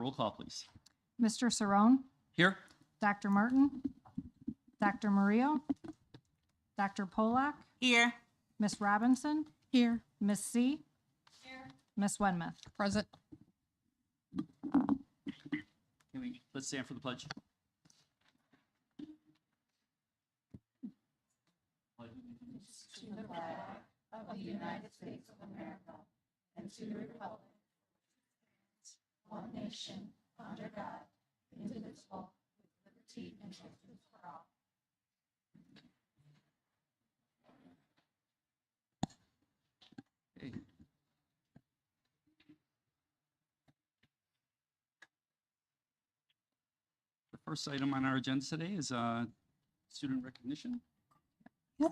Roll call, please. Mr. Cerrone, Here. Dr. Martin, Dr. Murillo, Dr. Polak, Here. Miss Robinson, Here. Miss C, Miss Wenmouth. Present. Let's stand for the pledge. To the flag of the United States of America and to the republic, one nation, under God, indivisible, with liberty and justice for all. Okay. The first item on our agenda today is student recognition.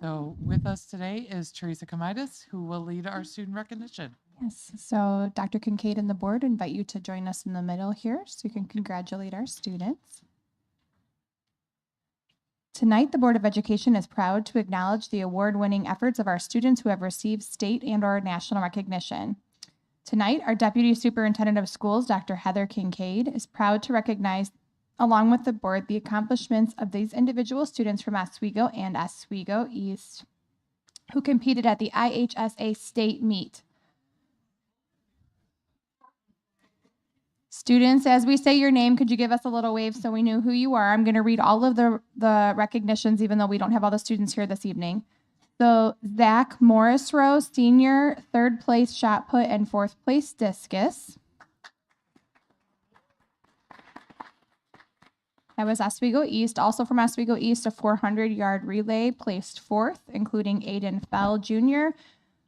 So with us today is Teresa Comidas, who will lead our student recognition. Yes, so Dr. Kincaid and the board invite you to join us in the middle here so you can congratulate our students. Tonight, the Board of Education is proud to acknowledge the award-winning efforts of our students who have received state and/or national recognition. Tonight, our Deputy Superintendent of Schools, Dr. Heather Kincaid, is proud to recognize, along with the board, the accomplishments of these individual students from Oswego and Oswego East who competed at the IHSA State Meet. Students, as we say your name, could you give us a little wave so we knew who you are? I'm going to read all of the recognitions, even though we don't have all the students here this evening. So Zach Morris Rose, senior, 3rd place shot put and 4th place discus. That was Oswego East. Also from Oswego East, a 400-yard relay placed 4th, including Aiden Fell Jr.,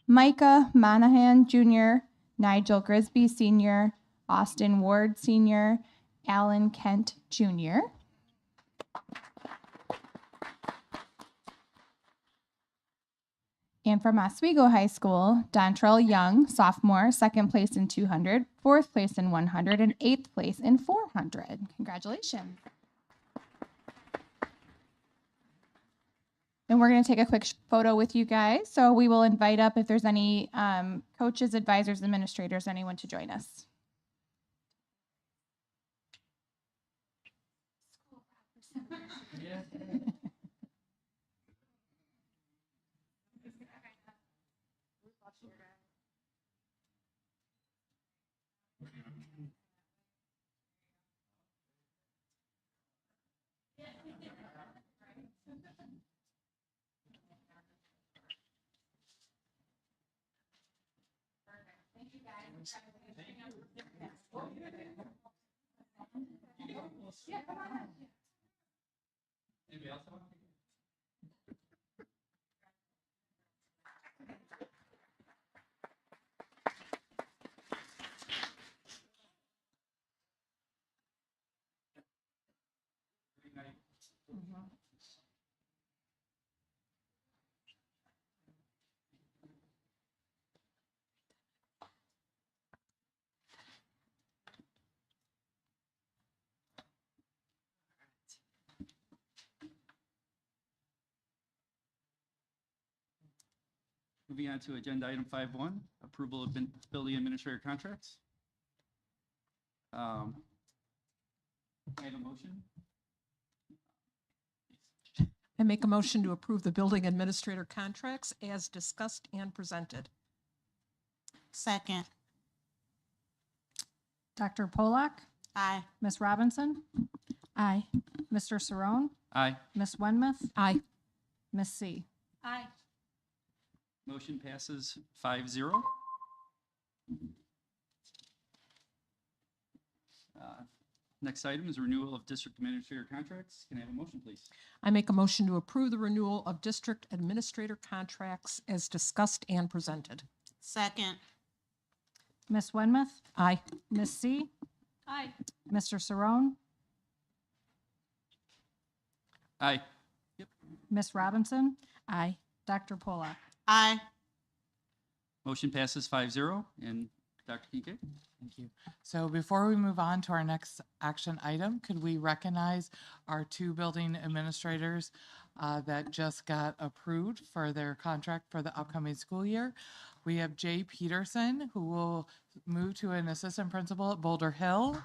Micah Monahan Jr., Nigel Grisby Sr., Austin Ward Sr., Alan Kent Jr. And from Oswego High School, Dontrell Young, sophomore, 2nd place in 200, 4th place in 100, and 8th place in 400. Congratulations. And we're going to take a quick photo with you guys. So we will invite up if there's any coaches, advisors, administrators, anyone to join us. Anybody else? Moving on to agenda item 5.1, approval of building administrator contracts. I have a motion. I make a motion to approve the building administrator contracts as discussed and presented. Second. Dr. Polak, Aye. Miss Robinson, Aye. Mr. Cerrone, Aye. Miss Wenmouth, Aye. Miss C. Aye. Motion passes 5-0. Next item is renewal of district administrator contracts. Can I have a motion, please? I make a motion to approve the renewal of district administrator contracts as discussed and presented. Second. Miss Wenmouth, Aye. Miss C, Aye. Mr. Cerrone, Aye. Miss Robinson, Aye. Dr. Polak. Aye. Motion passes 5-0. And Dr. Kincaid? Thank you. So before we move on to our next action item, could we recognize our 2 building administrators that just got approved for their contract for the upcoming school year? We have Jay Peterson, who will move to an assistant principal at Boulder Hill.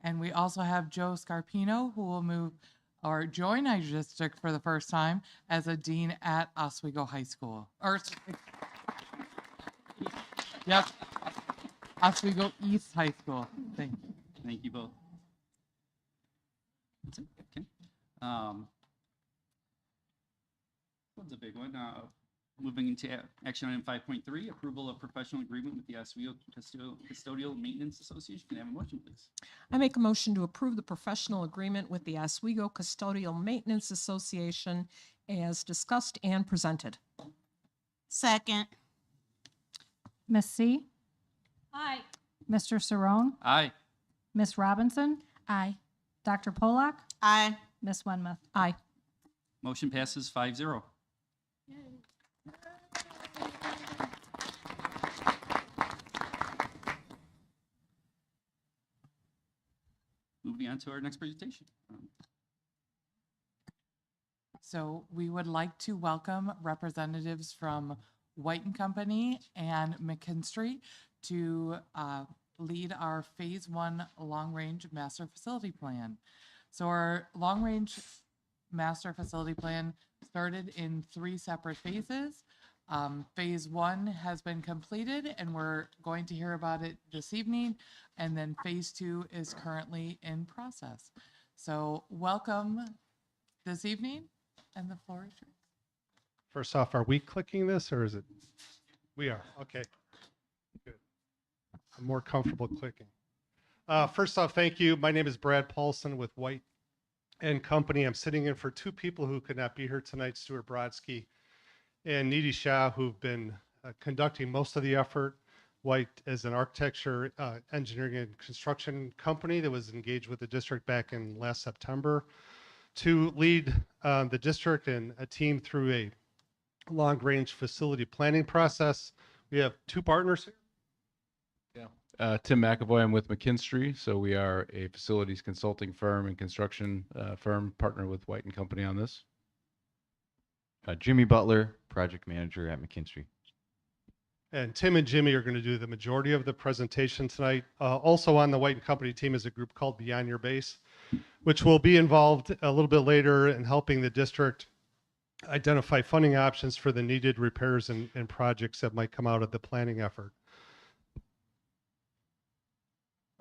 And we also have Joe Scarpino, who will move or join our district for the first time as a dean at Oswego High School. Yep, Oswego East High School. Thank you. Thank you both. That's it. Okay. What's a big one? Moving into action item 5.3, approval of professional agreement with the Oswego Custodial Maintenance Association. Can I have a motion, please? I make a motion to approve the professional agreement with the Oswego Custodial Maintenance Association as discussed and presented. Second. Ms. C, Aye. Mr. Saron, Aye. Ms. Robinson, Aye. Dr. Polak, Aye. Ms. Wenmuth. Aye. Motion passes 5-0. Moving on to our next presentation. So we would like to welcome representatives from White and Company and McKinstry to lead our Phase 1 Long Range Master Facility Plan. So our Long Range Master Facility Plan started in 3 separate phases. Phase 1 has been completed and we're going to hear about it this evening. And then Phase 2 is currently in process. So welcome this evening, and the floor is yours. First off, are we clicking this or is it? We are. Okay. Good. I'm more comfortable clicking. First off, thank you. My name is Brad Paulson with White and Company. I'm sitting in for 2 people who could not be here tonight, Stuart Brodsky and Needy Shah, who've been conducting most of the effort. White is an architecture, engineering, and construction company that was engaged with the district back in last September to lead the district and a team through a long-range facility planning process. We have 2 partners here. Tim McAvoy, I'm with McKinstry. So we are a facilities consulting firm and construction firm, partner with White and Company on this. Jimmy Butler, project manager at McKinstry. And Tim and Jimmy are going to do the majority of the presentation tonight. Also on the White and Company team is a group called Beyond Your Base, which will be involved a little bit later in helping the district identify funding options for the needed repairs and projects that might come out of the planning effort.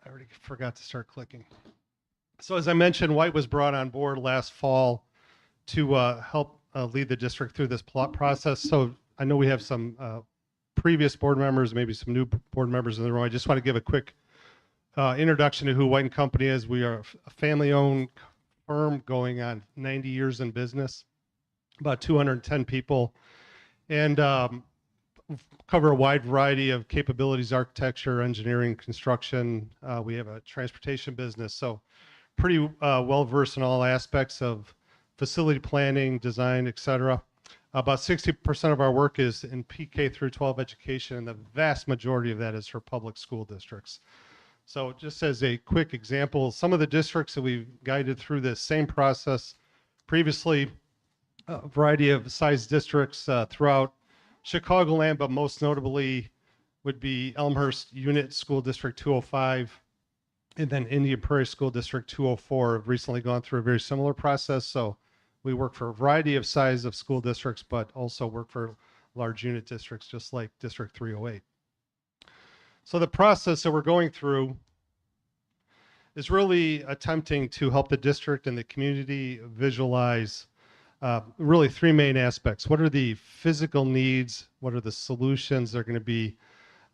I already forgot to start clicking. So as I mentioned, White was brought on board last fall to help lead the district through this process. So I know we have some previous board members, maybe some new board members in the room. I just want to give a quick introduction to who White and Company is. We are a family-owned firm going on 90 years in business, about 210 people, and cover a wide variety of capabilities: architecture, engineering, construction. We have a transportation business, so pretty well-versed in all aspects of facility planning, design, etc. About 60% of our work is in PK through 12 education, and the vast majority of that is for public school districts. So just as a quick example, some of the districts that we've guided through this same process previously, a variety of size districts throughout Chicagoland, but most notably would be Elmhurst Unit School District 205, and then Indian Prairie School District 204 have recently gone through a very similar process. So we work for a variety of size of school districts, but also work for large unit districts, just like District 308. So the process that we're going through is really attempting to help the district and the community visualize really 3 main aspects. What are the physical needs? What are the solutions that are going to be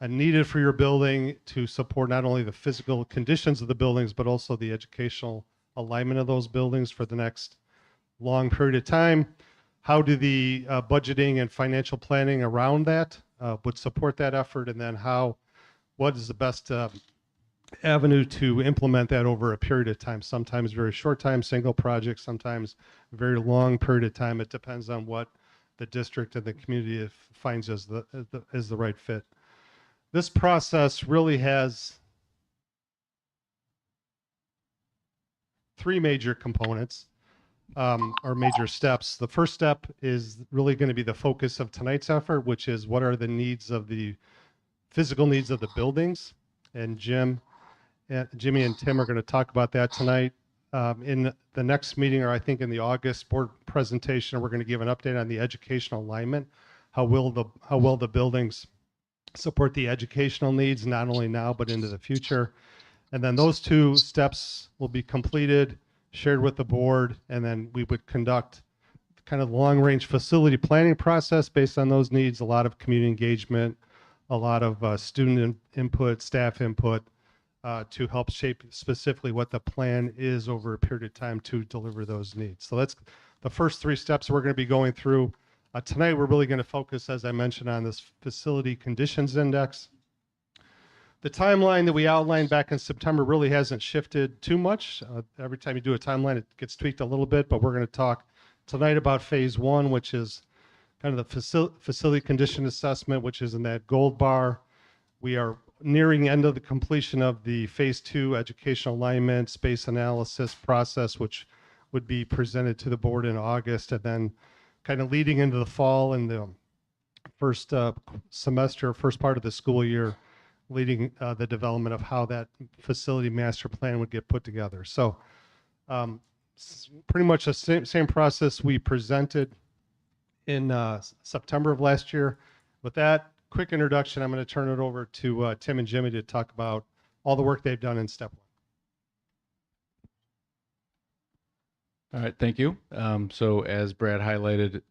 needed for your building to support not only the physical conditions of the buildings, but also the educational alignment of those buildings for the next long period of time? How do the budgeting and financial planning around that would support that effort? And then what is the best avenue to implement that over a period of time? Sometimes very short time, single project, sometimes very long period of time. It depends on what the district and the community finds as the right fit. This process really has 3 major components. our major steps. The first step is really going to be the focus of tonight's effort, which is what are the needs of the physical needs of the buildings. And Jimmy and Tim are going to talk about that tonight. In the next meeting, or I think in the August board presentation, we're going to give an update on the educational alignment. How well the buildings support the educational needs, not only now, but into the future. And then those two steps will be completed, shared with the board, and then we would conduct kind of long-range facility planning process based on those needs, a lot of community engagement, a lot of student input, staff input, to help shape specifically what the plan is over a period of time to deliver those needs. So that's the first three steps we're going to be going through. Tonight, we're really going to focus, as I mentioned, on this facility conditions index. The timeline that we outlined back in September really hasn't shifted too much. Every time you do a timeline, it gets tweaked a little bit, but we're going to talk tonight about phase one, which is kind of the facility condition assessment, which is in that gold bar. We are nearing end of the completion of the phase two educational alignment space analysis process, which would be presented to the board in August, and then kind of leading into the fall and the first semester, first part of the school year, leading the development of how that facility master plan would get put together. So pretty much the same process we presented in September of last year. With that quick introduction, I'm going to turn it over to Tim and Jimmy to talk about all the work they've done in step one. All right, thank you. So as Brad highlighted,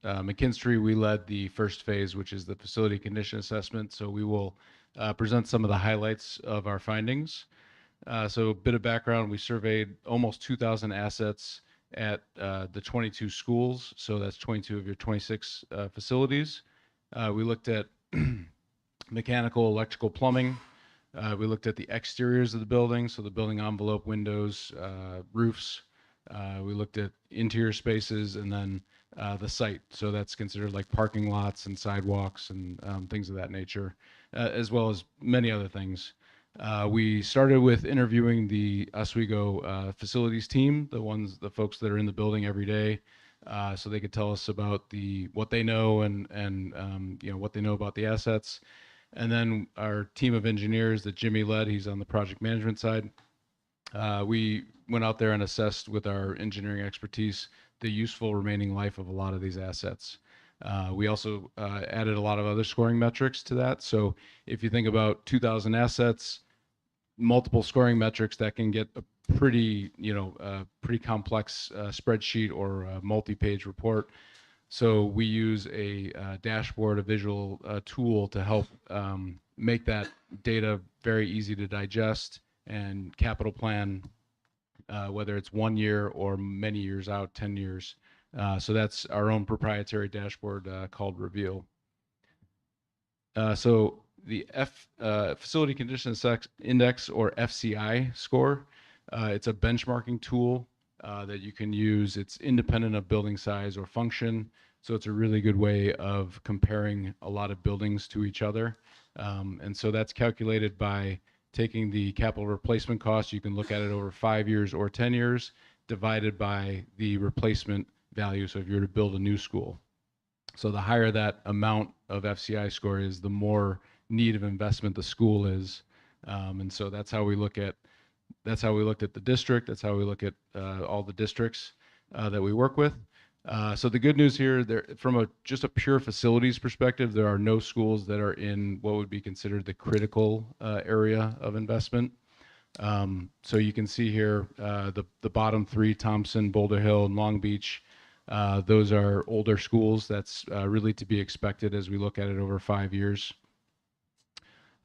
McKinstry, we led the first phase, which is the facility condition assessment. So we will present some of the highlights of our findings. So a bit of background, we surveyed almost 2,000 assets at the 22 schools. So that's 22 of your 26 facilities. We looked at mechanical, electrical, plumbing. We looked at the exteriors of the building, so the building envelope, windows, roofs. We looked at interior spaces, and then the site. So that's considered like parking lots and sidewalks and things of that nature, as well as many other things. We started with interviewing the Oswego facilities team, the folks that are in the building every day, so they could tell us about what they know and what they know about the assets. And then our team of engineers that Jimmy led, he's on the project management side. We went out there and assessed with our engineering expertise the useful remaining life of a lot of these assets. We also added a lot of other scoring metrics to that. So if you think about 2,000 assets, multiple scoring metrics, that can get a pretty complex spreadsheet or a multi-page report. So we use a dashboard, a visual tool to help make that data very easy to digest and capital plan, whether it's 1 year or many years out, 10 years. So that's our own proprietary dashboard called Reveal. So the Facility Condition Index, or FCI score, it's a benchmarking tool that you can use. It's independent of building size or function. So it's a really good way of comparing a lot of buildings to each other. And so that's calculated by taking the capital replacement cost. You can look at it over 5 years or 10 years, divided by the replacement value. So if you were to build a new school. So the higher that amount of FCI score is, the more need of investment the school is. And so that's how we looked at the district. That's how we look at all the districts that we work with. So the good news here, from just a pure facilities perspective, there are no schools that are in what would be considered the critical area of investment. So you can see here the bottom three, Thompson, Boulder Hill, and Long Beach. Those are older schools. That's really to be expected as we look at it over 5 years.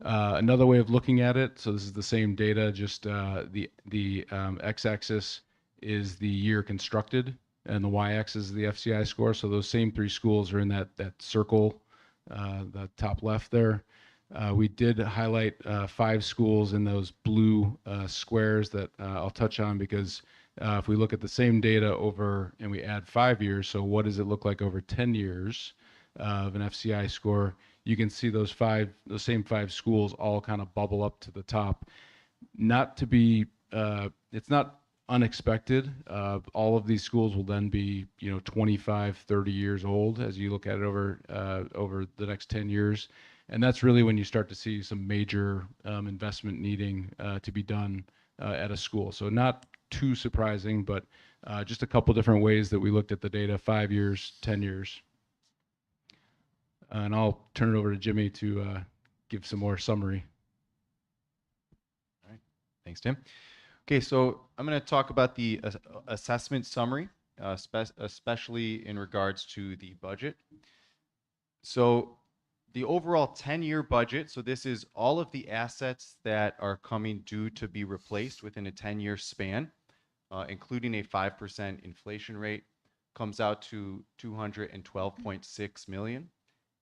Another way of looking at it, so this is the same data, just the x-axis is the year constructed, and the y-axis is the FCI score. So those same three schools are in that circle, the top left there. We did highlight 5 schools in those blue squares that I'll touch on, because if we look at the same data over and we add 5 years, so what does it look like over 10 years of an FCI score? You can see those same 5 schools all kind of bubble up to the top. Not to be, it's not unexpected. All of these schools will then be, 25, 30 years old as you look at it over the next 10 years. And that's really when you start to see some major investment needing to be done at a school. So not too surprising, but just a couple different ways that we looked at the data: 5 years, 10 years. And I'll turn it over to Jimmy to give some more summary. All right. Thanks, Tim. Okay, so I'm going to talk about the assessment summary, especially in regards to the budget. So the overall 10-year budget, so this is all of the assets that are coming due to be replaced within a 10-year span, including a 5% inflation rate, comes out to $212.6 million.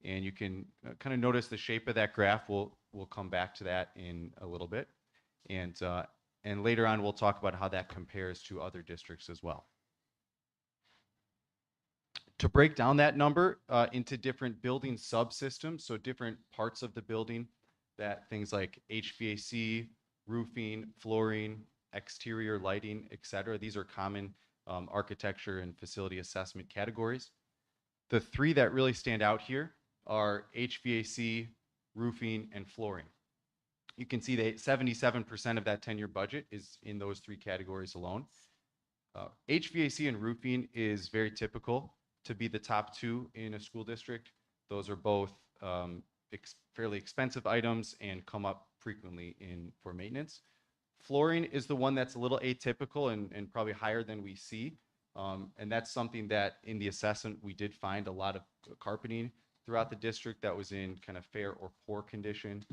And you can kind of notice the shape of that graph. We'll come back to that in a little bit. And later on, we'll talk about how that compares to other districts as well. To break down that number into different building subsystems, so different parts of the building, that things like HVAC, roofing, flooring, exterior lighting, etc. These are common architecture and facility assessment categories. The three that really stand out here are HVAC, roofing, and flooring. You can see that 77% of that 10-year budget is in those three categories alone. HVAC and roofing is very typical to be the top two in a school district. Those are both fairly expensive items and come up frequently for maintenance. Flooring is the one that's a little atypical and probably higher than we see. And that's something that in the assessment, we did find a lot of carpeting throughout the district that was in kind of fair or poor condition.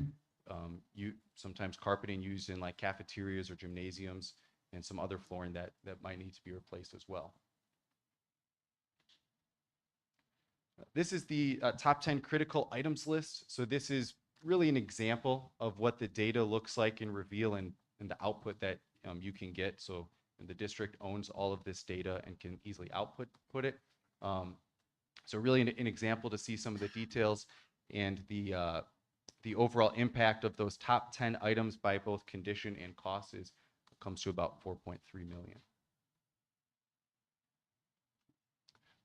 Sometimes carpeting used in like cafeterias or gymnasiums, and some other flooring that might need to be replaced as well. This is the top 10 critical items list. So this is really an example of what the data looks like in Reveal and the output that you can get. So the district owns all of this data and can easily put it. So really an example to see some of the details and the overall impact of those top 10 items by both condition and cost comes to about $4.3 million.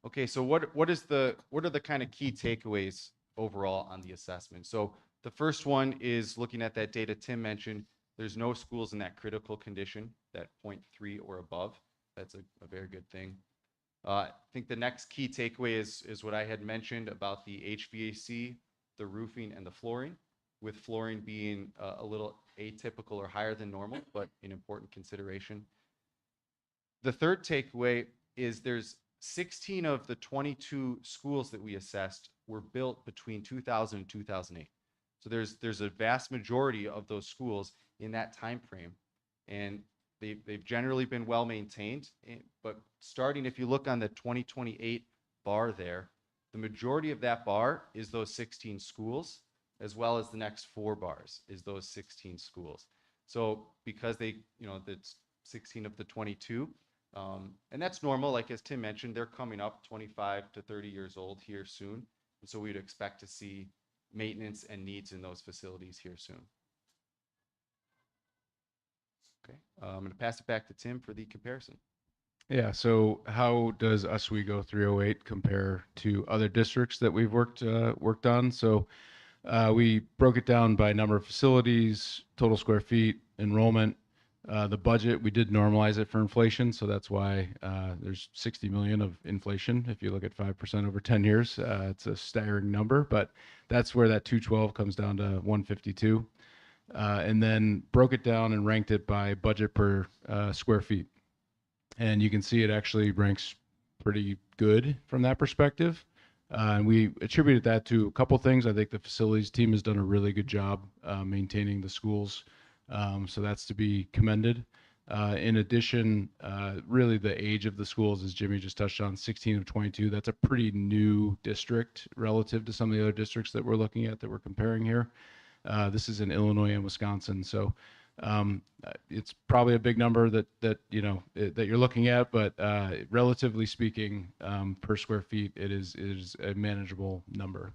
Okay, so what are the kind of key takeaways overall on the assessment? So the first one is looking at that data Tim mentioned. There's no schools in that critical condition, that 0.3 or above. That's a very good thing. I think the next key takeaway is what I had mentioned about the HVAC, the roofing, and the flooring, with flooring being a little atypical or higher than normal, but an important consideration. The third takeaway is there's 16 of the 22 schools that we assessed were built between 2000 and 2008. So there's a vast majority of those schools in that time frame, and they've generally been well maintained. But starting, if you look on the 2028 bar there, the majority of that bar is those 16 schools, as well as the next 4 bars is those 16 schools. So because that's 16 of the 22, and that's normal. Like as Tim mentioned, they're coming up 25 to 30 years old here soon. And so we'd expect to see maintenance and needs in those facilities here soon. Okay, I'm going to pass it back to Tim for the comparison. Yeah, so how does Oswego 308 compare to other districts that we've worked on? So we broke it down by number of facilities, total square feet, enrollment. The budget, we did normalize it for inflation, so that's why there's $60 million of inflation. If you look at 5% over 10 years, it's a staggering number, but that's where that 212 comes down to 152. And then broke it down and ranked it by budget per square feet. And you can see it actually ranks pretty good from that perspective. And we attributed that to a couple things. I think the facilities team has done a really good job maintaining the schools. So that's to be commended. In addition, really the age of the schools, as Jimmy just touched on, 16 of 22, that's a pretty new district relative to some of the other districts that we're looking at that we're comparing here. This is in Illinois and Wisconsin. So it's probably a big number that you're looking at, but relatively speaking, per square feet, it is a manageable number.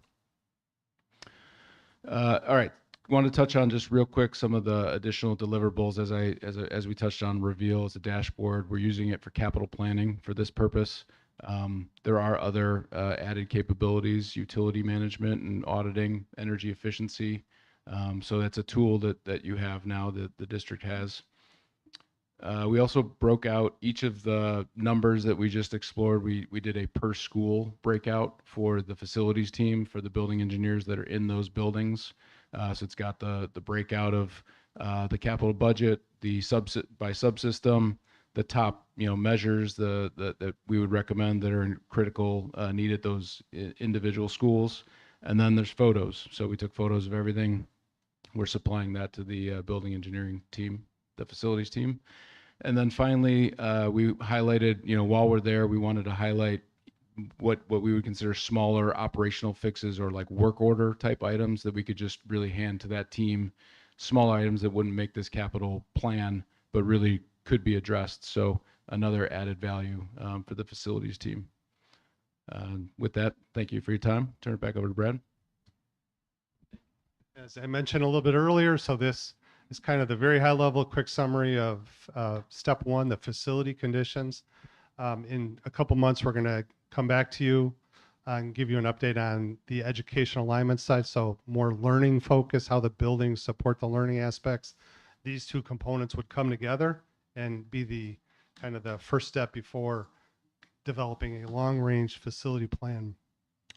All right. want to touch on just real quick some of the additional deliverables as we touched on Reveal as a dashboard. We're using it for capital planning for this purpose. There are other added capabilities, utility management and auditing, energy efficiency. So that's a tool that you have now that the district has. We also broke out each of the numbers that we just explored. We did a per school breakout for the facilities team, for the building engineers that are in those buildings. So it's got the breakout of the capital budget, by subsystem, the top measures that we would recommend that are in critical need at those individual schools, and then there's photos. So we took photos of everything. We're supplying that to the building engineering team, the facilities team. And then finally, we highlighted, while we're there, we wanted to highlight what we would consider smaller operational fixes or like work order type items that we could just really hand to that team, small items that wouldn't make this capital plan, but really could be addressed. So another added value for the facilities team. With that, thank you for your time. Turn it back over to Brad. As I mentioned a little bit earlier, so this is kind of the very high level quick summary of step one, the facility conditions. In a couple months, we're going to come back to you and give you an update on the educational alignment side. So more learning focus, how the buildings support the learning aspects. These two components would come together and be the kind of the first step before developing a long range facility plan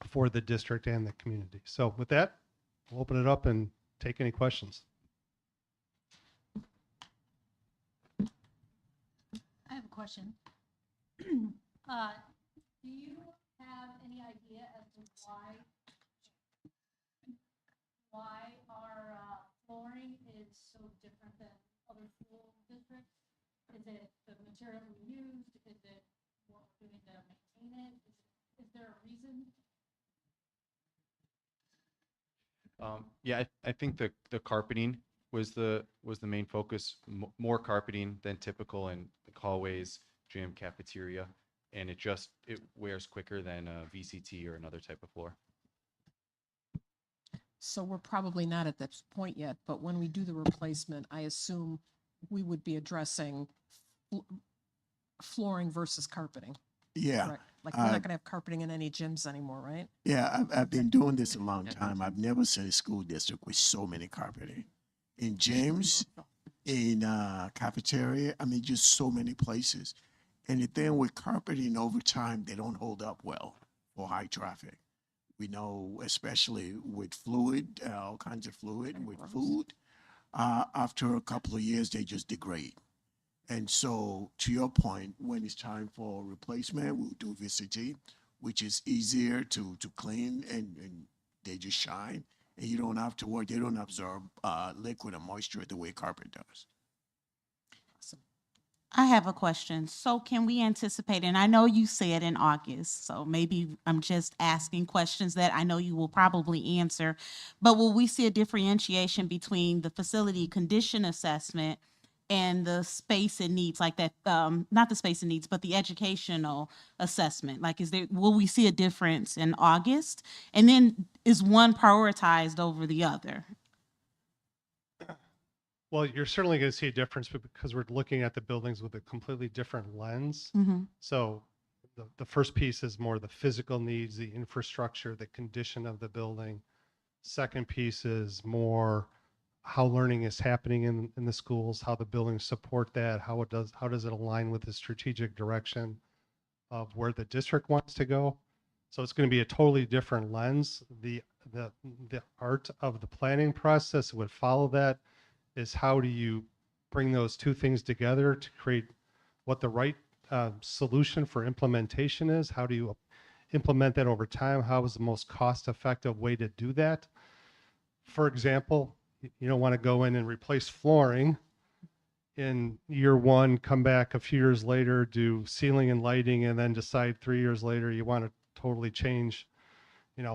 for the district and the community. So with that, we'll open it up and take any questions. I have a question. Do you have any idea as to why our flooring is so different than other school districts? Is it the material we used? Is it what we're doing to maintain it? Is there a reason? Yeah, I think the carpeting was the main focus. More carpeting than typical in the hallways, gym, cafeteria, and it wears quicker than a VCT or another type of floor. So we're probably not at that point yet, but when we do the replacement, I assume we would be addressing flooring versus carpeting. Yeah. Correct? Like we're not going to have carpeting in any gyms anymore, right? Yeah, I've been doing this a long time. I've never seen a school district with so many carpeting. In gyms, in cafeteria, I mean, just so many places. And the thing with carpeting, over time, they don't hold up well for high traffic. We know, especially with fluid, all kinds of fluid, with food, after a couple of years, they just degrade. And so, to your point, when it's time for replacement, we'll do VCT, which is easier to clean, and they just shine. And you don't have to worry, they don't absorb liquid and moisture the way carpet does. I have a question. So can we anticipate, and I know you said in August, so maybe I'm just asking questions that I know you will probably answer, but will we see a differentiation between the facility condition assessment and the space and needs, like that, not the space and needs, but the educational assessment? Like, will we see a difference in August? And then is one prioritized over the other? Well, you're certainly going to see a difference because we're looking at the buildings with a completely different lens. Mm-hmm. So the first piece is more the physical needs, the infrastructure, the condition of the building. Second piece is more how learning is happening in the schools, how the buildings support that, how does it align with the strategic direction of where the district wants to go. So it's going to be a totally different lens. The art of the planning process would follow that is how do you bring those two things together to create what the right solution for implementation is? How do you implement that over time? How is the most cost-effective way to do that? For example, you don't want to go in and replace flooring in year one, come back a few years later, do ceiling and lighting, and then decide 3 years later you want to totally change,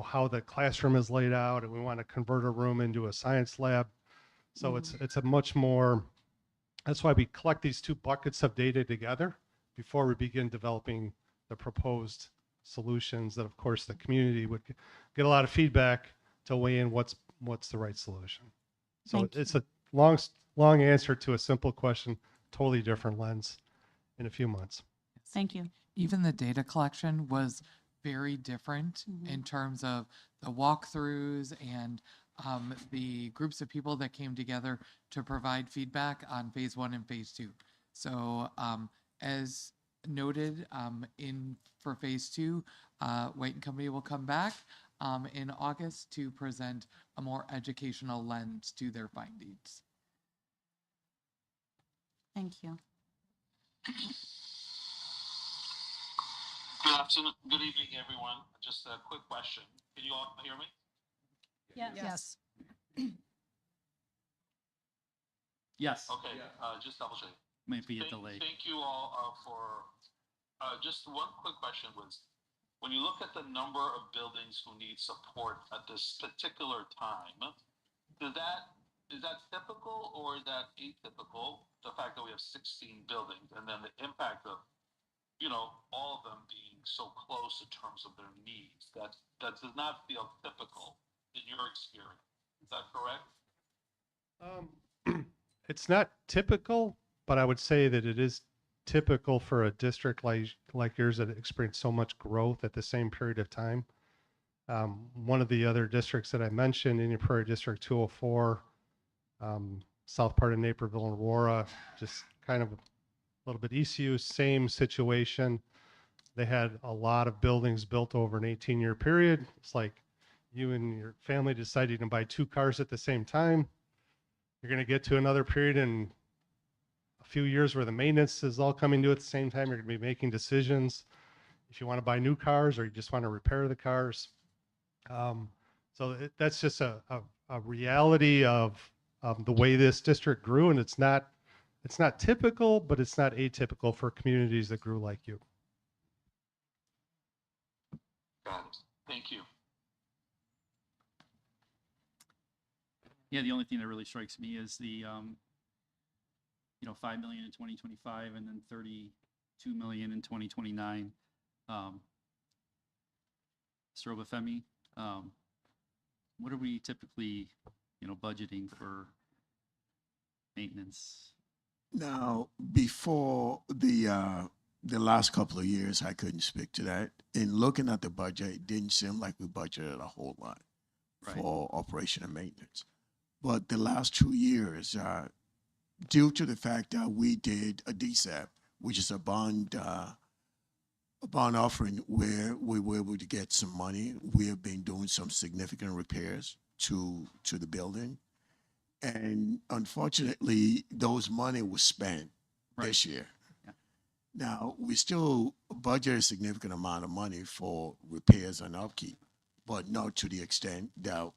how the classroom is laid out, and we want to convert a room into a science lab. So it's a much more, that's why we collect these two buckets of data together before we begin developing the proposed solutions that, of course, the community would get a lot of feedback to weigh in what's the right solution. So Thank it's a long answer to a simple question, totally different lens in a few months. Thank you. Even the data collection was very different in terms of the walkthroughs and the groups of people that came together to provide feedback on phase one and phase two. So as noted for phase two, White and Company will come back in August to present a more educational lens to their findings. Thank you. Good afternoon, good evening, everyone. Just a quick question. Can you all hear me? Yes. Yes, Okay, just double check. might be a delay. Thank you all for, just one quick question was, when you look at the number of buildings who need support at this particular time, is that typical or is that atypical? The fact that we have 16 buildings and then the impact of, all of them being so close in terms of their needs, that does not feel typical in your experience. Is that correct? It's not typical, but I would say that it is typical for a district like yours that experienced so much growth at the same period of time. One of the other districts that I mentioned, Indian Prairie District 204, south part of Naperville and Aurora, just kind of a little bit ECU, same situation. They had a lot of buildings built over an 18-year period. It's like you and your family decided to buy 2 cars at the same time. You're going to get to another period in a few years where the maintenance is all coming due at the same time. You're going to be making decisions if you want to buy new cars or you just want to repair the cars. That's just a reality of the way this district grew, and it's not typical, but it's not atypical for communities that grew like you. Got it. Thank you. Yeah, the only thing that really strikes me is the, 5 million in 2025 and then 32 million in 2029. Mr. Obafemi, what are we typically, budgeting for maintenance? Now, before the last couple of years, I couldn't speak to that. In looking at the budget, it didn't seem like we budgeted a whole lot Right. for operation and maintenance. But the last 2 years, due to the fact that we did a DSAP, which is a bond offering where we were able to get some money, we have been doing some significant repairs to the building. And unfortunately, those money was spent this year. Yeah. Now, we still budget a significant amount of money for repairs and upkeep, but not to the extent that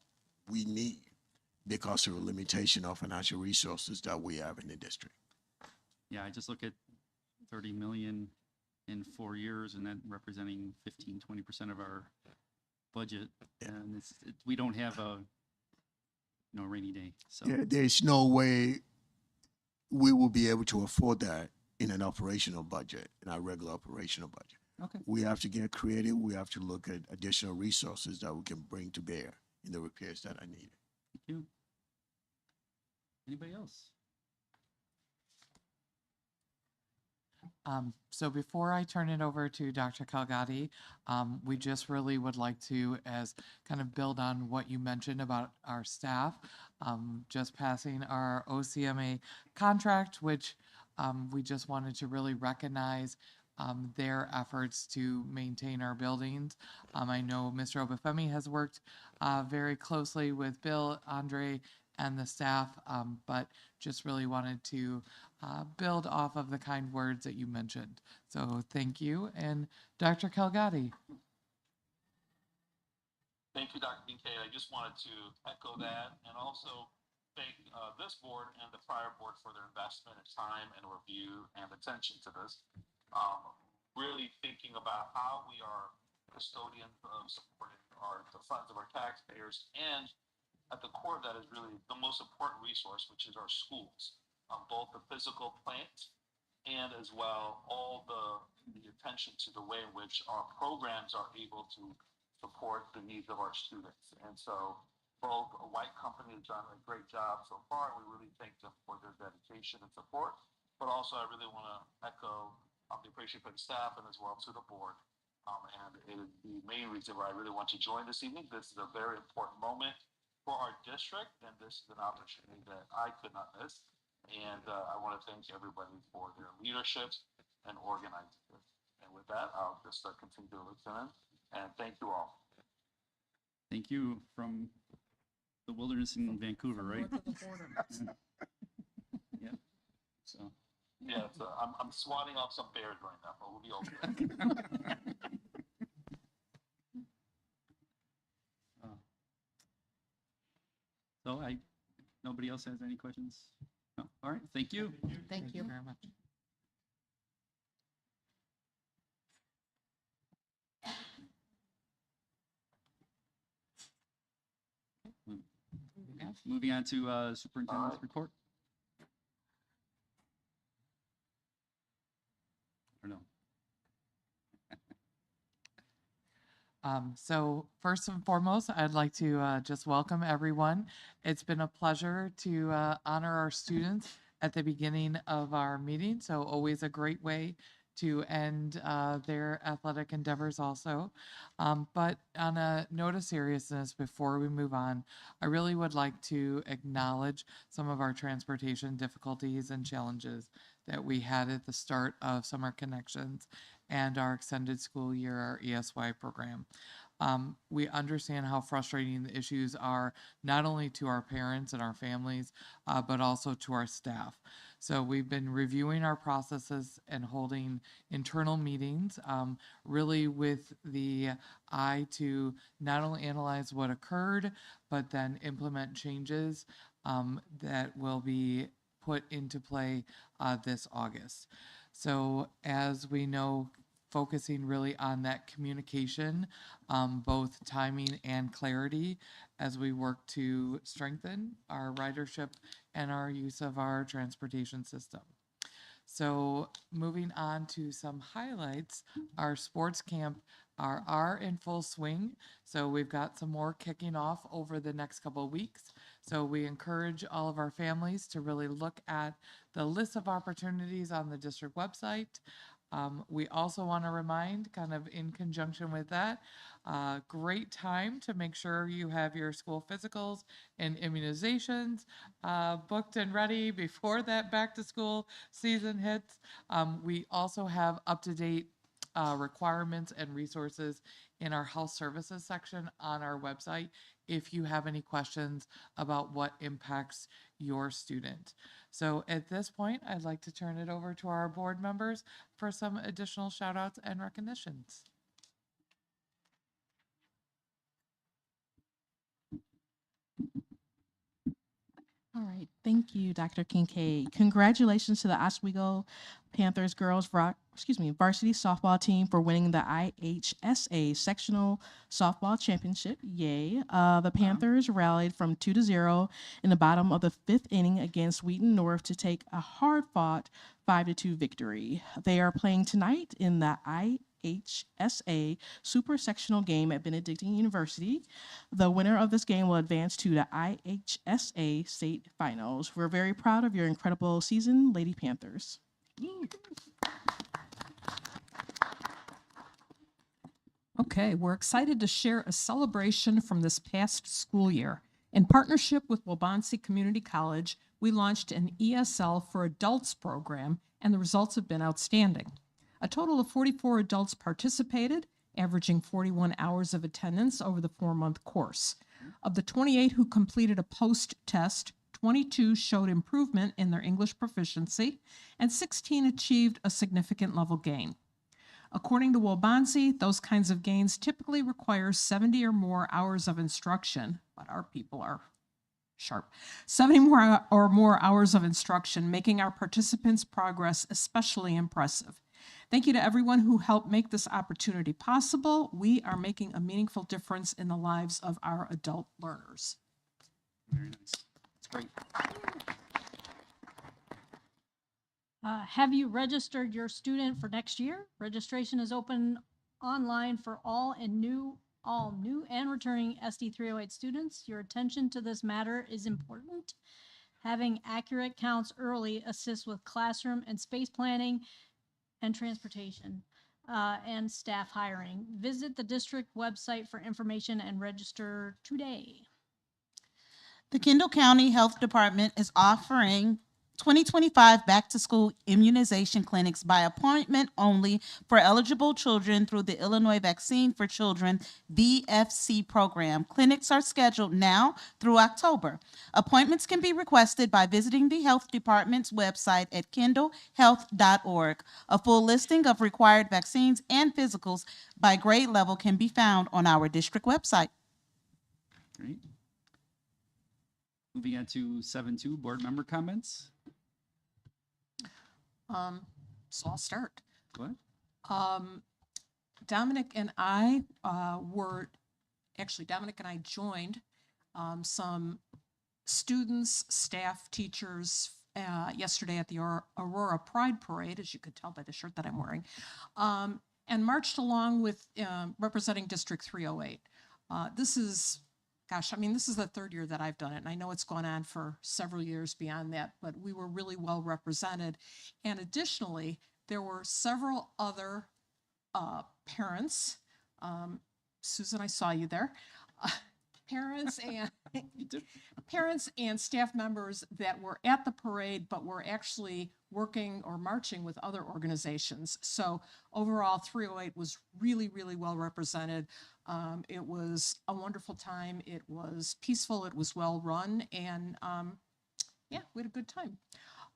we need because of a limitation of financial resources that we have in the district. Yeah, I just look at 30 million in 4 years and then representing 15-20% of our budget. And we don't have a rainy day. So Yeah, there's no way we will be able to afford that in an operational budget, in our regular operational budget. okay. We have to get creative. We have to look at additional resources that we can bring to bear in the repairs that are needed. Thank you. Anybody else? So before I turn it over to Dr. Calgatti, we just really would like to, as kind of build on what you mentioned about our staff, just passing our OCMA contract, which we just wanted to really recognize their efforts to maintain our buildings. I know Mr. Obafemi has worked very closely with Bill, Andre, and the staff, but just really wanted to build off of the kind words that you mentioned. So thank you. And Dr. Calgatti. Thank you, Dr. Kincaid. I just wanted to echo that and also thank this board and the prior board for their investment of time and review and attention to this. Really thinking about how we are custodians of supporting the funds of our taxpayers, and at the core of that is really the most important resource, which is our schools, both the physical plant and as well all the attention to the way in which our programs are able to support the needs of our students. And so both White Company has done a great job so far, and we really thank them for their dedication and support. But also, I really want to echo the appreciation for the staff and as well to the board. And it is the main reason why I really want to join this evening. This is a very important moment for our district, and this is an opportunity that I could not miss. And I want to thank everybody for their leadership and organizing this. And with that, I'll just continue to listen in, and thank you all. Thank you from the wilderness in Vancouver, right? Yeah. So. Yeah, so I'm swatting off some bears right now, but we'll be okay. So nobody else has any questions? No. All right. Thank you. Thank you. very much. Moving on to superintendent's report. I don't know. So first and foremost, I'd like to just welcome everyone. It's been a pleasure to honor our students at the beginning of our meeting. So always a great way to end their athletic endeavors also. But on a note of seriousness, before we move on, I really would like to acknowledge some of our transportation difficulties and challenges that we had at the start of Summer Connections and our extended school year, our ESY program. We understand how frustrating the issues are, not only to our parents and our families, but also to our staff. So we've been reviewing our processes and holding internal meetings, really with the eye to not only analyze what occurred, but then implement changes that will be put into play this August. So as we know, focusing really on that communication, both timing and clarity as we work to strengthen our ridership and our use of our transportation system. So moving on to some highlights, our sports camp are in full swing. So we've got some more kicking off over the next couple of weeks. So we encourage all of our families to really look at the list of opportunities on the district website. We also want to remind, kind of in conjunction with that, great time to make sure you have your school physicals and immunizations booked and ready before that back to school season hits. We also have up-to-date requirements and resources in our health services section on our website if you have any questions about what impacts your student. So at this point, I'd like to turn it over to our board members for some additional shout outs and recognitions. All right. Thank you, Dr. Kincaid. Congratulations to the Oswego Panthers girls varsity softball team for winning the IHSA sectional softball championship. Yay. The Panthers rallied from 2-0 in the bottom of the 5th inning against Wheaton North to take a hard-fought 5-2 victory. They are playing tonight in the IHSA Super Sectional game at Benedictine University. The winner of this game will advance to the IHSA State Finals. We're very proud of your incredible season, Lady Panthers. Okay, we're excited to share a celebration from this past school year. In partnership with Waubonsie Community College, we launched an ESL for Adults program, and the results have been outstanding. A total of 44 adults participated, averaging 41 hours of attendance over the 4-month course. Of the 28 who completed a post-test, 22 showed improvement in their English proficiency, and 16 achieved a significant level gain. According to Waubonsie, those kinds of gains typically require 70 or more hours of instruction, but our people are sharp. 70 more hours of instruction, making our participants' progress especially impressive. Thank you to everyone who helped make this opportunity possible. We are making a meaningful difference in the lives of our adult learners. Very nice. That's great. Have you registered your student for next year? Registration is open online for all and new all new and returning SD308 students. Your attention to this matter is important. Having accurate counts early assists with classroom and space planning and transportation and staff hiring. Visit the district website for information and register today. The Kendall County Health Department is offering 2025 back-to-school immunization clinics by appointment only for eligible children through the Illinois Vaccine for Children VFC program. Clinics are scheduled now through October. Appointments can be requested by visiting the health department's website at kendallhealth.org. A full listing of required vaccines and physicals by grade level can be found on our district website. Great. Moving on to 7.2, board member comments. So I'll start. Go ahead. Dominic and I joined some students, staff, teachers yesterday at the Aurora Pride Parade, as you could tell by the shirt that I'm wearing, and marched along with representing District 308. This is the third year that I've done it, and I know it's gone on for several years beyond that, but we were really well represented. And additionally, there were several other parents, Susan, I saw you there, parents and staff members that were at the parade, but were actually working or marching with other organizations. So overall, 308 was really, really well represented. It was a wonderful time. It was peaceful. It was well run. And we had a good time.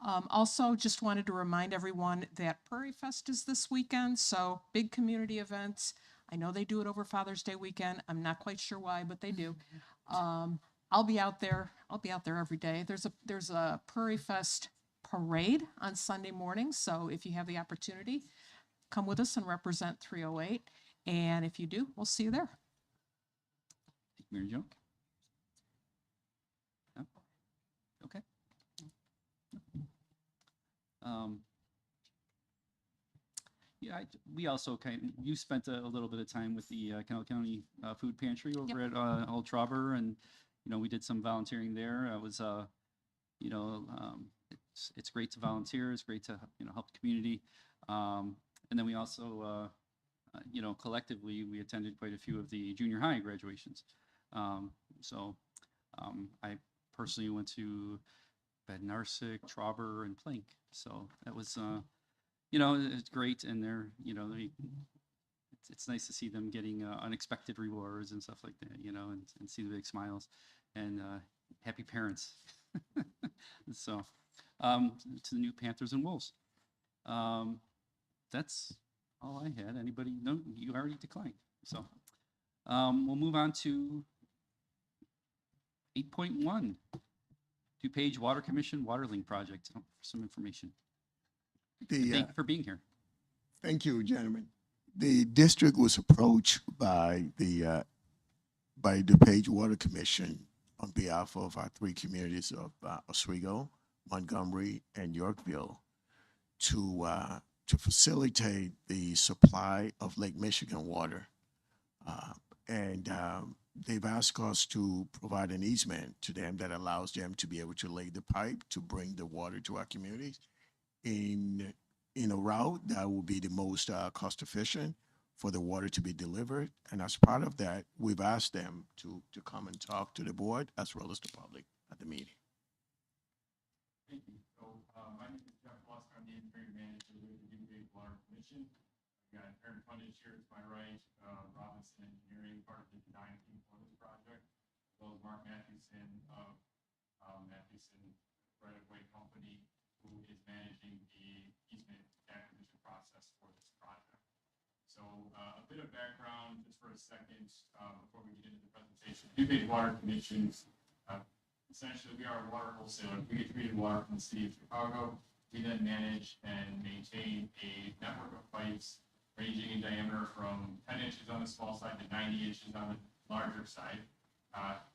Also, just wanted to remind everyone that Prairie Fest is this weekend. So big community events. I know they do it over Father's Day weekend. I'm not quite sure why, but they do. I'll be out there. I'll be out there every day. There's a Prairie Fest parade on Sunday morning. So if you have the opportunity, come with us and represent 308. And if you do, we'll see you there. Mary Jo? No? Okay. We also you spent a little bit of time with the Kendall County Food Pantry over at Old Trauber, and we did some volunteering there. It was it's great to volunteer. It's great to help the community, and then we also collectively we attended quite a few of the junior high graduations. I personally went to Bednarsik, Trauber, and Plank. So that was it's great, and they're it's nice to see them getting unexpected rewards and stuff like that, and see the big smiles and happy parents. So to the new Panthers and Wolves. That's all I had. Anybody? No, you already declined. So we'll move on to 8.1, 2-page Water Commission Waterlink project. For some information. Thank you for being here. Thank you, gentlemen. The district was approached by the DuPage Water Commission on behalf of our three communities of Oswego, Montgomery, and Yorkville to facilitate the supply of Lake Michigan water. They've asked us to provide an easement to them that allows them to be able to lay the pipe to bring the water to our communities in a route that will be the most cost efficient for the water to be delivered. And as part of that, we've asked them to come and talk to the board as well as the public at the meeting. Thank you. So my name is Jeff Lusk. I'm the engineering manager with the DuPage Water Commission. I've got Aaron Fundage here to my right, Robinson Engineering, part of the design team for this project, as well as Mark Mathewson of Mathewson Right-of-Way Company, who is managing the easement acquisition process for this project. So a bit of background just for a second before we get into the presentation. DuPage Water Commission, essentially we are a water wholesaler. We get treated water from the city of Chicago. We then manage and maintain a network of pipes ranging in diameter from 10 inches on the small side to 90 inches on the larger side.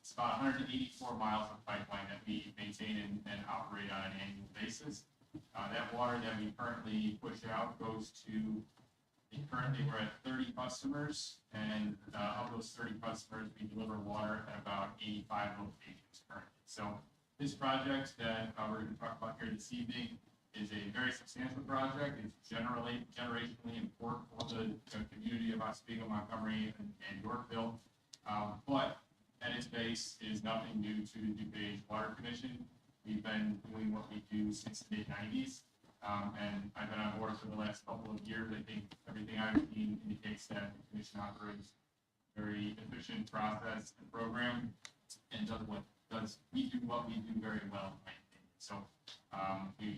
It's about 184 miles of pipeline that we maintain and operate on an annual basis. That water that we currently push out goes to Currently, we're at 30 customers, and of those 30 customers, we deliver water at about 85 locations currently. So this project that we're going to talk about here this evening is a very substantial project. It's generationally important for the community of Oswego, Montgomery, and Yorkville. But at its base is nothing new to the DuPage Water Commission. We've been doing what we do since the mid-90s. And I've been on board for the last couple of years. I think everything I've seen indicates that the commission operates a very efficient process and program and we do what we do very well, in my opinion. So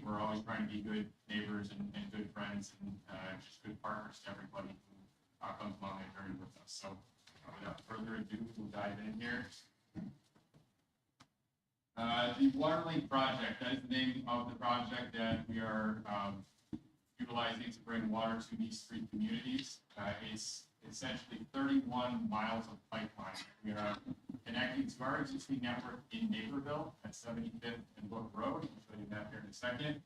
we're always trying to be good neighbors and good friends and just good partners to everybody who comes along that journey with us. So without further ado, we'll dive in here. The Waterlink project, that is the name of the project that we are utilizing to bring water to these three communities. It's essentially 31 miles of pipeline. We are connecting to our existing network in Naperville at 75th and Book Road. I'll show you that here in a second.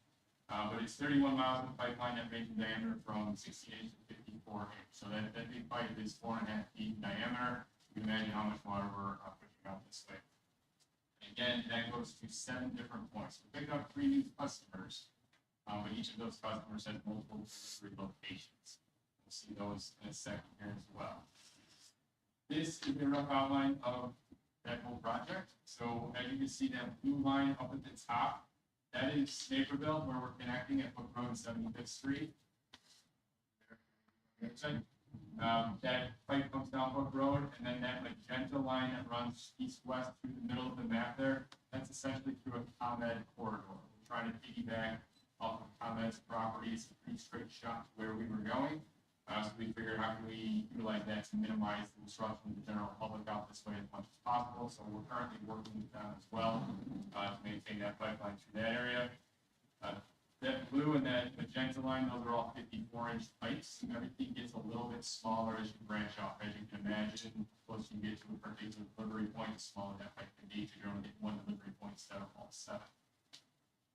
But it's 31 miles of pipeline that range in diameter from 68 to 54 inch. So that big pipe is 4.5 feet in diameter. You can imagine how much water we're pushing out this way. Again, that goes to 7 different points. We picked up 3 new customers, but each of those customers has multiple delivery locations. We'll see those in a second here as well. This is a rough outline of that whole project. So as you can see, that blue line up at the top, that is Naperville, where we're connecting at Book Road and 75th Street. That pipe comes down Book Road, and then that magenta line that runs east-west through the middle of the map there, that's essentially through a ComEd corridor. We're trying to piggyback off of ComEd's properties, a pretty straight shot to where we were going. So we figured how can we utilize that to minimize the disruption to the general public out this way as much as possible. So we're currently working with them as well to maintain that pipeline through that area. That blue and that magenta line, those are all 54-inch pipes. Everything gets a little bit smaller as you branch off. As you can imagine, the closer you get to a particular delivery point, the smaller that pipe can be, because you're only getting 1 delivery point instead of all 7.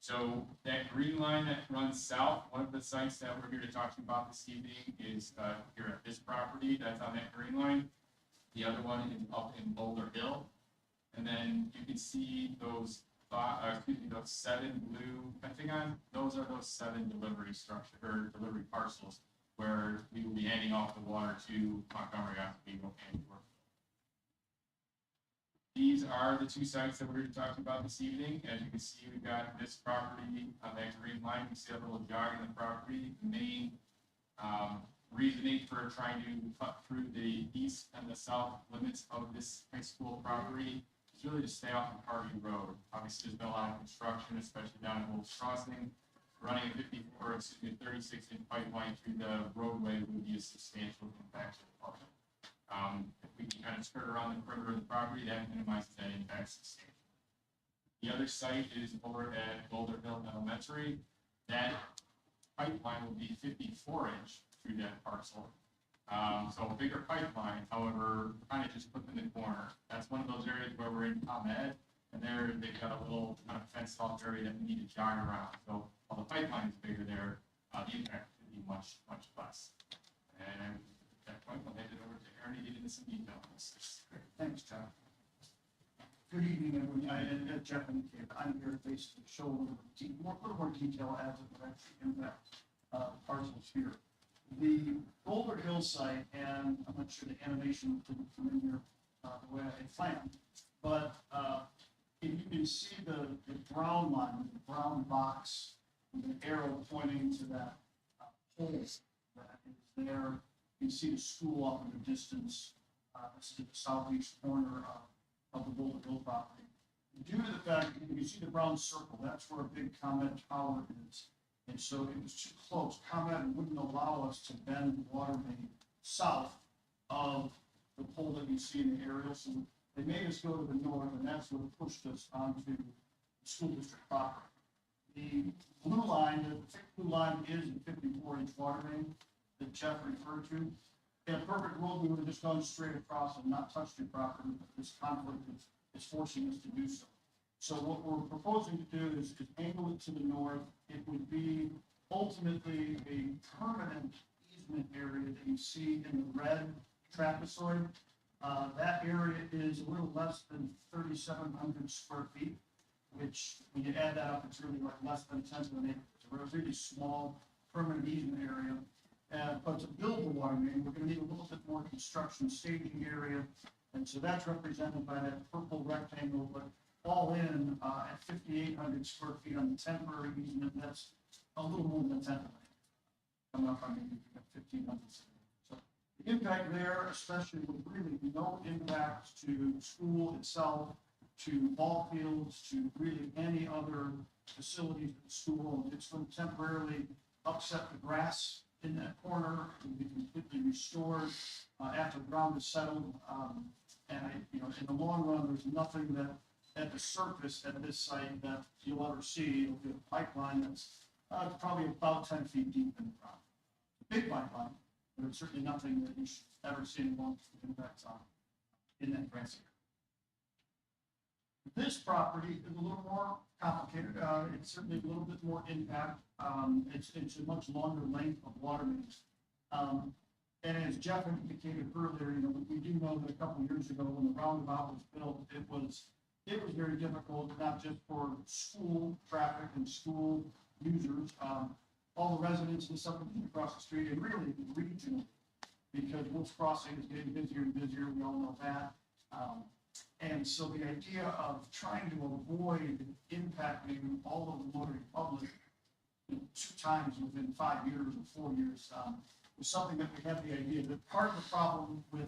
So that green line that runs south, one of the sites that we're here to talk to you about this evening is here at this property. That's on that green line. The other one is up in Boulder Hill. And then you can see those 7 blue pentagons. Those are those 7 delivery structure or delivery parcels where we will be handing off the water to Montgomery, Oswego, and Yorkville. These are the 2 sites that we're here to talk about this evening. As you can see, we've got this property on that green line. You see that little jog in the property. The main reasoning for trying to cut through the east and the south limits of this high school property is really to stay off of Harvey Road. Obviously, there's been a lot of construction, especially down at Wolf's Crossing. Running a 36-inch pipeline through the roadway would be a substantial impact to the public. If we can kind of skirt around the perimeter of the property, that minimizes that impact substantially. The other site is over at Boulder Hill Elementary. That pipeline will be 54-inch through that parcel. So a bigger pipeline, however, kind of just put in the corner. That's one of those areas where we're in ComEd, and they've got a little kind of fenced off area that we need to jog around. So while the pipeline is bigger there, the impact could be much, much less. And at that point, I'll hand it over to Aaron to get into some detail on this. Great. Thanks, John. Good evening, everyone. I'm Jeff and Kate. I'm here to show a little more detail as it relates to impact parcels here. The Boulder Hill site, and I'm not sure the animation didn't come in here the way I had planned, but if you can see the brown line, the brown box, with an arrow pointing to that hole that is there. You can see the school off in the distance. This is at the southeast corner of the Boulder Hill property. Due to the fact that you can see the brown circle, that's where a big ComEd tower is. And so it was too close. ComEd wouldn't allow us to bend the water main south of the pole that you see in the aerial. So they made us go to the north, and that's what pushed us onto the school district property. The blue line, the thick blue line is a 54-inch water main that Jeff referred to. In a perfect world, we would have just gone straight across and not touched your property, but this conflict is forcing us to do so. So what we're proposing to do is angle it to the north. It would be ultimately a permanent easement area that you see in the red trapezoid. That area is a little less than 3,700 square feet, which when you add that up, it's really like less than a tenth of an acre. It's a really small permanent easement area. But to build the water main, we're gonna need a little bit more construction staging area. And so that's represented by that purple rectangle, but all in, at 5,800 square feet on the temporary easement, that's a little more than a tenth of an acre. Coming up on maybe 1,500. So the impact there, especially with really no impact to school itself, to ball fields, to really any other facilities at the school. It's going to temporarily upset the grass in that corner. It will be completely restored after the ground is settled. In the long run, there's nothing that at the surface at this site that you'll ever see. It'll be a pipeline that's probably about 10 feet deep in the ground. A big pipeline, but it's certainly nothing that you should ever see in long-term impacts on in that grass area. This property is a little more complicated. It's certainly a little bit more impact. It's a much longer length of water mains. And as Jeff indicated earlier, we do know that a couple of years ago when the roundabout was built, it was very difficult, not just for school traffic and school users, all the residents in the subdivision across the street, and really regionally, because Wolf's Crossing is getting busier and busier. We all know that. And so the idea of trying to avoid impacting all of the motoring public 2 times within 5 years or 4 years was something that we had the idea that part of the problem with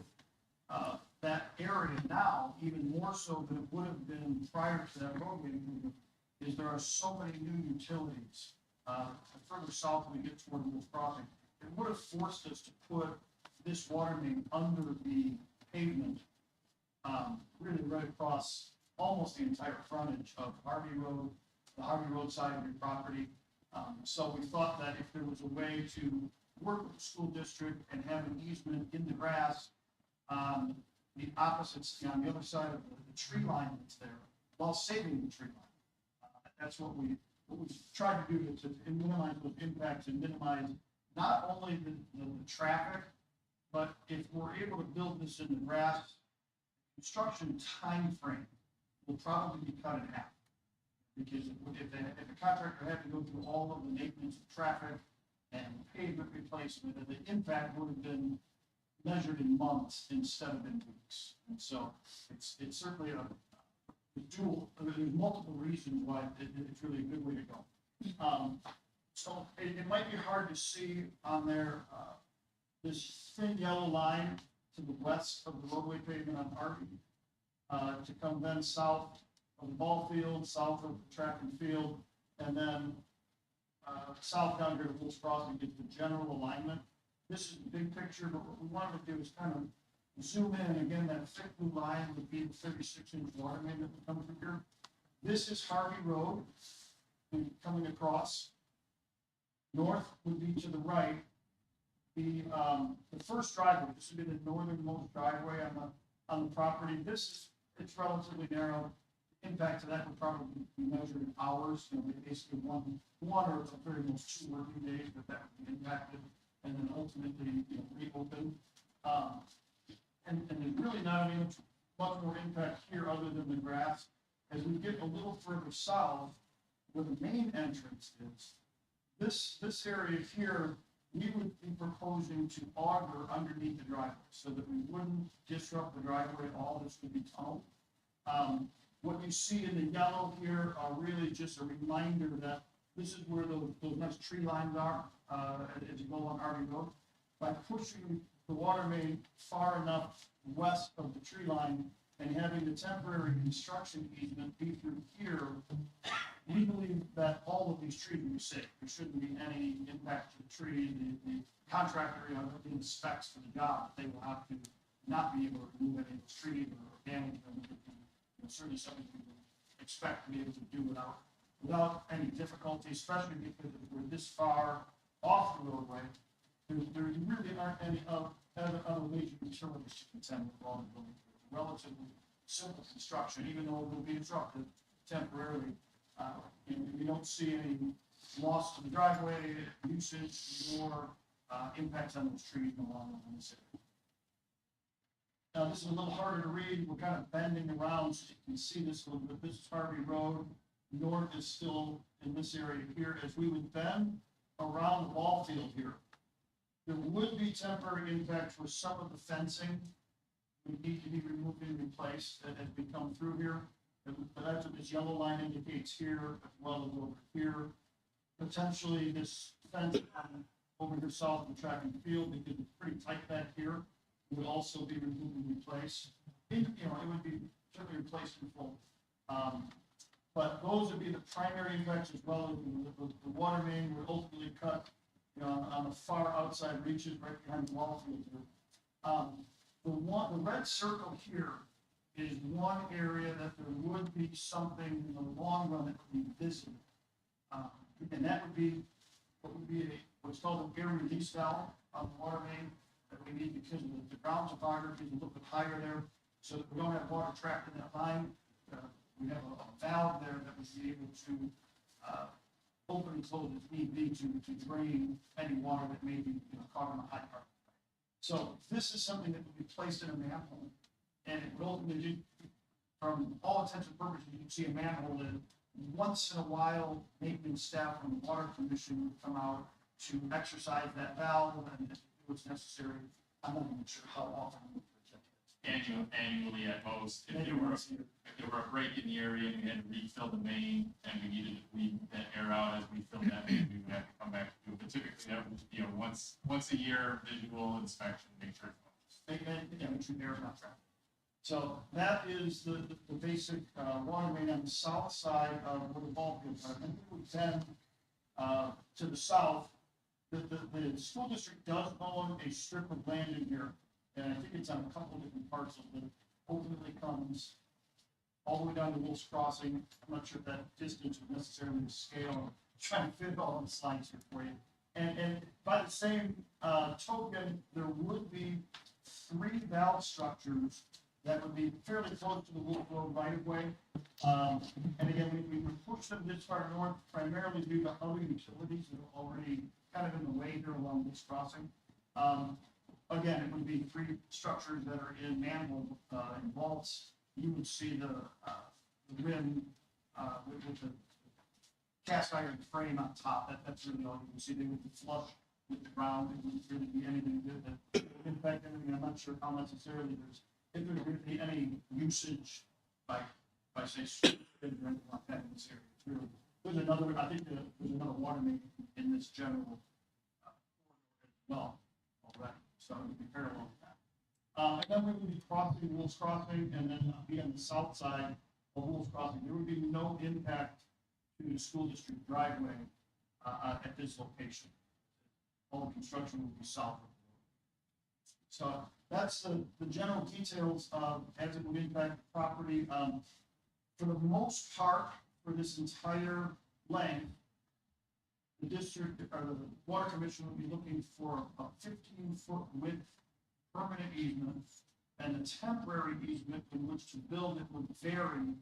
that area now, even more so than it would have been prior to that roadway movement, is there are so many new utilities further south when we get toward Wolf's Crossing. It would have forced us to put this water main under the pavement, really right across almost the entire frontage of Harvey Road, the Harvey Road side of your property. So we thought that if there was a way to work with the school district and have an easement in the grass, the opposites, on the other side of the tree line that's there, while saving the tree line. That's what we tried to do to minimize those impacts and minimize not only the traffic, but if we're able to build this in the grass, construction time frame will probably be cut in half. Because if the contractor had to go through all of the maintenance of traffic and pavement replacement, then the impact would have been measured in months instead of in weeks. And so it's certainly there's multiple reasons why it's really a good way to go. So it might be hard to see on there, this thin yellow line to the west of the roadway pavement on Harvey, to come then south of the ball field, south of the track and field, and then south down here to Wolf's Crossing gets the general alignment. This is the big picture, but what we wanted to do is kind of zoom in. Again, that thick blue line would be the 36-inch water main that would come through here. This is Harvey Road coming across. North would be to the right. The first driveway, this would be the northernmost driveway on the property. It's relatively narrow. The impact to that would probably be measured in hours, basically one or at the very most 2 working days that would be impacted, and then ultimately reopened. And there's really not any much more impact here other than the grass. As we get a little further south, where the main entrance is, this area here, we would be proposing to auger underneath the driveway so that we wouldn't disrupt the driveway at all. This would be tunneled. What you see in the yellow here are really just a reminder that this is where those nice tree lines are as you go on Harvey Road. By pushing the water main far enough west of the tree line and having the temporary construction easement be through here, we believe that all of these trees will be safe. There shouldn't be any impact to the tree. The contractor, in the specs for the job, they will have to not be able to remove any of the trees or damage them. Certainly something we would expect to be able to do without any difficulty, especially because we're this far off the roadway. There really aren't any other major utilities to contend with all the buildings. It's a relatively simple construction, even though it will be disrupted temporarily. We don't see any loss to the driveway usage, nor impacts on those trees in the long run in this area. Now, this is a little harder to read. We're kind of bending around so you can see this a little bit. This is Harvey Road. North is still in this area here. As we would bend around the ball field here, there would be temporary impacts with some of the fencing would need to be removed and replaced as we come through here. But that's what this yellow line indicates here, as well as over here. Potentially this fence over here south of the track and field, because it's pretty tight back here, would also be removed and replaced. It would be certainly replaced in full. But those would be the primary impacts, as well as the water main would ultimately cut, on the far outside reaches right behind the wall field here. The red circle here is one area that there would be something in the long run that would be visited. And that would be what's called an air release valve on the water main that we need, because the ground topography is a little bit higher there, so that we don't have water trapped in that line. We have a valve there that would be able to open and close if need be to drain any water that may be caught in the high part. So this is something that would be placed in a manhole, and it would ultimately, from all intents and purposes, you can see a manhole that once in a while, maintenance staff from the Water Commission would come out to exercise that valve, and if it was necessary, I'm not even sure how often. Annually at most, if there were a break in the area and we had to refill the main and we needed to bleed that air out as we filled that main, we would have to come back to do it. But typically that would be once a year visual inspection, make sure it's Air not trapped. So that is the basic water main on the south side of where the ball fields are. And then to the south, the school district does own a strip of land in here. And I think it's on a couple of different parcels that ultimately comes all the way down to Wolf's Crossing. I'm not sure if that distance is necessarily the scale. I'm trying to fit all the slides here for you. And by the same token, there would be 3 valve structures that would be fairly close to the Wolf Road right of way. And again, we would push them this far north primarily due to other utilities that are already kind of in the way here along Wolf's Crossing. Again, it would be 3 structures that are in manhole and vaults. You would see the rim with the cast iron frame on top. That's really all you can see. They would be flush with the ground. It wouldn't really be anything good that would impact anything. I'm not sure how necessarily if there's going to be any usage by say or anything like that in this area. It's really, there's another water main in this general as well already. So it would be parallel to that. And then we would be crossing Wolf's Crossing, and then be on the south side of Wolf's Crossing. There would be no impact to the school district driveway at this location. All the construction would be south of the road. So that's the general details of as it would impact the property. For the most part, for this entire length, the district or the Water Commission would be looking for a 15-foot width permanent easement, and the temporary easement in which to build it would vary.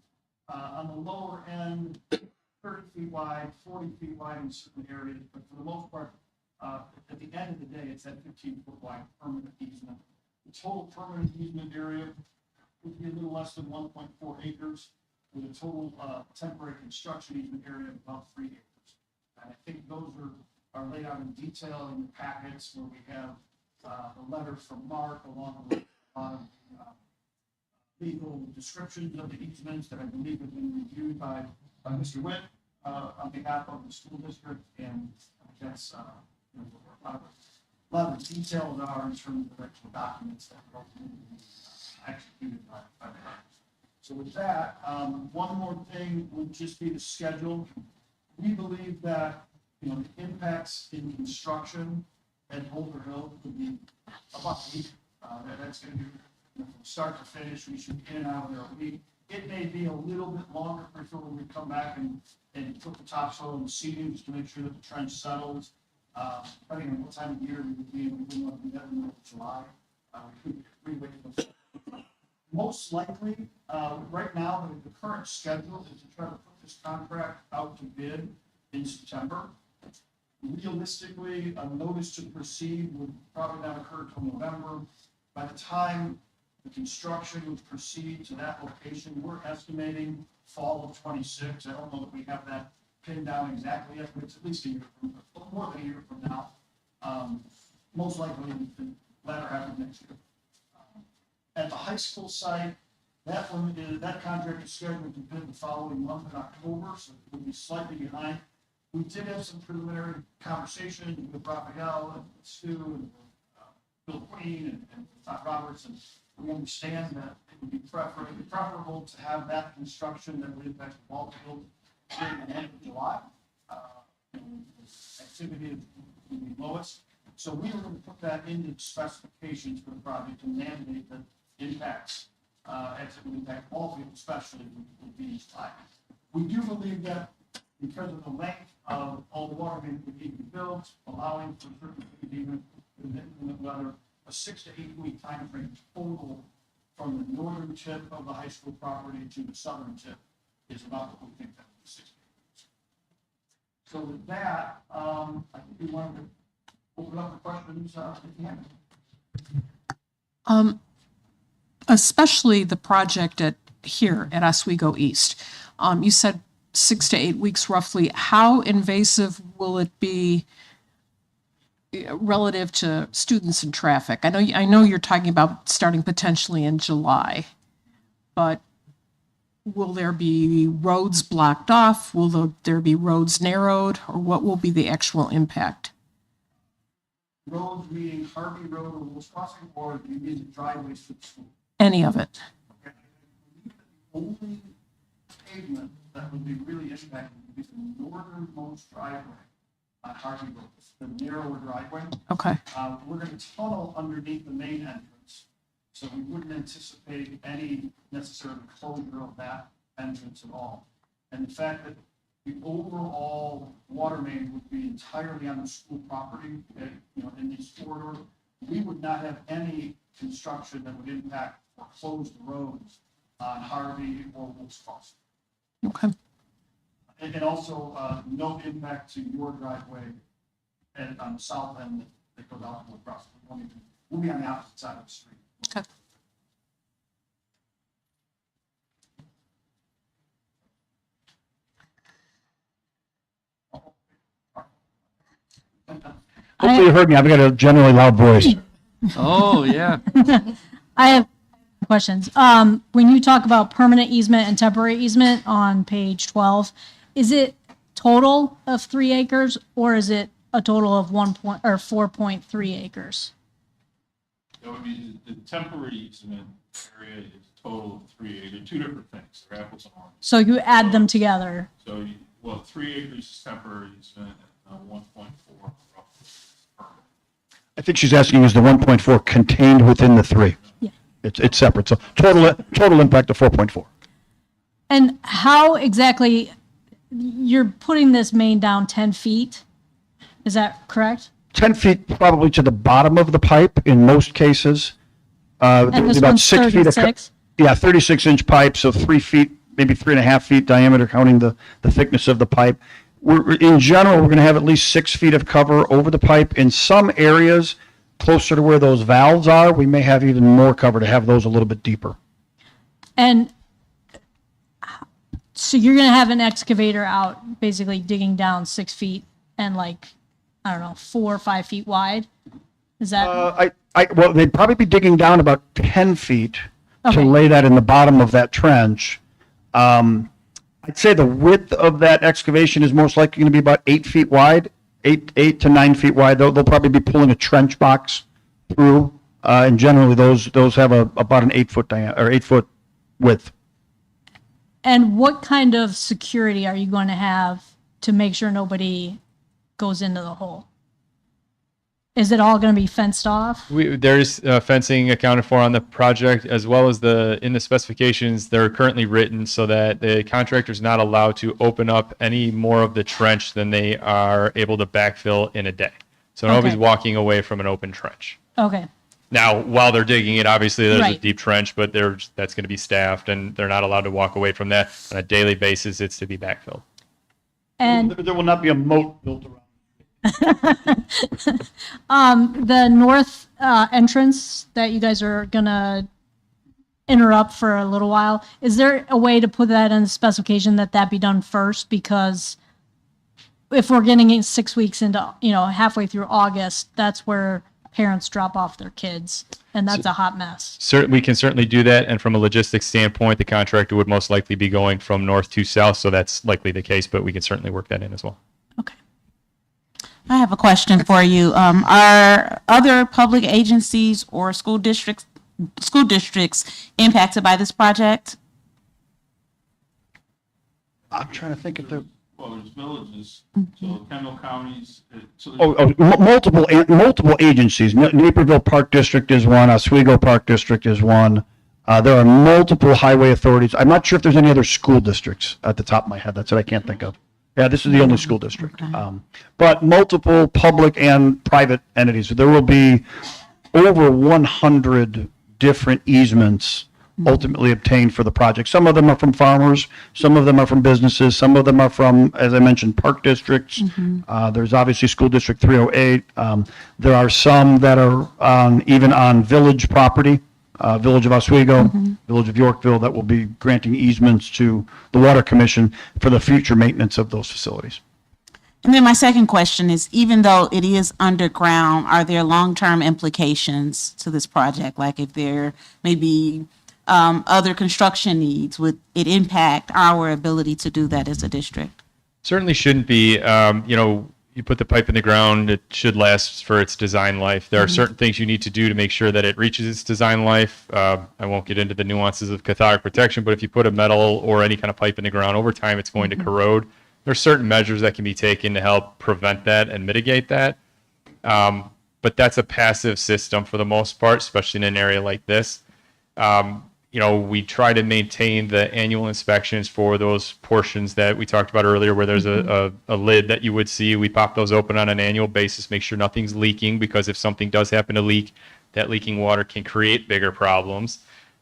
On the lower end, 30 feet wide, 40 feet wide in certain areas, but for the most part, at the end of the day, it's that 15-foot wide permanent easement. The total permanent easement area would be a little less than 1.4 acres, with a total temporary construction easement area of about 3 acres. And I think those are laid out in detail in the packets, where we have the letters from Mark along with legal descriptions of the easements that I believe have been reviewed by Mr. Witt on behalf of the school district, and I guess a lot of the details are in terms of actual documents that are ultimately executed by the Congress. So with that, one more thing would just be the schedule. We believe that the impacts in construction at Boulder Hill would be about a week. That's going to be from start to finish. We should be in and out of there a week. It may be a little bit longer before we come back and put the topsoil and seeding just to make sure that the trench settles. Depending on what time of year we would be in, we wouldn't want to do that in the middle of July. We could wait. Most likely, right now, the current schedule is to try to put this contract out to bid in September. Realistically, a notice to proceed would probably not occur till November. By the time the construction would proceed to that location, we're estimating fall of '26. I don't know that we have that pinned down exactly yet, but it's at least a year from, more than a year from now. Most likely in the latter half of next year. At the high school site, that contract is scheduled to bid the following month in October, so it will be slightly behind. We did have some preliminary conversation with Raphael and Stu and Bill Queen and Todd Roberts, and we understand that it would be preferable to have that construction that would impact the ball field during the end of July. Activity would be lowest. So we were going to put that into the specifications for the project and mandate that impacts, as it would impact ball field especially, would be high. We do believe that because of the length of all the water mains that need to be built, allowing for certain even in weather, a 6 to 8 week time frame total from the northern tip of the high school property to the southern tip is about what we think that would be 6 to 8 weeks. So with that, I think we wanted to open up the questions at the end. Especially the project here at Oswego East. You said 6 to 8 weeks roughly. How invasive will it be relative to students and traffic? I know you're talking about starting potentially in July, but will there be roads blocked off? Will there be roads narrowed, or what will be the actual impact? Roads meaning Harvey Road or Wills Crossing, or do you mean the driveways to the school? Any of it. Okay. The only pavement that would be really impacted would be the northernmost driveway on Harvey Road, the narrower driveway. Okay. We're going to tunnel underneath the main entrance, so we wouldn't anticipate any necessary closure of that entrance at all. And the fact that the overall water main would be entirely on the school property, in these corridors, we would not have any construction that would impact or close the roads on Harvey or Wills Crossing. Okay. And also, no impact to your driveway and on the south end that goes out to Wills Crossing. We'll be on the opposite side of the street. Okay. Hopefully you heard me. I've got a generally loud voice. Oh, yeah. I have questions. When you talk about permanent easement and temporary easement on page 12, is it total of 3 acres or is it a total of 4.3 acres? That would be the temporary easement area is a total of 3 acres, 2 different things, they're apples and oranges. So you add them together. So, 3 acres is temporary easement, and 1.4 roughly is permanent. I think she's asking, is the 1.4 contained within the 3? Yeah. It's separate. So total impact of 4.4. And how exactly, you're putting this main down 10 feet? Is that correct? 10 feet probably to the bottom of the pipe in most cases. And this one's 36? Yeah, 36-inch pipe, so 3 feet, maybe 3.5 feet diameter, counting the thickness of the pipe. In general, we're going to have at least 6 feet of cover over the pipe. In some areas, closer to where those valves are, we may have even more cover to have those a little bit deeper. And so you're going to have an excavator out basically digging down 6 feet and 4 or 5 feet wide? Is that? Well, they'd probably be digging down about 10 feet to Okay. lay that in the bottom of that trench. I'd say the width of that excavation is most likely going to be about 8 feet wide, 8 to 9 feet wide. They'll probably be pulling a trench box through, and generally those have about an 8 foot diameter or 8 foot width. And what kind of security are you going to have to make sure nobody goes into the hole? Is it all going to be fenced off? There's fencing accounted for on the project, as well as in the specifications. They're currently written so that the contractor's not allowed to open up any more of the trench than they are able to backfill in a day. So nobody's walking away from an open trench. Okay. Now, while they're digging it, obviously there's a Right. deep trench, but that's going to be staffed, and they're not allowed to walk away from that on a daily basis. It's to be backfilled. And There will not be a moat built around. The north entrance that you guys are gonna interrupt for a little while, is there a way to put that in the specification that that be done first? Because if we're getting in 6 weeks into, halfway through August, that's where parents drop off their kids, and that's a hot mess. We can certainly do that. And from a logistics standpoint, the contractor would most likely be going from north to south. So that's likely the case, but we can certainly work that in as well. I have a question for you. Are other public agencies or school districts impacted by this project? I'm trying to think if there. Well, there's villages, so Kendall counties. Multiple agencies. Naperville Park District is one. Oswego Park District is one. There are multiple highway authorities. I'm not sure if there's any other school districts at the top of my head. That's what I can't think of. Yeah, this is the only school district. But multiple public and private entities. There will be over 100 different easements ultimately obtained for the project. Some of them are from farmers, some of them are from businesses, some of them are from, as I mentioned, park districts. There's obviously School District 308. There are some that are even on village property, Village of Oswego, Village of Yorkville, that will be granting easements to the Water Commission for the future maintenance of those facilities. And then my second question is, even though it is underground, are there long-term implications to this project? Like if there may be other construction needs, would it impact our ability to do that as a district? Certainly shouldn't be. You put the pipe in the ground, it should last for its design life. There are certain things you need to do to make sure that it reaches its design life. I won't get into the nuances of cathodic protection, but if you put a metal or any kind of pipe in the ground over time, it's going to corrode. There's certain measures that can be taken to help prevent that and mitigate that. But that's a passive system for the most part, especially in an area like this. We try to maintain the annual inspections for those portions that we talked about earlier, where there's a lid that you would see. We pop those open on an annual basis, make sure nothing's leaking, because if something does happen to leak, that leaking water can create bigger problems.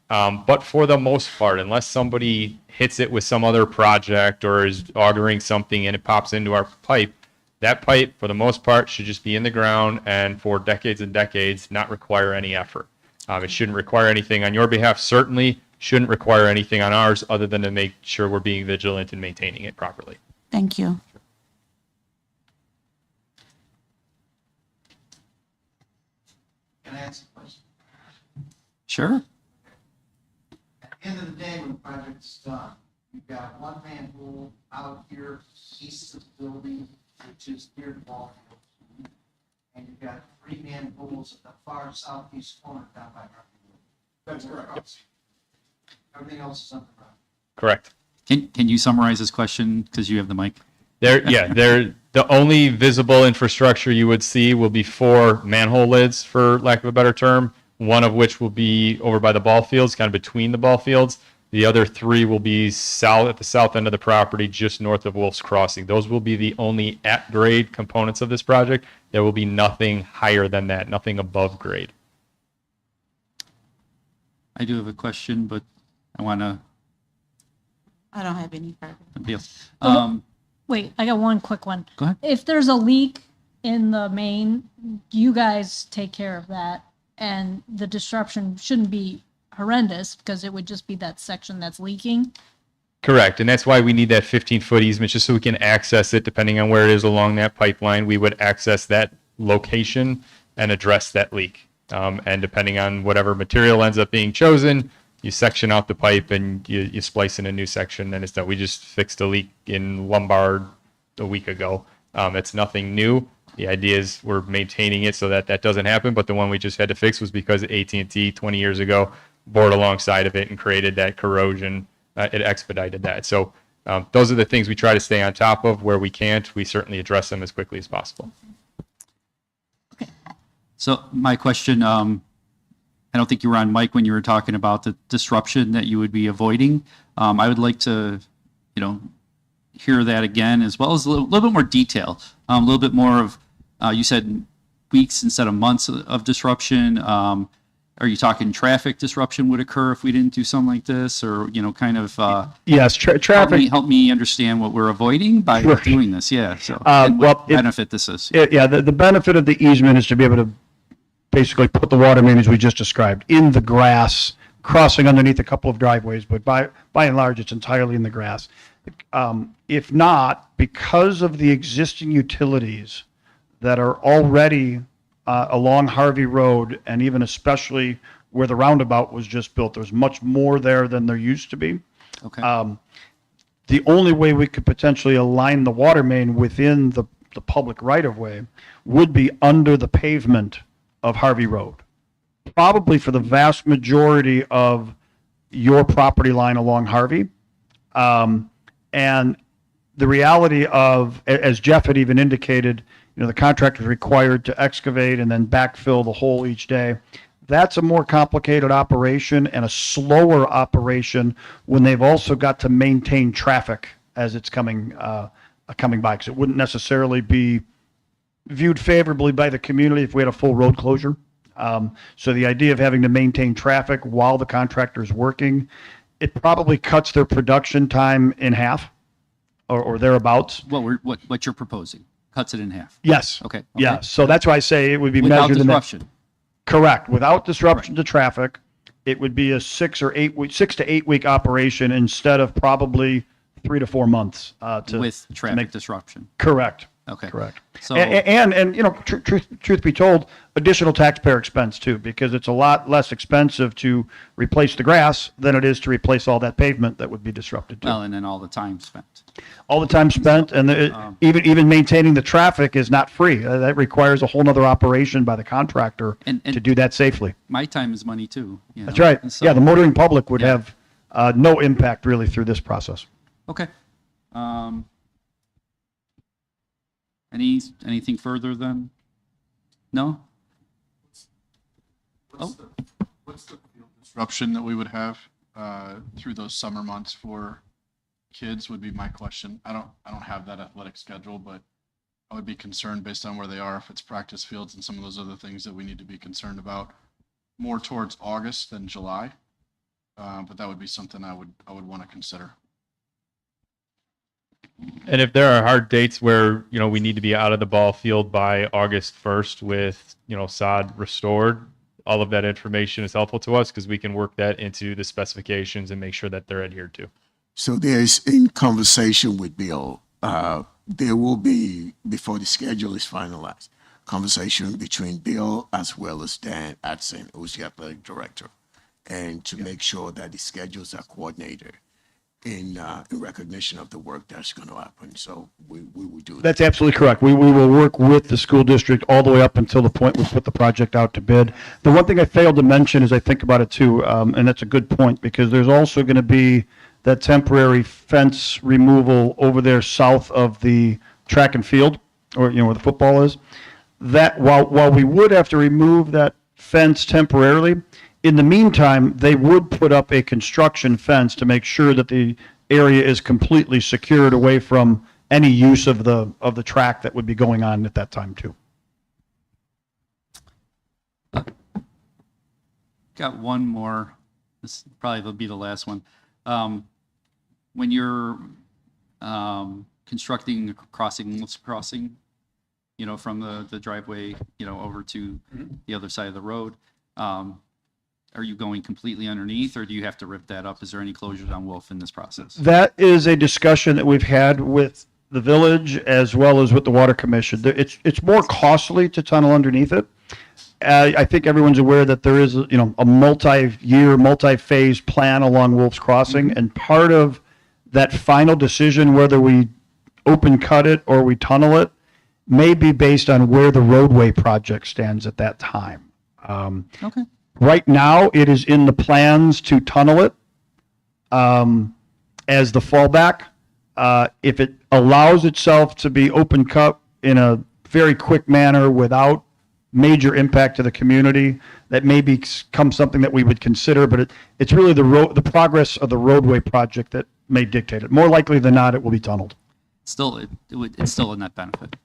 But for the most part, unless somebody hits it with some other project or is augering something and it pops into our pipe, that pipe, for the most part, should just be in the ground and for decades and decades not require any effort. It shouldn't require anything on your behalf, certainly shouldn't require anything on ours other than to make sure we're being vigilant in maintaining it properly. Thank you. Can I ask a question? Sure. At the end of the day, when the project's done, you've got one manhole out here east of the building, which is near the ball field. And you've got 3 manholes at the far southeast corner down by Murphy. That's correct. Everything else is underground. Correct. Can you summarize this question, because you have the mic? The only visible infrastructure you would see will be 4 manhole lids, for lack of a better term, one of which will be over by the ball fields, kind of between the ball fields. The other 3 will be at the south end of the property, just north of Wolf's Crossing. Those will be the only at-grade components of this project. There will be nothing higher than that, nothing above grade. I do have a question, but I want to. I don't have any further. Wait, I got one quick one. Go ahead. If there's a leak in the main, you guys take care of that, and the disruption shouldn't be horrendous because it would just be that section that's leaking. Correct, and that's why we need that 15-foot easement, just so we can access it depending on where it is along that pipeline. We would access that location and address that leak. And depending on whatever material ends up being chosen, you section out the pipe and you splice in a new section, and it's done. We just fixed a leak in Lombard a week ago. It's nothing new. The idea is we're maintaining it so that that doesn't happen, but the one we just had to fix was because AT&T 20 years ago bored alongside of it and created that corrosion. It expedited that. So those are the things we try to stay on top of. Where we can't, we certainly address them as quickly as possible. So my question, I don't think you were on mic when you were talking about the disruption that you would be avoiding. I would like to, hear that again, as well as a little bit more detail, a little bit more of, you said weeks instead of months of disruption. are you talking traffic disruption would occur if we didn't do something like this, or, you know, kind of, Yes, traffic. help me understand what we're avoiding by Sure. doing this, yeah, so, and what benefit this is. Yeah, the benefit of the easement is to be able to basically put the water main, as we just described, in the grass, crossing underneath a couple of driveways, but by and large, it's entirely in the grass. If not, because of the existing utilities that are already along Harvey Road, and even especially where the roundabout was just built, there's much more there than there used to be. Okay. The only way we could potentially align the water main within the public right-of-way would be under the pavement of Harvey Road. Probably for the vast majority of your property line along Harvey. And the reality of, as Jeff had even indicated, you know, the contractor is required to excavate and then backfill the hole each day. That's a more complicated operation and a slower operation when they've also got to maintain traffic as it's coming by, because it wouldn't necessarily be viewed favorably by the community if we had a full road closure. So the idea of having to maintain traffic while the contractor is working, it probably cuts their production time in half or thereabouts. What you're proposing, cuts it in half? Yes. Okay. Yeah, so that's why I say it would be Without measured in that. disruption. Correct. Without disruption to traffic, it would be a 6 to 8 week operation instead of probably 3 to 4 months With to traffic make. disruption. Correct. Okay. Correct. So- And you know, truth be told, additional taxpayer expense too, because it's a lot less expensive to replace the grass than it is to replace all that pavement that would be disrupted too. Well, and then all the time spent. All the time spent, and even maintaining the traffic is not free. That requires a whole nother operation by the contractor And to do that safely. My time is money too. You That's know? right. And so- Yeah, the motoring public would Yeah. have no impact really through this process. Okay. Anything further then? No? What's the field disruption that we would have through those summer months for kids would be my question. I don't have that athletic schedule, but I would be concerned based on where they are if it's practice fields and some of those other things that we need to be concerned about more towards August than July. But that would be something I would want to consider. And if there are hard dates where, you know, we need to be out of the ball field by August 1st with, you know, sod restored, all of that information is helpful to us because we can work that into the specifications and make sure that they're adhered to. So there's, in conversation with Bill, there will be, before the schedule is finalized, conversation between Bill as well as Dan Adson, who's the athletic director, and to make sure that the schedules are coordinated in recognition of the work that's going to happen. So we will do that. That's absolutely correct. We will work with the school district all the way up until the point we put the project out to bid. The one thing I failed to mention as I think about it too, and that's a good point, because there's also going to be that temporary fence removal over there south of the track and field, or, you know, where the football is. That while we would have to remove that fence temporarily, in the meantime, they would put up a construction fence to make sure that the area is completely secured away from any use of the track that would be going on at that time too. Got one more. This probably will be the last one. When you're constructing a crossing, you know, from the driveway, you know, over to the other side of the road, are you going completely underneath, or do you have to rip that up? Is there any closures on Wolf in this process? That is a discussion that we've had with the village as well as with the water commission. It's more costly to tunnel underneath it. I think everyone's aware that there is, you know, a multi-year, multi-phase plan along Wolf's Crossing, and part of that final decision whether we open cut it or we tunnel it may be based on where the roadway project stands at that time. Okay. Right now, it is in the plans to tunnel it as the fallback. If it allows itself to be open cut in a very quick manner without major impact to the community, that may become something that we would consider, but it's really the progress of the roadway project that may dictate it. More likely than not, it will be tunneled. Still, it's still a net benefit.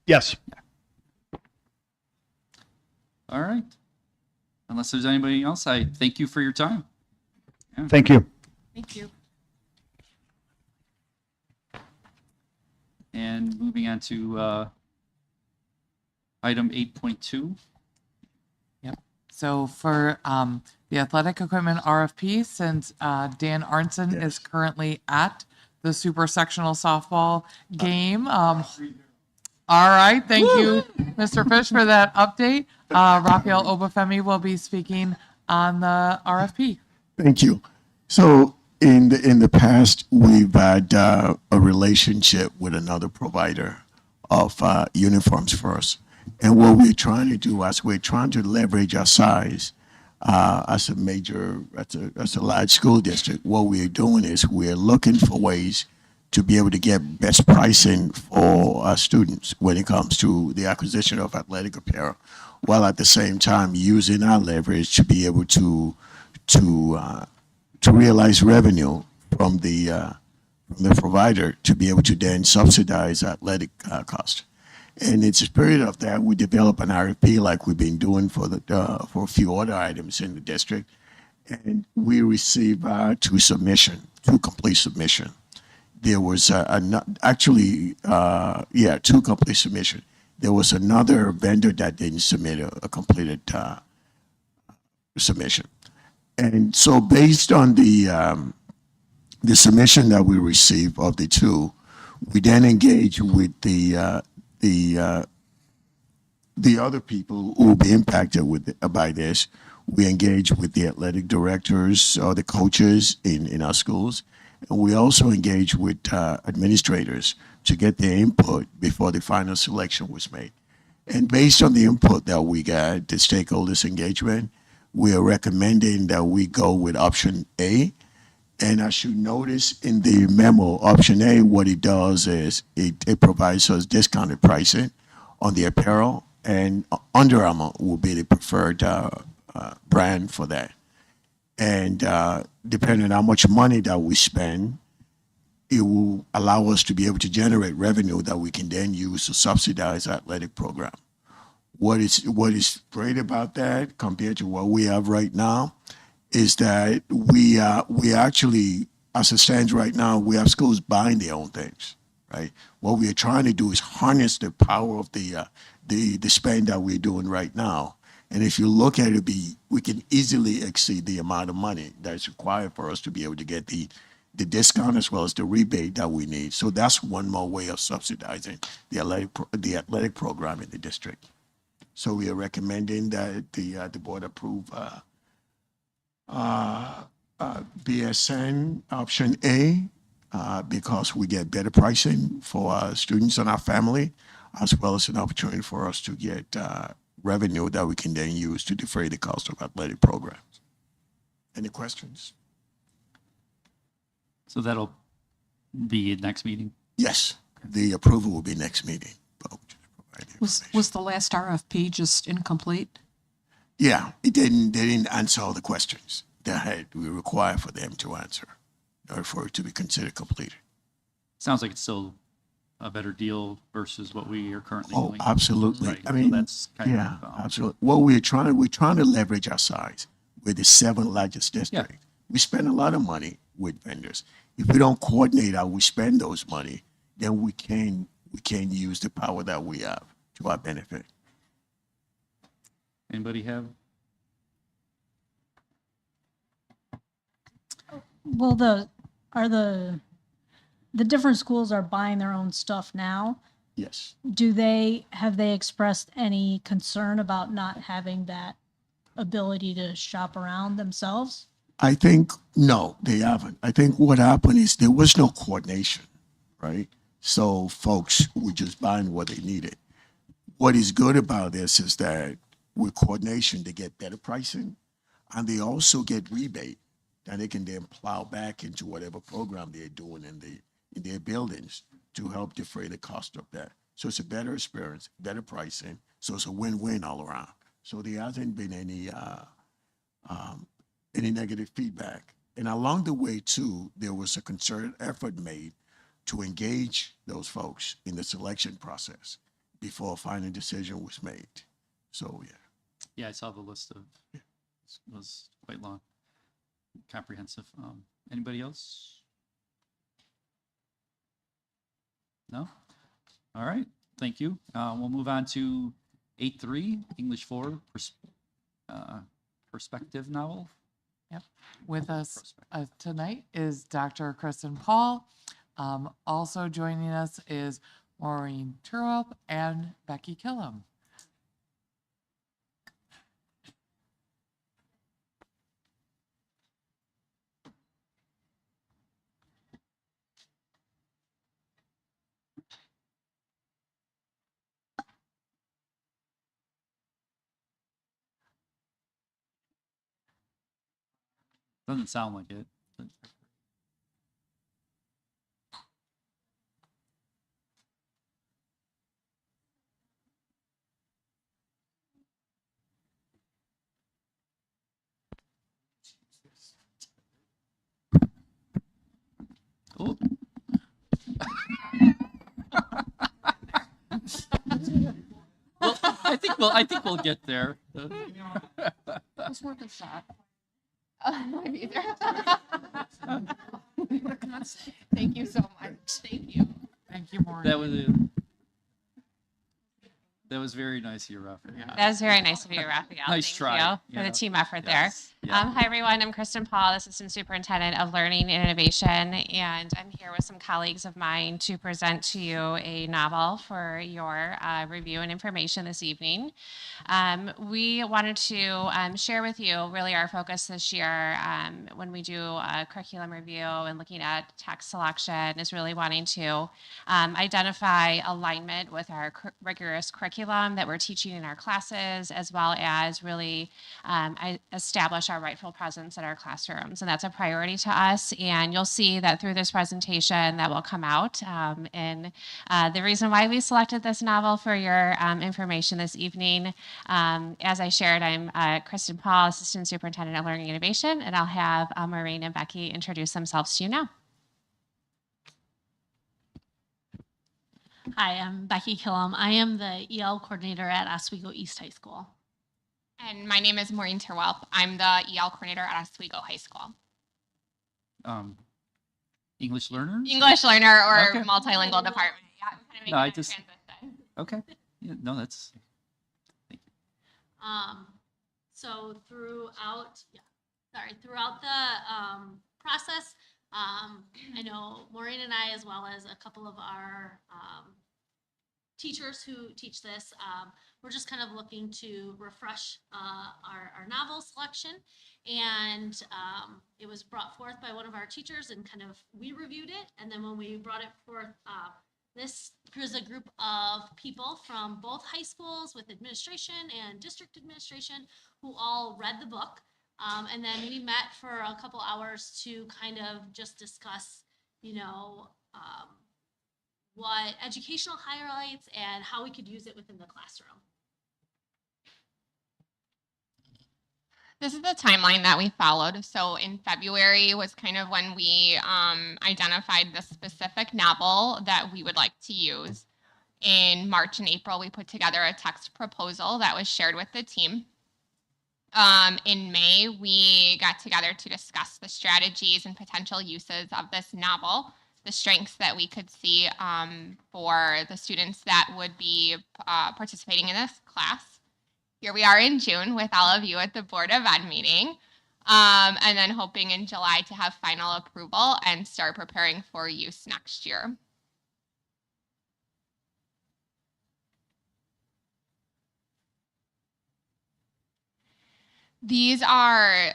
Yes. All right. unless there's anybody else, I thank you for your time. Thank you. Thank you. And moving on to item 8.2. So for the athletic equipment RFP, since Dan Arnson is currently at the super sectional softball game. All right, thank you, Mr. Fish, for that update. Raphael Obafemi will be speaking on the RFP. Thank you. So in the past, we've had a relationship with another provider of uniforms for us. And what we're trying to do is we're trying to leverage our size as a large school district. What we're doing is we're looking for ways to be able to get best pricing for our students when it comes to the acquisition of athletic apparel, while at the same time using our leverage to be able to realize revenue from the provider to be able to then subsidize athletic cost. And in the spirit of that, we develop an RFP like we've been doing for a few other items in the district, and we received two complete submission. There was two complete submission. There was another vendor that didn't submit a completed submission. And so based on the submission that we received of the two, we then engage with the other people who will be impacted by this. We engage with the athletic directors or the coaches in our schools. And we also engage with administrators to get their input before the final selection was made. And based on the input that we got, the stakeholders engagement, we are recommending that we go with option A. And as you notice in the memo, option A, what it does is it provides us discounted pricing on the apparel, and Under Armour will be the preferred brand for that. And depending on how much money that we spend, it will allow us to be able to generate revenue that we can then use to subsidize our athletic program. What is great about that compared to what we have right now is that we actually, as it stands right now, we have schools buying their own things, right? What we are trying to do is harness the power of the spend that we're doing right now. And if you look at it, we can easily exceed the amount of money that's required for us to be able to get the discount as well as the rebate that we need. So that's one more way of subsidizing the athletic program in the district. So we are recommending that the board approve BSN option A because we get better pricing for our students and our family, as well as an opportunity for us to get revenue that we can then use to defray the cost of athletic programs. Any questions? So that'll be next meeting? Yes, the approval will be next meeting. Was the last RFP just incomplete? Yeah, they didn't answer all the questions that we require for them to answer in order for it to be considered completed. Sounds like it's still a better deal versus what we are currently Oh, doing. absolutely. Right, I so mean, that's kind yeah, of, absolutely. What we're trying to leverage our size. We're the seventh largest district. We spend a lot of money with vendors. If we don't coordinate how we spend those money, then we can use the power that we have to our benefit. Anybody have? Well, the different schools are buying their own stuff now. Yes. Have they expressed any concern about not having that ability to shop around themselves? I think, no, they haven't. I think what happened is there was no coordination, right? So folks were just buying what they needed. What is good about this is that with coordination, they get better pricing, and they also get rebate that they can then plow back into whatever program they're doing in their buildings to help defray the cost of that. So it's a better experience, better pricing. So it's a win-win all around. So there hasn't been any negative feedback. And along the way too, there was a concerted effort made to engage those folks in the selection process before a final decision was made. So yeah. Yeah, I saw the list of was quite long, comprehensive. Anybody else? No? All right, thank you. We'll move on to 8.3, English 4, perspective novel. Yep. With us tonight is Dr. Kristen Paul. Also joining us is Maureen Turop and Becky Killam. Doesn't sound like it. But oh. Well, I think we'll get there. Let's work a shot. Thank you so much. Thank you. Thank you, Maureen. That was very nice of you, Raphael. That was very nice of you, Raphael. Nice Thank try, you for you the know. team effort Yes, there. yeah. Hi, everyone. I'm Kristen Paul, Assistant Superintendent of Learning and Innovation, and I'm here with some colleagues of mine to present to you a novel for your review and information this evening. We wanted to share with you really our focus this year when we do a curriculum review and looking at text selection is really wanting to identify alignment with our rigorous curriculum that we're teaching in our classes, as well as really establish our rightful presence in our classrooms. And that's a priority to us. And you'll see that through this presentation that will come out. And the reason why we selected this novel for your information this evening, as I shared, I'm Kristen Paul, Assistant Superintendent of Learning and Innovation, and I'll have Maureen and Becky introduce themselves to you now. Hi, I'm Becky Killam. I am the EL coordinator at Oswego East High School. And my name is Maureen Terwelp. I'm the EL coordinator at Oswego High School. English learners? English learner or Okay. multilingual department. Yeah, I'm kind of making No, I that just transition. okay. Yeah, no, that's So throughout the process, I know Maureen and I, as well as a couple of our teachers who teach this, we're just kind of looking to refresh our novel selection. And it was brought forth by one of our teachers and kind of we reviewed it. And then when we brought it forth, this was a group of people from both high schools with administration and district administration who all read the book. And then we met for a couple hours to kind of just discuss, what educational highlights and how we could use it within the classroom. This is the timeline that we followed. So in February was kind of when we identified the specific novel that we would like to use. In March and April, we put together a text proposal that was shared with the team. In May, we got together to discuss the strategies and potential uses of this novel, the strengths that we could see for the students that would be participating in this class. Here we are in June with all of you at the Board of Ed meeting, and then hoping in July to have final approval and start preparing for use next year. These are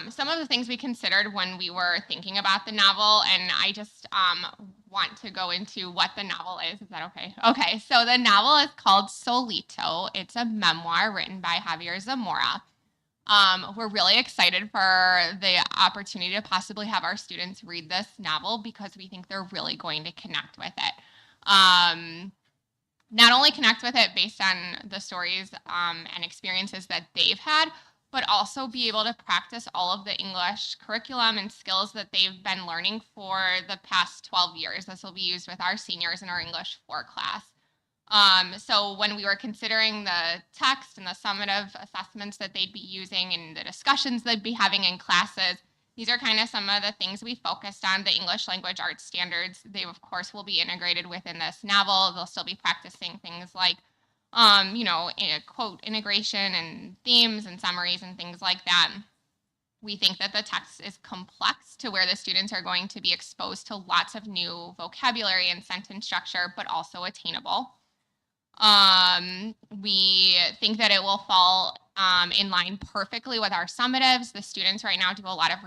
some of the things we considered when we were thinking about the novel, and I just want to go into what the novel is. Is that okay? Okay, so the novel is called Solito. It's a memoir written by Javier Zamora. We're really excited for the opportunity to possibly have our students read this novel because we think they're really going to connect with it. Not only connect with it based on the stories and experiences that they've had, but also be able to practice all of the English curriculum and skills that they've been learning for the past 12 years. This will be used with our seniors in our English 4 class. So when we were considering the text and the summative assessments that they'd be using and the discussions they'd be having in classes, these are kind of some of the things we focused on. The English language arts standards, they of course will be integrated within this novel. They'll still be practicing things like, quote integration and themes and summaries and things like that. We think that the text is complex to where the students are going to be exposed to lots of new vocabulary and sentence structure, but also attainable. We think that it will fall in line perfectly with our summatives. The students right now do a lot of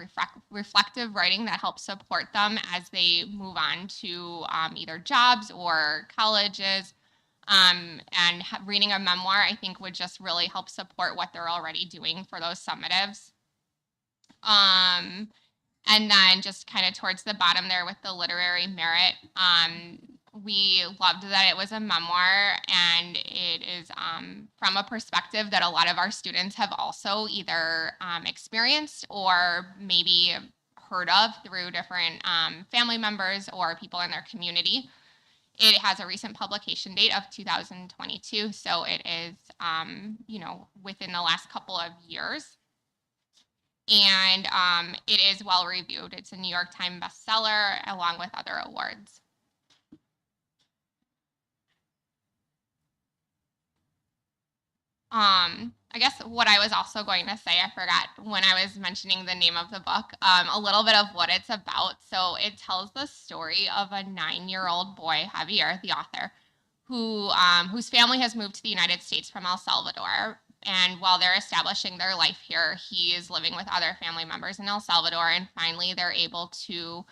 reflective writing that helps support them as they move on to either jobs or colleges. Reading a memoir, I think, would just really help support what they're already doing for those summatives. And then just kind of towards the bottom there with the literary merit, we loved that it was a memoir, and it is from a perspective that a lot of our students have also either experienced or maybe heard of through different family members or people in their community. It has a recent publication date of 2022, so it is, within the last couple of years. And it is well reviewed. It's a New York Times bestseller along with other awards. I guess what I was also going to say, I forgot when I was mentioning the name of the book, a little bit of what it's about. So it tells the story of a 9-year-old boy, Javier, the author, whose family has moved to the United States from El Salvador. And while they're establishing their life here, he is living with other family members in El Salvador. And finally, they're able to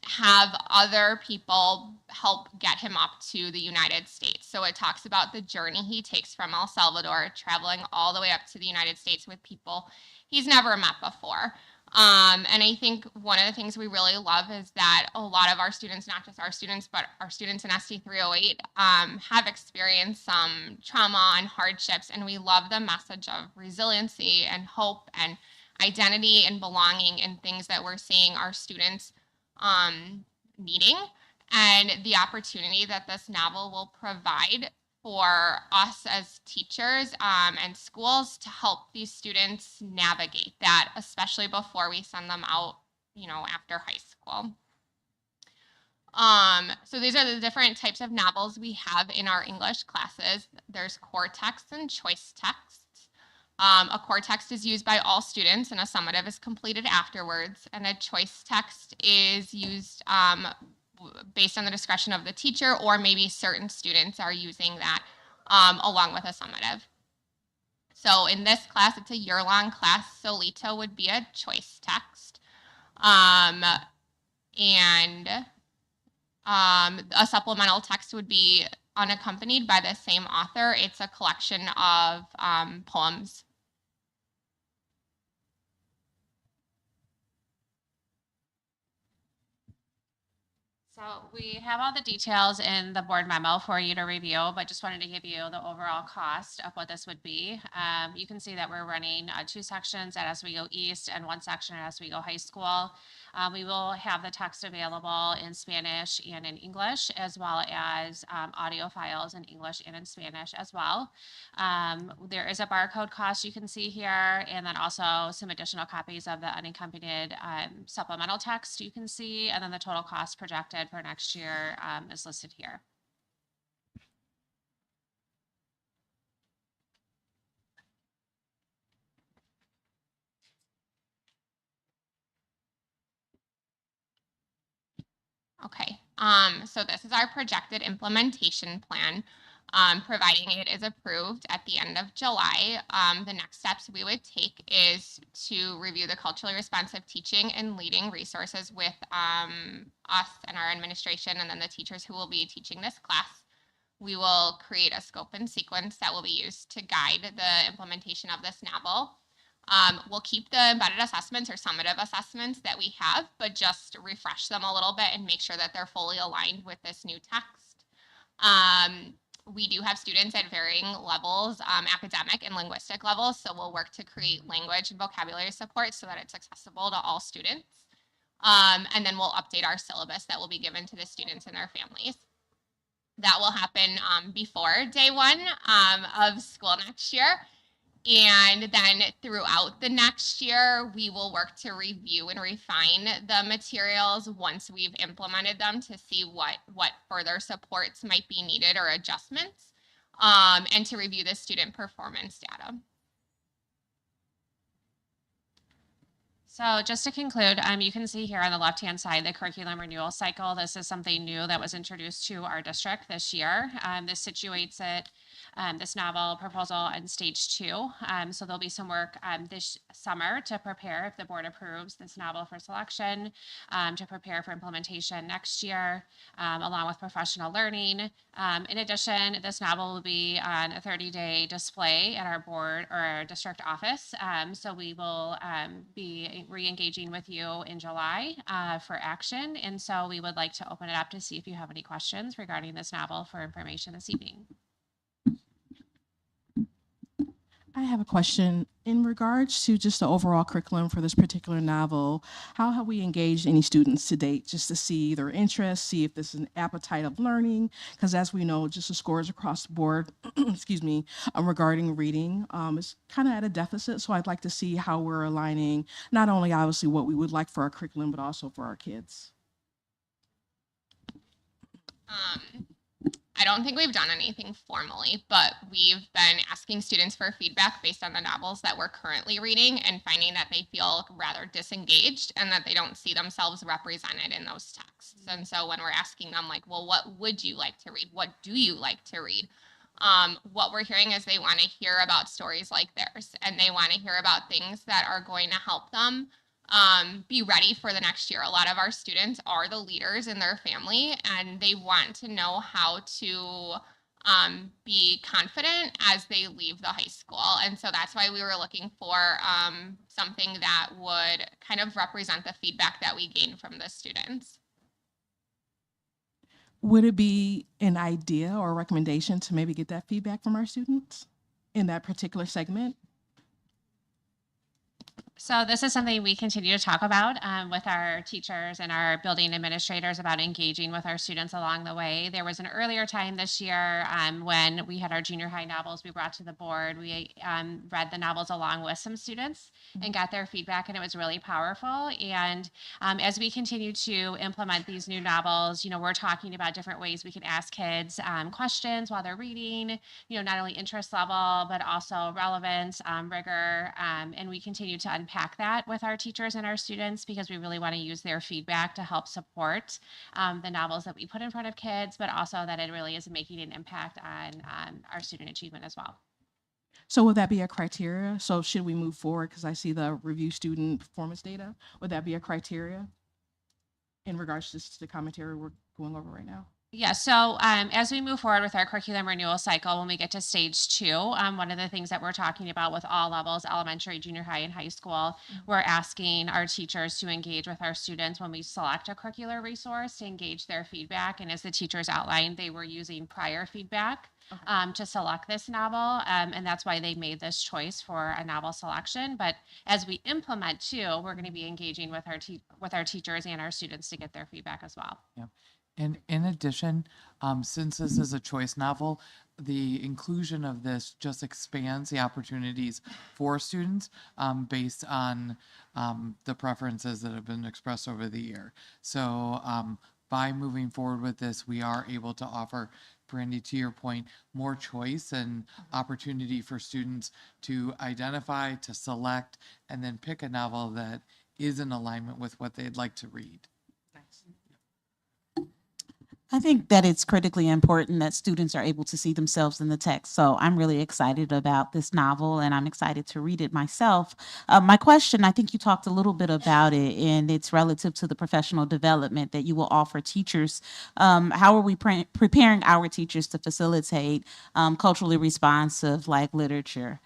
have other people help get him up to the United States. So it talks about the journey he takes from El Salvador, traveling all the way up to the United States with people he's never met before. And I think one of the things we really love is that a lot of our students, not just our students, but our students in SD308 have experienced some trauma and hardships. And we love the message of resiliency and hope and identity and belonging and things that we're seeing our students needing, and the opportunity that this novel will provide for us as teachers and schools to help these students navigate that, especially before we send them out, after high school. So these are the different types of novels we have in our English classes. There's core texts and choice texts. A core text is used by all students and a summative is completed afterwards. And a choice text is used based on the discretion of the teacher, or maybe certain students are using that along with a summative. So in this class, it's a year-long class. Solito would be a choice text. And a supplemental text would be unaccompanied by the same author. It's a collection of poems. So we have all the details in the board memo for you to review, but just wanted to give you the overall cost of what this would be. You can see that we're running 2 sections at Oswego East and 1 section at Oswego High School. We will have the text available in Spanish and in English, as well as audio files in English and in Spanish as well. There is a barcode cost you can see here, and then also some additional copies of the unaccompanied supplemental text you can see, and then the total cost projected for next year is listed here. Okay, so this is our projected implementation plan. Providing it is approved at the end of July, the next steps we would take is to review the culturally responsive teaching and leading resources with us and our administration, and then the teachers who will be teaching this class. We will create a scope and sequence that will be used to guide the implementation of this novel. We'll keep the embedded assessments or summative assessments that we have, but just refresh them a little bit and make sure that they're fully aligned with this new text. We do have students at varying levels, academic and linguistic levels, so we'll work to create language and vocabulary support so that it's accessible to all students. And then we'll update our syllabus that will be given to the students and their families. That will happen before day one of school next year. And then throughout the next year, we will work to review and refine the materials once we've implemented them to see what further supports might be needed or adjustments, and to review the student performance data. So just to conclude, you can see here on the left-hand side the curriculum renewal cycle. This is something new that was introduced to our district this year. This situates it, this novel proposal on stage 2. So there'll be some work this summer to prepare, if the board approves, this novel for selection, to prepare for implementation next year, along with professional learning. In addition, this novel will be on a 30-day display at our board or our district office. So we will be re-engaging with you in July for action. And so we would like to open it up to see if you have any questions regarding this novel for information this evening. I have a question in regards to just the overall curriculum for this particular novel. How have we engaged any students to date just to see their interest, see if there's an appetite of learning? Because as we know, just the scores across the board, excuse me, regarding reading is kind of at a deficit. So I'd like to see how we're aligning not only obviously what we would like for our curriculum, but also for our kids. I don't think we've done anything formally, but we've been asking students for feedback based on the novels that we're currently reading and finding that they feel rather disengaged and that they don't see themselves represented in those texts. And so when we're asking them, like, well, what would you like to read? What do you like to read? What we're hearing is they want to hear about stories like theirs, and they want to hear about things that are going to help them be ready for the next year. A lot of our students are the leaders in their family, and they want to know how to be confident as they leave the high school. And so that's why we were looking for something that would kind of represent the feedback that we gain from the students. Would it be an idea or a recommendation to maybe get that feedback from our students in that particular segment? So this is something we continue to talk about with our teachers and our building administrators about engaging with our students along the way. There was an earlier time this year when we had our junior high novels we brought to the board. We read the novels along with some students and got their feedback, and it was really powerful. And as we continue to implement these new novels, you know, we're talking about different ways we can ask kids questions while they're reading, you know, not only interest level, but also relevance, rigor, and we continue to unpack that with our teachers and our students because we really want to use their feedback to help support the novels that we put in front of kids, but also that it really is making an impact on our student achievement as well. So would that be a criteria? So should we move forward? Because I see the review student performance data. Would that be a criteria in regards to the commentary we're going over right now? Yeah, so as we move forward with our curriculum renewal cycle, when we get to stage 2, one of the things that we're talking about with all levels, elementary, junior high, and high school, we're asking our teachers to engage with our students when we select a curricular resource to engage their feedback. And as the teachers outlined, they were using prior feedback to select this novel, and that's why they made this choice for a novel selection. But as we implement too, we're going to be engaging with our teachers and our students to get their feedback as well. Yeah. And in addition, since this is a choice novel, the inclusion of this just expands the opportunities for students based on the preferences that have been expressed over the year. So by moving forward with this, we are able to offer, Brandy, to your point, more choice and opportunity for students to identify, to select, and then pick a novel that is in alignment with what they'd like to read. I think that it's critically important that students are able to see themselves in the text. So I'm really excited about this novel, and I'm excited to read it myself. My question, I think you talked a little bit about it, and it's relative to the professional development that you will offer teachers. How are we preparing our teachers to facilitate culturally responsive like literature?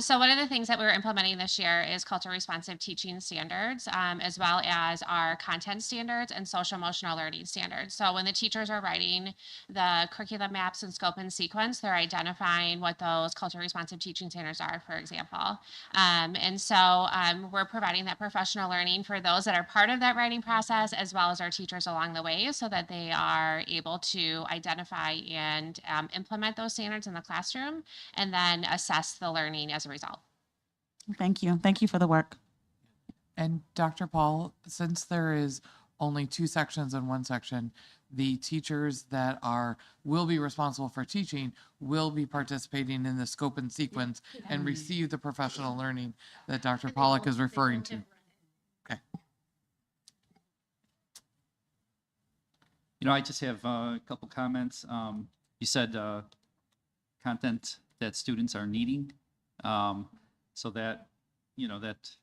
So one of the things that we're implementing this year is culture responsive teaching standards, as well as our content standards and social emotional learning standards. So when the teachers are writing the curriculum maps and scope and sequence, they're identifying what those culture responsive teaching standards are, for example. And so we're providing that professional learning for those that are part of that writing process, as well as our teachers along the way, so that they are able to identify and implement those standards in the classroom, and then assess the learning as a result. Thank you. Thank you for the work. And Dr. Paul, since there is only 2 sections in one section, the teachers that will be responsible for teaching will be participating in the scope and sequence and receive the professional learning that Dr. Pollock is referring to. Okay. You know, I just have a couple comments. You said content that students are needing, so that, you know, that's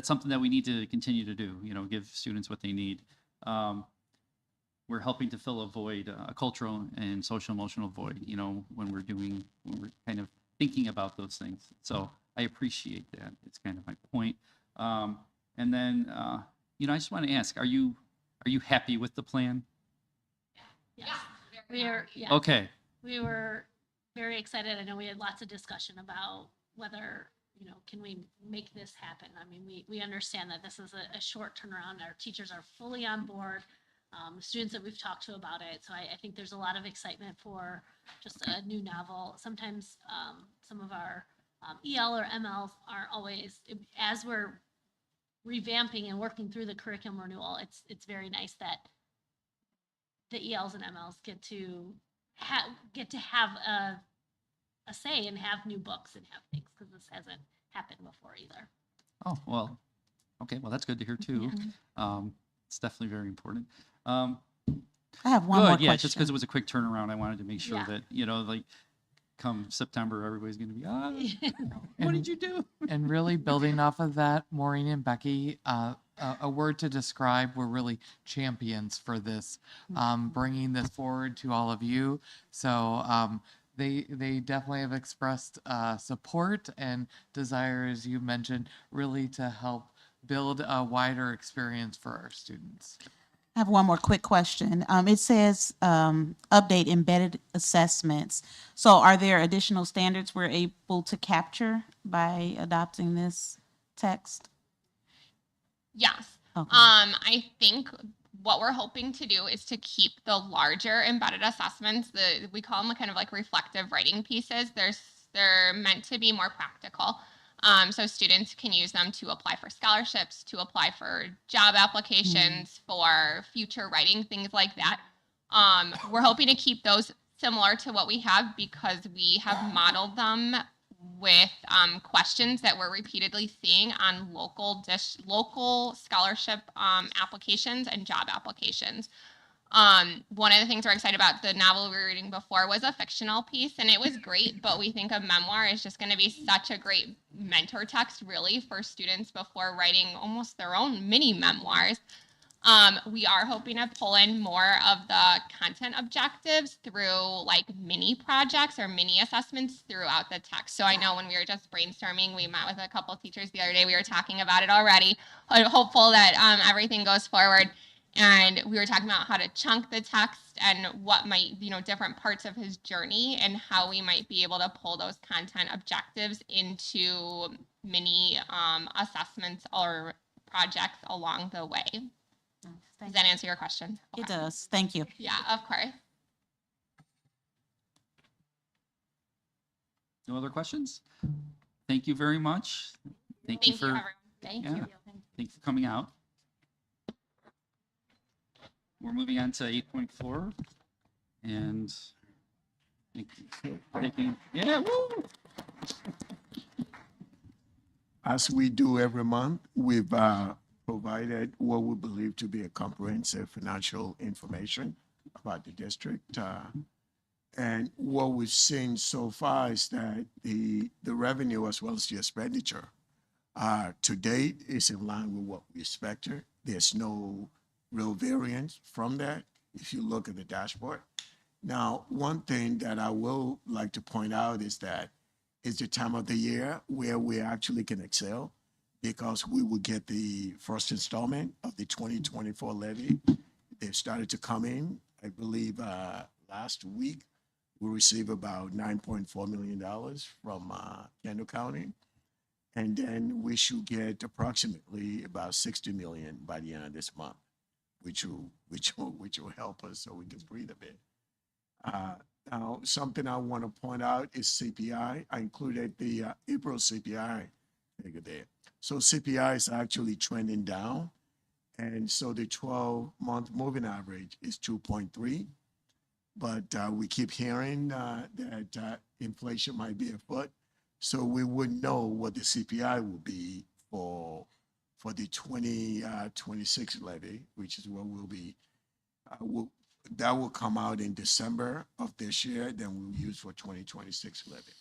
something that we need to continue to do, you know, give students what they need. We're helping to fill a void, a cultural and social emotional void, you know, when we're kind of thinking about those things. So I appreciate that. It's kind of my point. And then, you know, I just want to ask, are you happy with the plan? Yes. We are, yeah. Okay. We were very excited. I know we had lots of discussion about whether, you know, can we make this happen? I mean, we understand that this is a short turnaround. Our teachers are fully on board. Students that we've talked to about it. So I think there's a lot of excitement for just a new novel. Sometimes some of our EL or MLs aren't always, as we're revamping and working through the curriculum renewal, it's very nice that the ELs and MLs get to have a say and have new books and have things, because this hasn't happened before either. Oh, well, okay. Well, that's good to hear too. It's definitely very important. I have one more Yeah, question. just because it was a quick turnaround, I wanted to make sure Yeah. that, you know, like come September, everybody's going to be, what did you do? And really building off of that, Maureen and Becky, a word to describe, we're really champions for this, bringing this forward to all of you. So they definitely have expressed support and desire, as you mentioned, really to help build a wider experience for our students. I have one more quick question. It says update embedded assessments. So are there additional standards we're able to capture by adopting this text? Yes. Okay. I think what we're hoping to do is to keep the larger embedded assessments, we call them kind of like reflective writing pieces. They're meant to be more practical. So students can use them to apply for scholarships, to apply for job applications, for future writing, things like that. We're hoping to keep those similar to what we have, because we have modeled them with questions that we're repeatedly seeing on local scholarship applications and job applications. One of the things we're excited about, the novel we were reading before was a fictional piece, and it was great, but we think a memoir is just going to be such a great mentor text, really, for students before writing almost their own mini memoirs. We are hoping to pull in more of the content objectives through like mini projects or mini assessments throughout the text. So I know when we were just brainstorming, we met with a couple of teachers the other day, we were talking about it already, hopeful that everything goes forward. And we were talking about how to chunk the text and what might, you know, different parts of his journey and how we might be able to pull those content objectives into mini assessments or projects along the way. Does that answer your question? It does. Thank you. Yeah, of course. No other questions? Thank you very much. Thank you for everyone. Thank you. Thanks for coming out. We're moving on to 8.4, and woo! As we do every month, we've provided what we believe to be a comprehensive financial information about the district. And what we've seen so far is that the revenue as well as the expenditure to date is in line with what we expected. There's no real variance from that if you look at the dashboard. Now, one thing that I will like to point out is that it's the time of the year where we actually can excel because we will get the first installment of the 2024 levy. They've started to come in. I believe last week we received about $9.4 million from Kendall County. And then we should get approximately about 60 million by the end of this month, which will help us so we can breathe a bit. Now, something I want to point out is CPI. I included the April CPI figure there. So CPI is actually trending down. And so the 12-month moving average is 2.3. But we keep hearing that inflation might be afoot. So we wouldn't know what the CPI will be for the 2026 levy, which is what we'll be, that will come out in December of this year, then we'll use for 2026 levy.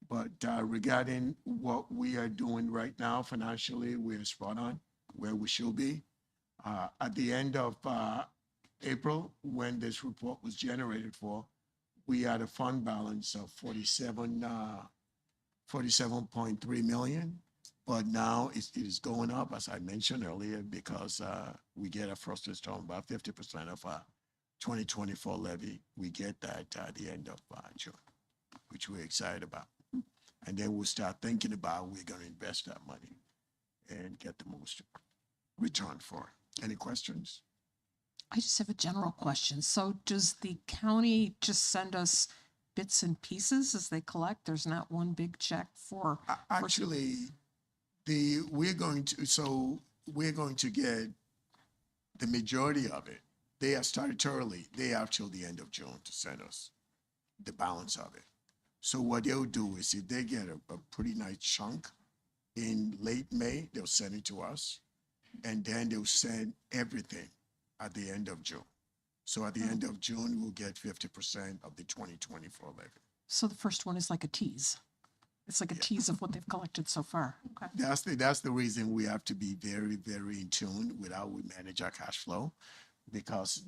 But regarding what we are doing right now financially, we're spot on where we should be. At the end of April, when this report was generated for, we had a fund balance of 47.3 million. But now it is going up, as I mentioned earlier, because we get a first installment, about 50% of our 2024 levy. We get that at the end of June, which we're excited about. And then we'll start thinking about we're going to invest that money and get the most return for it. Any questions? I just have a general question. So does the county just send us bits and pieces as they collect? There's not one big check for. Actually, we're going to get the majority of it. They are statutorily, they have till the end of June to send us the balance of it. So what they'll do is if they get a pretty nice chunk in late May, they'll send it to us. And then they'll send everything at the end of June. So at the end of June, we'll get 50% of the 2024 levy. So the first one is like a tease. It's like a tease of what they've collected so far. Okay. That's the reason we have to be very, very in tune with how we manage our cash flow, because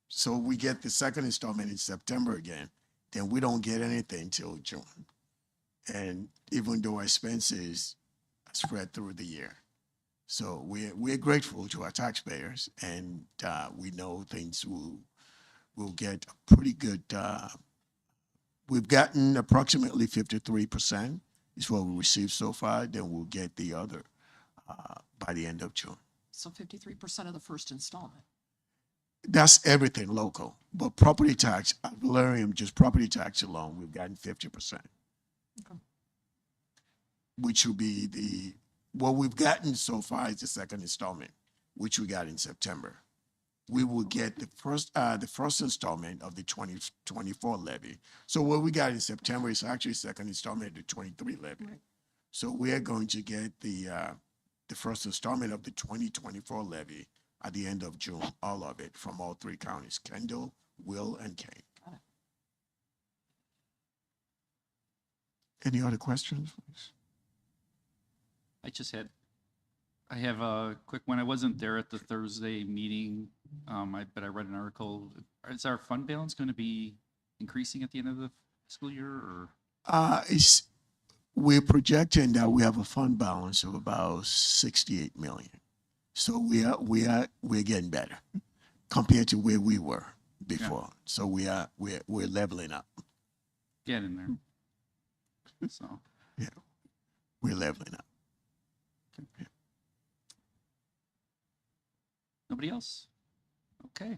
so we get the second installment in September again, then we don't get anything till June. And even though our expenses are spread through the year. So we're grateful to our taxpayers, and we know things will get a pretty good. We've gotten approximately 53% is what we received so far. Then we'll get the other by the end of June. So 53% of the first installment. That's everything local, but property tax, Valerium, just property tax alone, we've gotten 50%, Okay. which will be what we've gotten so far is the second installment, which we got in September. We will get the first installment of the 2024 levy. So what we got in September is actually second installment of the 23 levy. Right. So we are going to get the first installment of the 2024 levy at the end of June, all of it from all three counties, Kendall, Will, and Kane. Got it. Any other questions, please? I have a quick one. I wasn't there at the Thursday meeting, but I read an article. Is our fund balance going to be increasing at the end of the fiscal year, or? We're projecting that we have a fund balance of about 68 million. So we're getting better compared to where we were before. Yeah. So we're leveling up. Getting there. So. Yeah, we're leveling up. Okay. Yeah. Nobody else? Okay.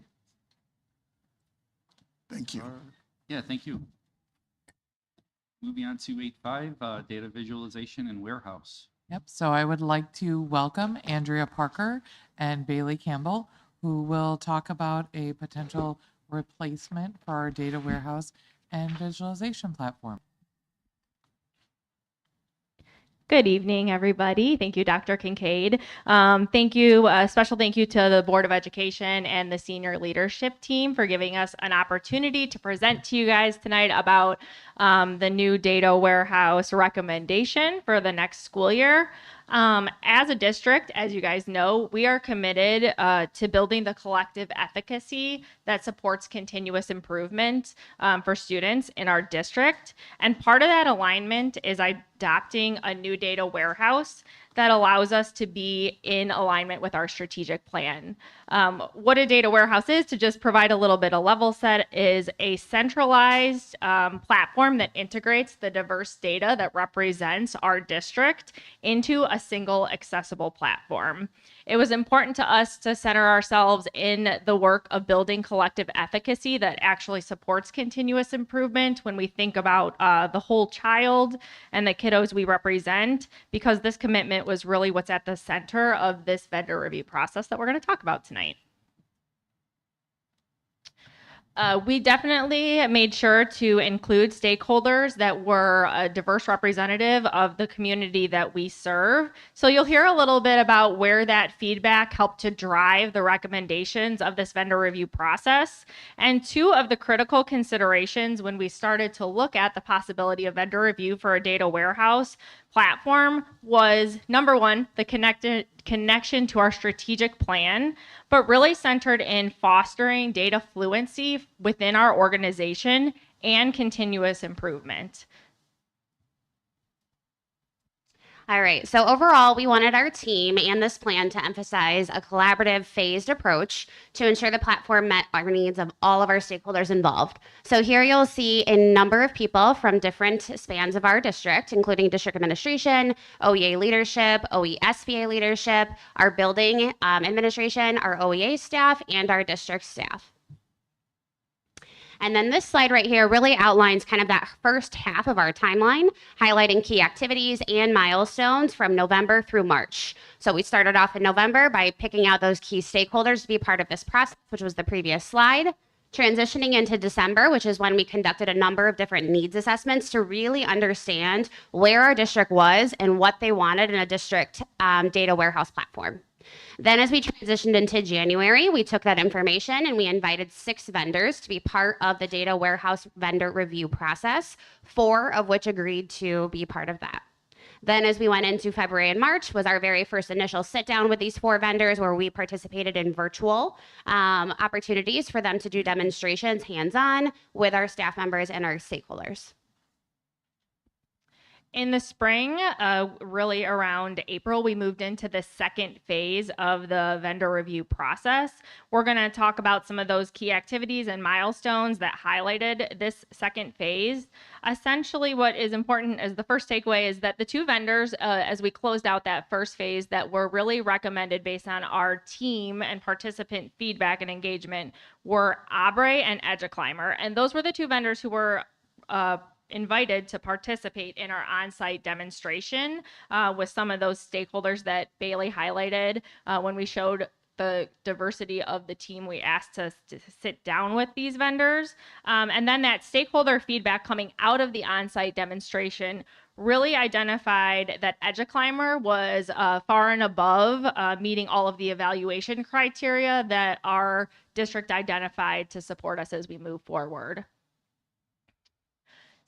Thank you. Yeah, thank you. Moving on to 8.5, data visualization and warehouse. Yep, so I would like to welcome Andrea Parker and Bailey Campbell, who will talk about a potential replacement for our data warehouse and visualization platform. Good evening, everybody. Thank you, Dr. Kincaid. Thank you, a special thank you to the Board of Education and the senior leadership team for giving us an opportunity to present to you guys tonight about the new data warehouse recommendation for the next school year. As a district, as you guys know, we are committed to building the collective efficacy that supports continuous improvement for students in our district. And part of that alignment is adopting a new data warehouse that allows us to be in alignment with our strategic plan. What a data warehouse is, to just provide a little bit of level set, is a centralized platform that integrates the diverse data that represents our district into a single accessible platform. It was important to us to center ourselves in the work of building collective efficacy that actually supports continuous improvement when we think about the whole child and the kiddos we represent, because this commitment was really what's at the center of this vendor review process that we're going to talk about tonight. We definitely made sure to include stakeholders that were a diverse representative of the community that we serve. So you'll hear a little bit about where that feedback helped to drive the recommendations of this vendor review process. And two of the critical considerations when we started to look at the possibility of vendor review for a data warehouse platform was, number one, the connection to our strategic plan, but really centered in fostering data fluency within our organization and continuous improvement. All right, so overall, we wanted our team and this plan to emphasize a collaborative, phased approach to ensure the platform met our needs of all of our stakeholders involved. So here you'll see a number of people from different spans of our district, including district administration, OEA leadership, OESBA leadership, our building administration, our OEA staff, and our district staff. And then this slide right here really outlines kind of that first half of our timeline, highlighting key activities and milestones from November through March. So we started off in November by picking out those key stakeholders to be part of this process, which was the previous slide. Transitioning into December, which is when we conducted a number of different needs assessments to really understand where our district was and what they wanted in a district data warehouse platform. Then as we transitioned into January, we took that information and we invited 6 vendors to be part of the data warehouse vendor review process, 4 of which agreed to be part of that. Then as we went into February and March was our very first initial sit down with these 4 vendors, where we participated in virtual opportunities for them to do demonstrations hands-on with our staff members and our stakeholders. In the spring, really around April, we moved into the second phase of the vendor review process. We're going to talk about some of those key activities and milestones that highlighted this second phase. Essentially, what is important as the first takeaway is that the 2 vendors, as we closed out that first phase, that were really recommended based on our team and participant feedback and engagement were Abre and EduClimber. And those were the 2 vendors who were invited to participate in our on-site demonstration with some of those stakeholders that Bailey highlighted when we showed the diversity of the team we asked to sit down with these vendors. And then that stakeholder feedback coming out of the on-site demonstration really identified that EduClimber was far and above meeting all of the evaluation criteria that our district identified to support us as we move forward.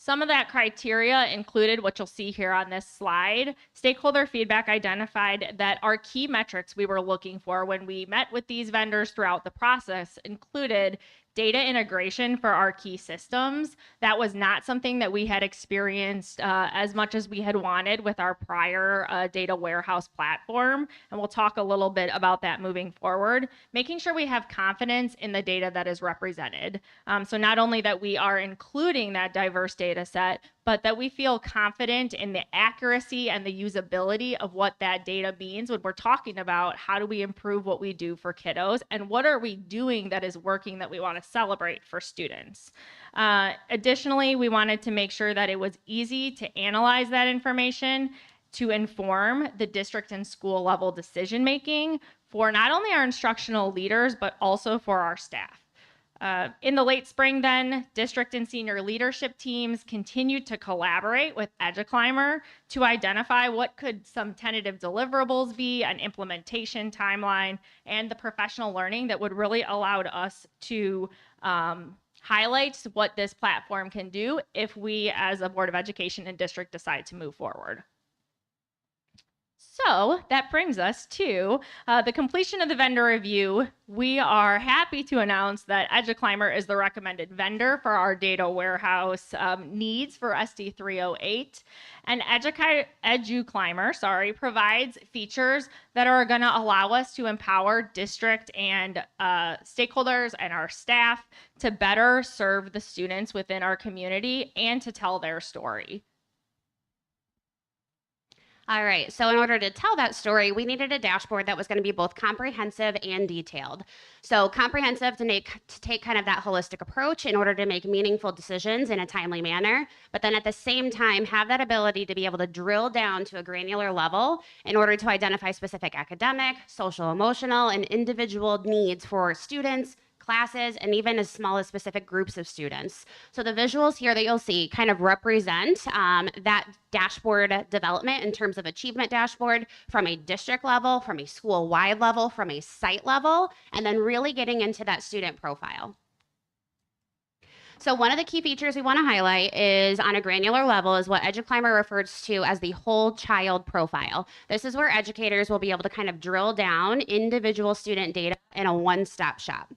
Some of that criteria included what you'll see here on this slide. Stakeholder feedback identified that our key metrics we were looking for when we met with these vendors throughout the process included data integration for our key systems. That was not something that we had experienced as much as we had wanted with our prior data warehouse platform. And we'll talk a little bit about that moving forward. Making sure we have confidence in the data that is represented. So not only that we are including that diverse data set, but that we feel confident in the accuracy and the usability of what that data means when we're talking about how do we improve what we do for kiddos and what are we doing that is working that we want to celebrate for students. Additionally, we wanted to make sure that it was easy to analyze that information to inform the district and school level decision making for not only our instructional leaders, but also for our staff. In the late spring then, district and senior leadership teams continued to collaborate with EduClimber to identify what could some tentative deliverables be, an implementation timeline, and the professional learning that would really allow us to highlight what this platform can do if we as a Board of Education and district decide to move forward. So that brings us to the completion of the vendor review. We are happy to announce that EduClimber is the recommended vendor for our data warehouse needs for SD308. And EduClimber, provides features that are going to allow us to empower district and stakeholders and our staff to better serve the students within our community and to tell their story. All right, so in order to tell that story, we needed a dashboard that was going to be both comprehensive and detailed. So comprehensive to take kind of that holistic approach in order to make meaningful decisions in a timely manner, but then at the same time have that ability to be able to drill down to a granular level in order to identify specific academic, social, emotional, and individual needs for students, classes, and even as small as specific groups of students. So the visuals here that you'll see kind of represent that dashboard development in terms of achievement dashboard from a district level, from a school-wide level, from a site level, and then really getting into that student profile. So one of the key features we want to highlight is on a granular level is what EduClimber refers to as the whole child profile. This is where educators will be able to kind of drill down individual student data in a one-stop shop.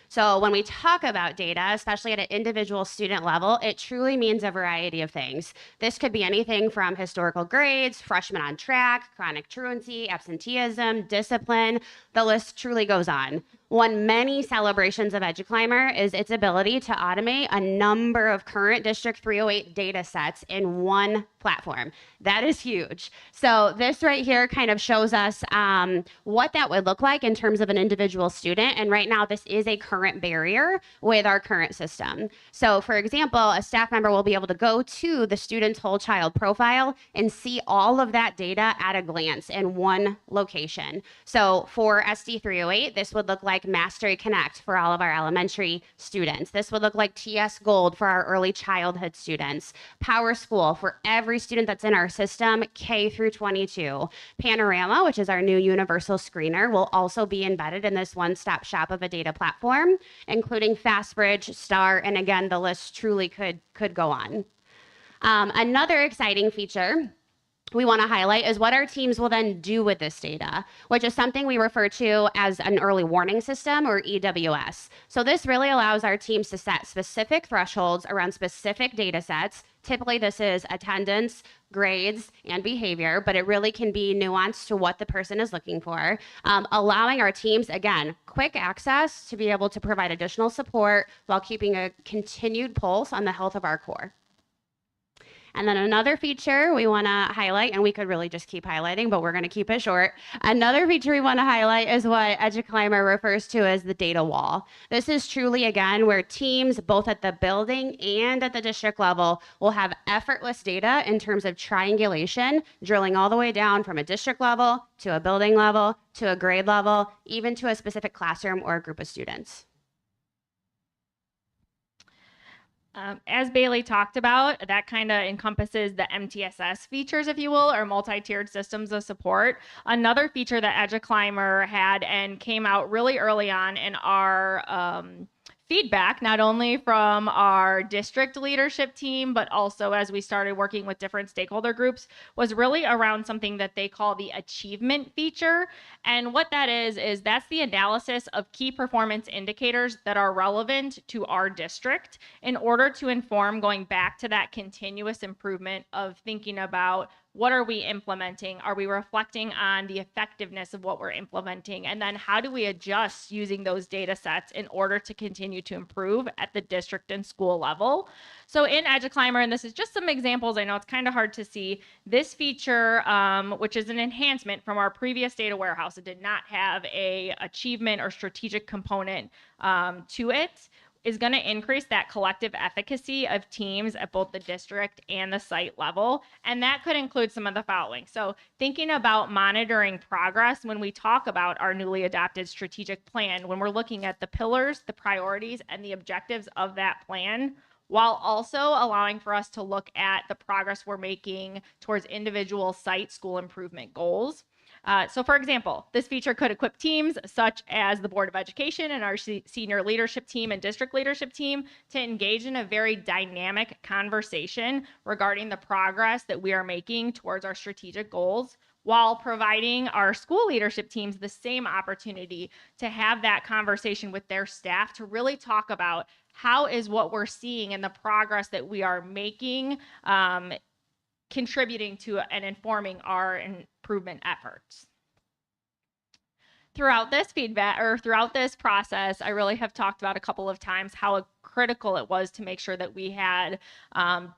So when we talk about data, especially at an individual student level, it truly means a variety of things. This could be anything from historical grades, freshmen on track, chronic truancy, absenteeism, discipline. The list truly goes on. One many celebrations of EduClimber is its ability to automate a number of current District 308 data sets in one platform. That is huge. So this right here kind of shows us what that would look like in terms of an individual student. And right now, this is a current barrier with our current system. So for example, a staff member will be able to go to the student's whole child profile and see all of that data at a glance in one location. So for SD308, this would look like Mastery Connect for all of our elementary students. This would look like TS Gold for our early childhood students. Power School for every student that's in our system, K through 22. Panorama, which is our new universal screener, will also be embedded in this one-stop shop of a data platform, including FastBridge, STAR, and again, the list truly could go on. Another exciting feature we want to highlight is what our teams will then do with this data, which is something we refer to as an early warning system or EWS. So this really allows our teams to set specific thresholds around specific data sets. Typically, this is attendance, grades, and behavior, but it really can be nuanced to what the person is looking for, allowing our teams, again, quick access to be able to provide additional support while keeping a continued pulse on the health of our core. And then another feature we want to highlight, and we could really just keep highlighting, but we're going to keep it short. Another feature we want to highlight is what EduClimber refers to as the data wall. This is truly, again, where teams, both at the building and at the district level, will have effortless data in terms of triangulation, drilling all the way down from a district level to a building level to a grade level, even to a specific classroom or a group of students. As Bailey talked about, that kind of encompasses the MTSS features, if you will, or multi-tiered systems of support. Another feature that EduClimber had and came out really early on in our feedback, not only from our district leadership team, but also as we started working with different stakeholder groups, was really around something that they call the achievement feature. And what that is that's the analysis of key performance indicators that are relevant to our district in order to inform going back to that continuous improvement of thinking about what are we implementing? Are we reflecting on the effectiveness of what we're implementing? And then how do we adjust using those data sets in order to continue to improve at the district and school level? So in EduClimber, and this is just some examples, I know it's kind of hard to see, this feature, which is an enhancement from our previous data warehouse, it did not have a achievement or strategic component to it, is going to increase that collective efficacy of teams at both the district and the site level. And that could include some of the following. So thinking about monitoring progress when we talk about our newly adopted strategic plan, when we're looking at the pillars, the priorities, and the objectives of that plan, while also allowing for us to look at the progress we're making towards individual site school improvement goals. So for example, this feature could equip teams such as the Board of Education and our senior leadership team and district leadership team to engage in a very dynamic conversation regarding the progress that we are making towards our strategic goals, while providing our school leadership teams the same opportunity to have that conversation with their staff to really talk about how is what we're seeing and the progress that we are making contributing to and informing our improvement efforts. Throughout this feedback or throughout this process, I really have talked about a couple of times how critical it was to make sure that we had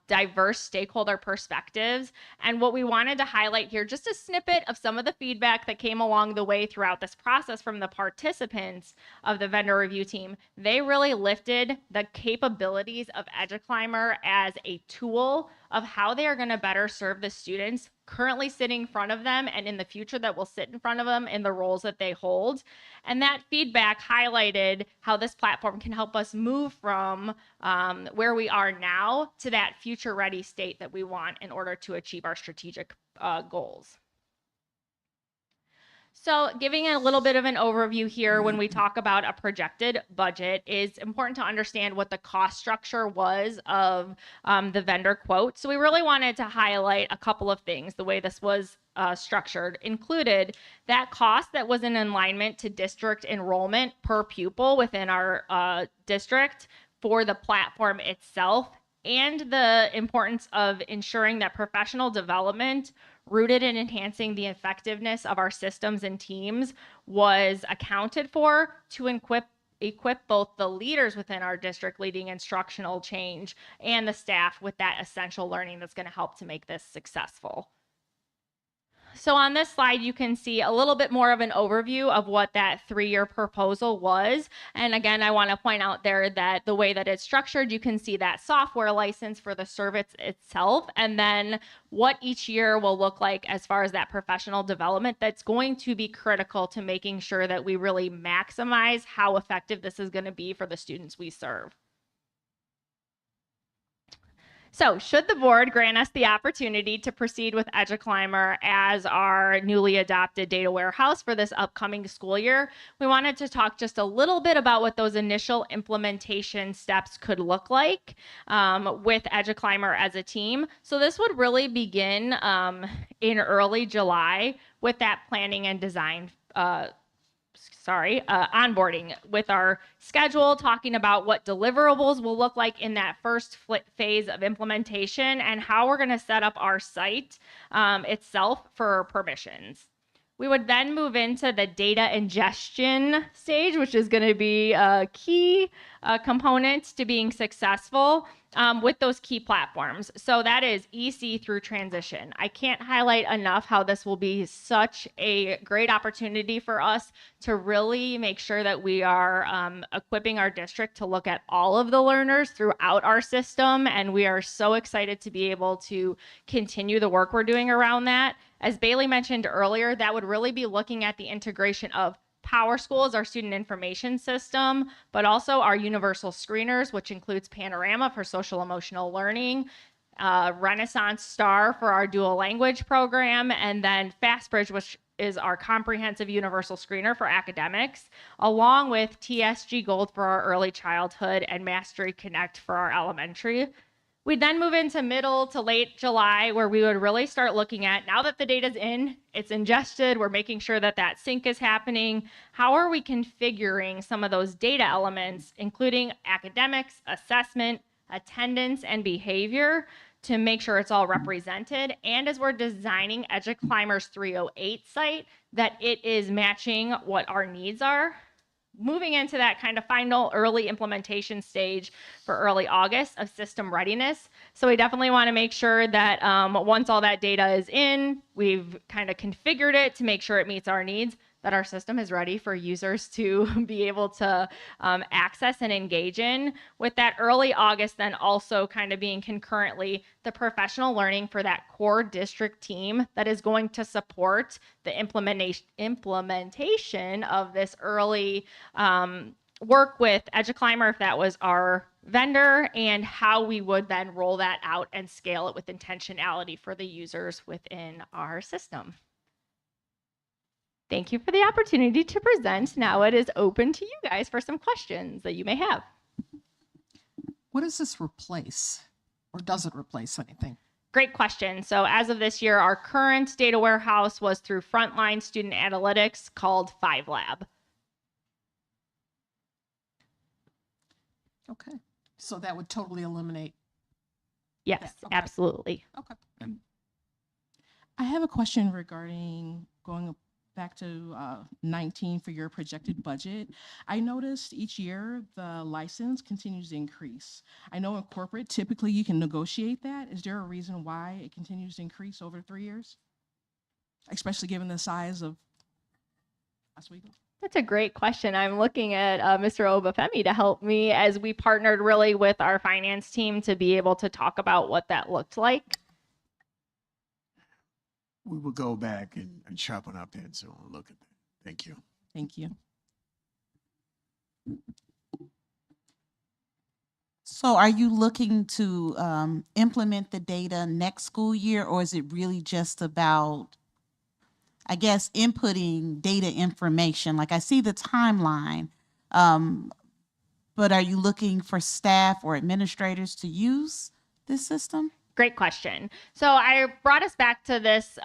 diverse stakeholder perspectives. And what we wanted to highlight here, just a snippet of some of the feedback that came along the way throughout this process from the participants of the vendor review team. They really lifted the capabilities of EduClimber as a tool of how they are going to better serve the students currently sitting in front of them and in the future that will sit in front of them in the roles that they hold. And that feedback highlighted how this platform can help us move from where we are now to that future ready state that we want in order to achieve our strategic goals. So giving a little bit of an overview here when we talk about a projected budget, is important to understand what the cost structure was of the vendor quote. So we really wanted to highlight a couple of things. The way this was structured included that cost that was in alignment to district enrollment per pupil within our district for the platform itself, and the importance of ensuring that professional development rooted in enhancing the effectiveness of our systems and teams was accounted for to equip both the leaders within our district leading instructional change and the staff with that essential learning that's going to help to make this successful. So on this slide, you can see a little bit more of an overview of what that 3-year proposal was. And again, I want to point out there that the way that it's structured, you can see that software license for the service itself, and then what each year will look like as far as that professional development that's going to be critical to making sure that we really maximize how effective this is going to be for the students we serve. So should the board grant us the opportunity to proceed with EduClimber as our newly adopted data warehouse for this upcoming school year, we wanted to talk just a little bit about what those initial implementation steps could look like with EduClimber as a team. So this would really begin in early July with that planning and design onboarding with our schedule, talking about what deliverables will look like in that first phase of implementation and how we're going to set up our site itself for permissions. We would then move into the data ingestion stage, which is going to be a key component to being successful with those key platforms. So that is EC through transition. I can't highlight enough how this will be such a great opportunity for us to really make sure that we are equipping our district to look at all of the learners throughout our system. And we are so excited to be able to continue the work we're doing around that. As Bailey mentioned earlier, that would really be looking at the integration of PowerSchool as our student information system, but also our universal screeners, which includes Panorama for social emotional learning, Renaissance Star for our dual language program, and then FastBridge, which is our comprehensive universal screener for academics, along with TSG Gold for our early childhood and Mastery Connect for our elementary. We'd then move into middle to late July, where we would really start looking at, now that the data's in, it's ingested, we're making sure that that sync is happening. How are we configuring some of those data elements, including academics, assessment, attendance, and behavior, to make sure it's all represented? And as we're designing EduClimber's 308 site, that it is matching what our needs are. Moving into that kind of final early implementation stage for early August of system readiness. So we definitely want to make sure that once all that data is in, we've kind of configured it to make sure it meets our needs, that our system is ready for users to be able to access and engage in. With that early August, then also kind of being concurrently the professional learning for that core district team that is going to support the implementation of this early work with EduClimber, if that was our vendor, and how we would then roll that out and scale it with intentionality for the users within our system. Thank you for the opportunity to present. Now it is open to you guys for some questions that you may have. What does this replace? Or does it replace anything? Great question. So as of this year, our current data warehouse was through Frontline Student Analytics called 5Lab. Okay. So that would totally eliminate. Yes, Yeah, okay. absolutely. Okay. I have a question regarding going back to 19 for your projected budget. I noticed each year the license continues to increase. I know in corporate, typically you can negotiate that. Is there a reason why it continues to increase over 3 years? Especially given the size of Oswego? That's a great question. I'm looking at Mr. Obafemi to help me as we partnered really with our finance team to be able to talk about what that looked like. We will go back and sharpen our pencil and look at that. Thank you. Thank you. So are you looking to implement the data next school year, or is it really just about, I guess, inputting data information? Like I see the timeline, but are you looking for staff or administrators to use this system? Great question. So I brought us back to this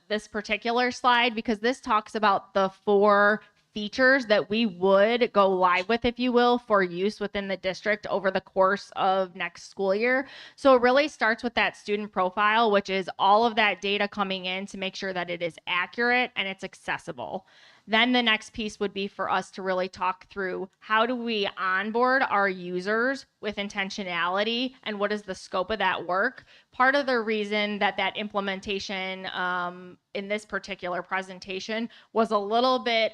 this particular slide because this talks about the 4 features that we would go live with, if you will, for use within the district over the course of next school year. So it really starts with that student profile, which is all of that data coming in to make sure that it is accurate and it's accessible. Then the next piece would be for us to really talk through how do we onboard our users with intentionality and what is the scope of that work. Part of the reason that that implementation in this particular presentation was a little bit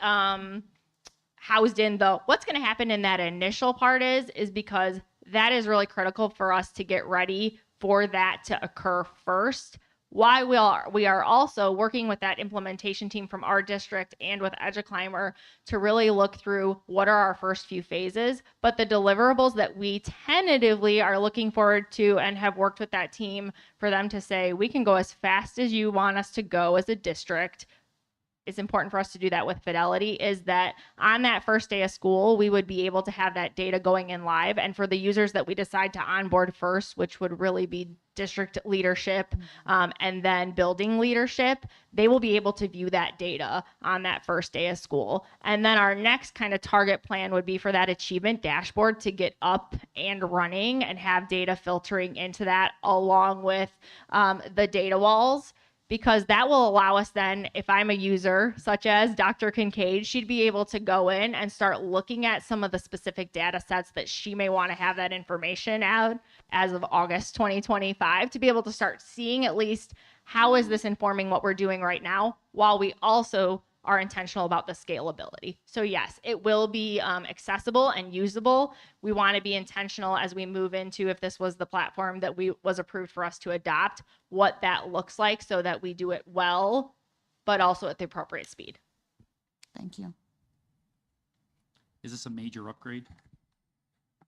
housed in the what's going to happen in that initial part is because that is really critical for us to get ready for that to occur first. Why we are also working with that implementation team from our district and with EduClimber to really look through what are our first few phases, but the deliverables that we tentatively are looking forward to and have worked with that team for them to say, we can go as fast as you want us to go as a district. It's important for us to do that with fidelity, is that on that first day of school, we would be able to have that data going in live. And for the users that we decide to onboard first, which would really be district leadership and then building leadership, they will be able to view that data on that first day of school. And then our next kind of target plan would be for that achievement dashboard to get up and running and have data filtering into that along with the data walls. Because that will allow us then, if I'm a user, such as Dr. Kincaid, she'd be able to go in and start looking at some of the specific data sets that she may want to have that information out as of August 2025 to be able to start seeing at least how is this informing what we're doing right now, while we also are intentional about the scalability. So yes, it will be accessible and usable. We want to be intentional as we move into, if this was the platform that was approved for us to adopt, what that looks like so that we do it well, but also at the appropriate speed. Thank you. Is this a major upgrade?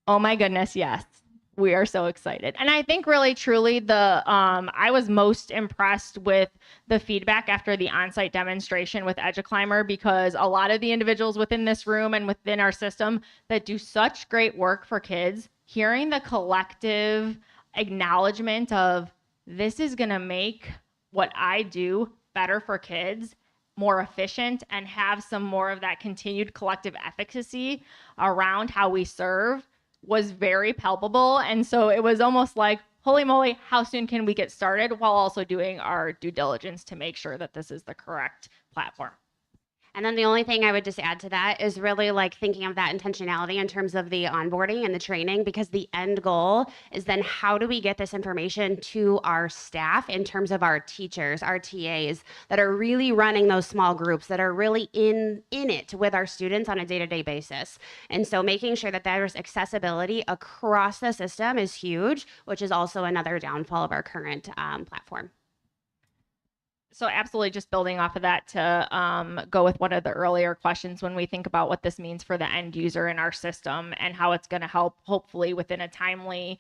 Oh my goodness, yes. We are so excited. And I think really truly I was most impressed with the feedback after the on-site demonstration with EduClimber, because a lot of the individuals within this room and within our system that do such great work for kids, hearing the collective acknowledgement of this is going to make what I do better for kids, more efficient, and have some more of that continued collective efficacy around how we serve was very palpable. And so it was almost like, holy moly, how soon can we get started, while also doing our due diligence to make sure that this is the correct platform. And then the only thing I would just add to that is really like thinking of that intentionality in terms of the onboarding and the training, because the end goal is then how do we get this information to our staff in terms of our teachers, our TAs that are really running those small groups, that are really in it with our students on a day-to-day basis. And so making sure that there's accessibility across the system is huge, which is also another downfall of our current platform. So absolutely, just building off of that to go with one of the earlier questions, when we think about what this means for the end user in our system and how it's going to help, hopefully within a timely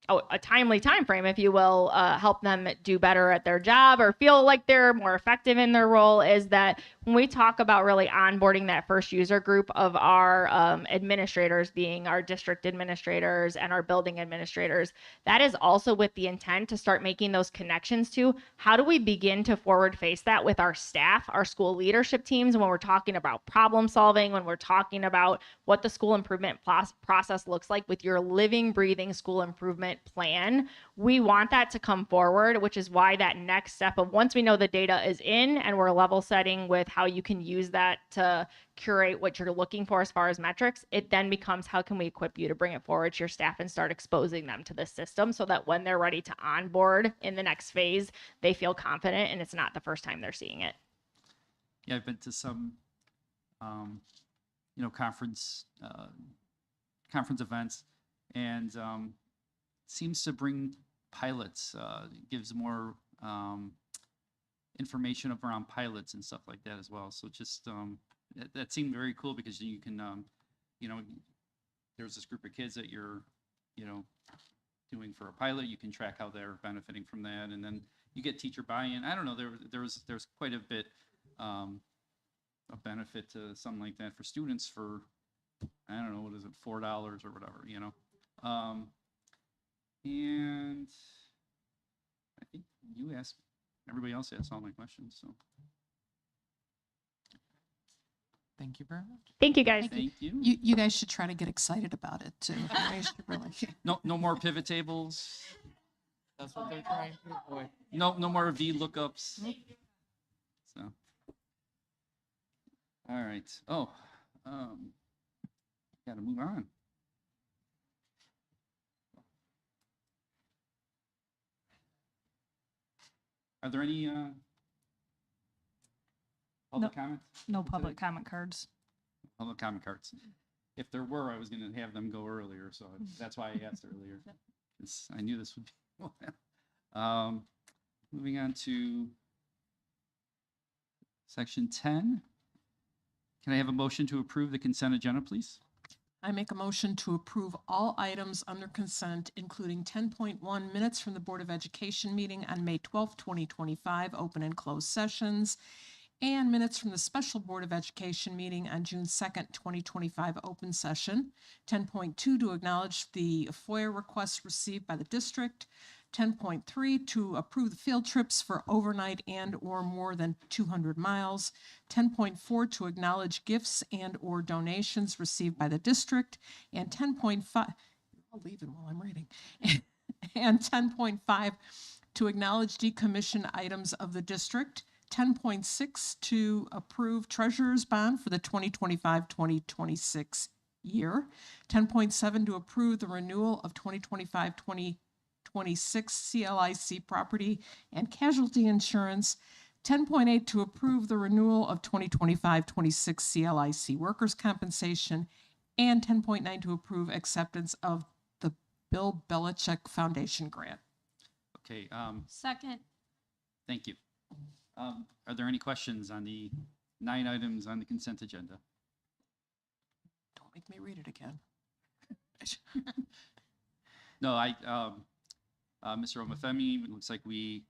a timely time frame, if you will, help them do better at their job or feel like they're more effective in their role, is that when we talk about really onboarding that first user group of our administrators, being our district administrators and our building administrators, that is also with the intent to start making those connections to how do we begin to forward face that with our staff, our school leadership teams, when we're talking about problem solving, when we're talking about what the school improvement process looks like with your living, breathing school improvement plan. We want that to come forward, which is why that next step of once we know the data is in and we're level setting with how you can use that to curate what you're looking for as far as metrics, it then becomes how can we equip you to bring it forward to your staff and start exposing them to the system so that when they're ready to onboard in the next phase, they feel confident and it's not the first time they're seeing it. Yeah, I've been to some, conference events, and seems to bring pilots, gives more information around pilots and stuff like that as well. So just that seemed very cool because you can, there's this group of kids that you're, doing for a pilot. You can track how they're benefiting from that, and then you get teacher buy-in. I don't know. There's quite a bit of benefit to something like that for students for, I don't know, what is it, $4 or whatever, and I think you asked, everybody else asked all my questions, so. Thank you very much. Thank you, guys. Thank you. You guys should try to get excited about it too. You guys should really. No more pivot tables. That's what they're trying to avoid. No more V lookups. So. All right. Oh, gotta move on. Are there any public comments? No public comment cards. Public comment cards. If there were, I was going to have them go earlier, so that's why I asked earlier. 'Cause I knew this would be. Moving on to section 10. Can I have a motion to approve the consent agenda, please? I make a motion to approve all items under consent, including 10.1 minutes from the Board of Education meeting on May 12, 2025, open and closed sessions, and minutes from the Special Board of Education meeting on June 2nd, 2025, open session. 10.2 to acknowledge the FOIA requests received by the district. 10.3 to approve the field trips for overnight and or more than 200 miles. 10.4 to acknowledge gifts and or donations received by the district. And 10.5, I'll leave it while I'm reading. And 10.5 to acknowledge decommission items of the district. 10.6 to approve treasurer's bond for the 2025-2026 year. 10.7 to approve the renewal of 2025-2026 CLIC property and casualty insurance. 10.8 to approve the renewal of 2025-26 CLIC workers' compensation. And 10.9 to approve acceptance of the Bill Belichick Foundation grant. Okay. Second. Thank you. Are there any questions on the 9 items on the consent agenda? Don't make me read it again. No, Mr. Omafemi, it looks like we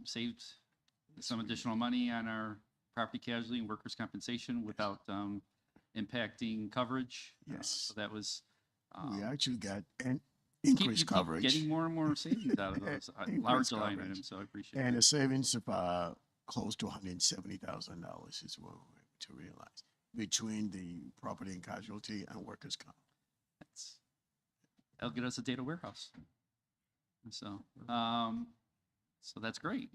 saved some additional money on our property casualty and workers' compensation without impacting coverage. Yes. So that was. We actually got an you increased keep coverage. Getting more and more savings out of those large line items, so I appreciate it. And a savings of close to $170,000 is what we're able to realize between the property and casualty and workers' comp. That'll get us a data warehouse. So, so that's great.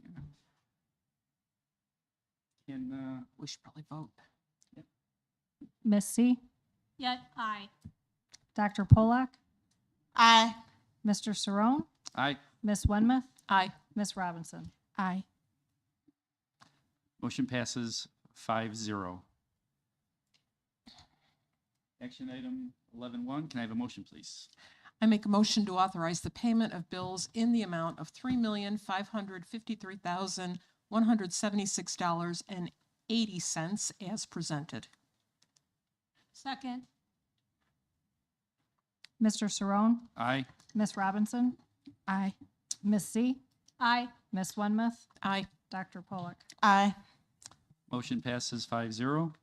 Can we should probably vote. Yep. Miss C, Yeah, aye. Dr. Polak, Aye. Mr. Cerrone, Aye. Miss Wenmouth, Aye. Miss Robinson. Aye. Motion passes 5-0. Action item 11.1. Can I have a motion, please? I make a motion to authorize the payment of bills in the amount of $3,553,176.80 as presented. Second. Mr. Cerrone, Aye. Ms. Robinson? Aye. Ms. C? Aye. Ms. Wenmouth? Aye. Dr. Pollock? Aye. Motion passes 5-0.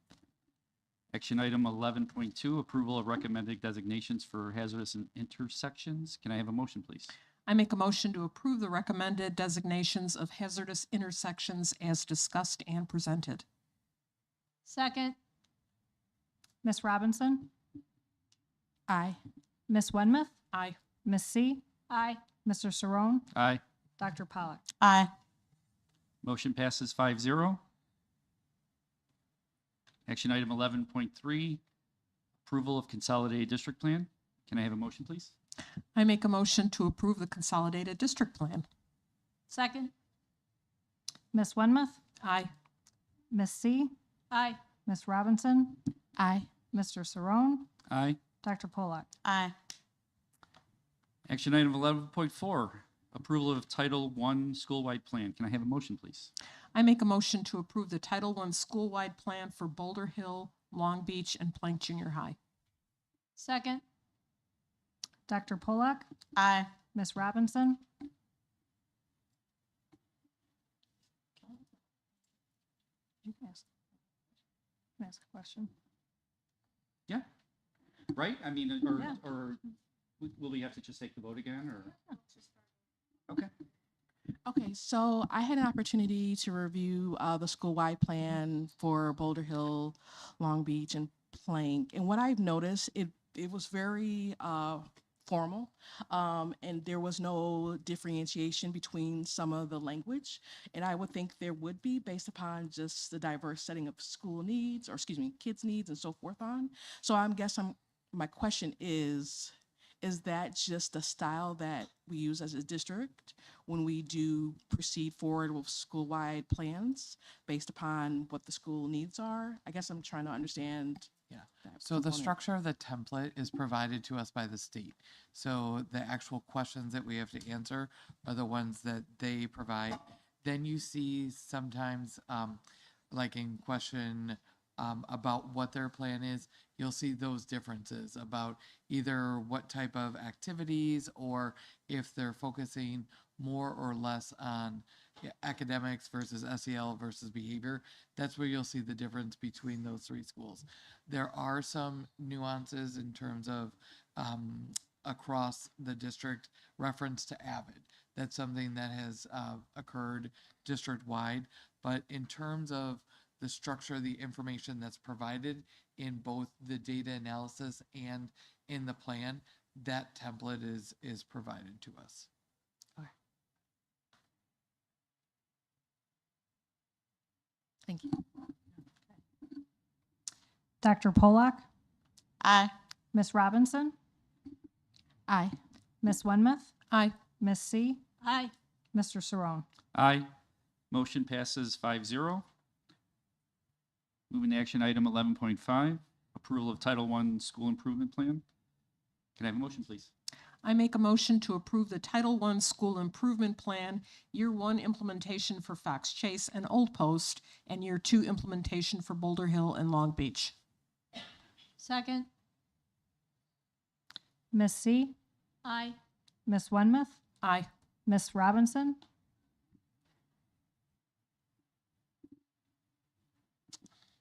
Action item 11.2, approval of recommended designations for hazardous intersections. Can I have a motion, please? I make a motion to approve the recommended designations of hazardous intersections as discussed and presented. Second. Ms. Robinson? Aye. Ms. Wenmouth? Aye. Ms. C? Aye. Mr. Saron? Aye. Dr. Pollock? Aye. Motion passes 5-0. Action item 11.3, approval of consolidated district plan. Can I have a motion, please? I make a motion to approve the consolidated district plan. Second. Ms. Wenmouth? Aye. Ms. C? Aye. Ms. Robinson? Aye. Mr. Saron? Aye. Dr. Pollock? Aye. Action item 11.4, approval of Title I school-wide plan. Can I have a motion, please? I make a motion to approve the Title I school-wide plan for Boulder Hill, Long Beach, and Plank Junior High. Second. Dr. Pollock? Aye. Ms. Robinson? You can ask a question. Yeah. Right? I mean, or, Yeah. or will we have to just take the vote again, or? Okay. Okay, so I had an opportunity to review the school-wide plan for Boulder Hill, Long Beach, and Plank. And what I've noticed, it was very formal, and there was no differentiation between some of the language. And I would think there would be based upon just the diverse setting of school needs, or excuse me, kids' needs and so forth on. So my question is that just the style that we use as a district when we do proceed forward with school-wide plans based upon what the school needs are? I guess I'm trying to understand. Yeah. that So the component. structure of the template is provided to us by the state. So the actual questions that we have to answer are the ones that they provide. Then you see sometimes, like in question about what their plan is, you'll see those differences about either what type of activities or if they're focusing more or less on academics versus SEL versus behavior. That's where you'll see the difference between those three schools. There are some nuances in terms of across the district reference to AVID. That's something that has occurred district-wide, but in terms of the structure of the information that's provided in both the data analysis and in the plan, that template is provided to us. Thank you. Dr. Pollock? Aye. Ms. Robinson? Aye. Ms. Wenmouth? Aye. Ms. C? Aye. Mr. Saron? Aye. Motion passes 5-0. Moving to action item 11.5, approval of Title I school improvement plan. Can I have a motion, please? I make a motion to approve the Title I School Improvement Plan, Year 1 implementation for Fox Chase and Old Post, and Year 2 implementation for Boulder Hill and Long Beach. Second. Ms. C? Aye. Ms. Wenmouth? Aye. Ms. Robinson?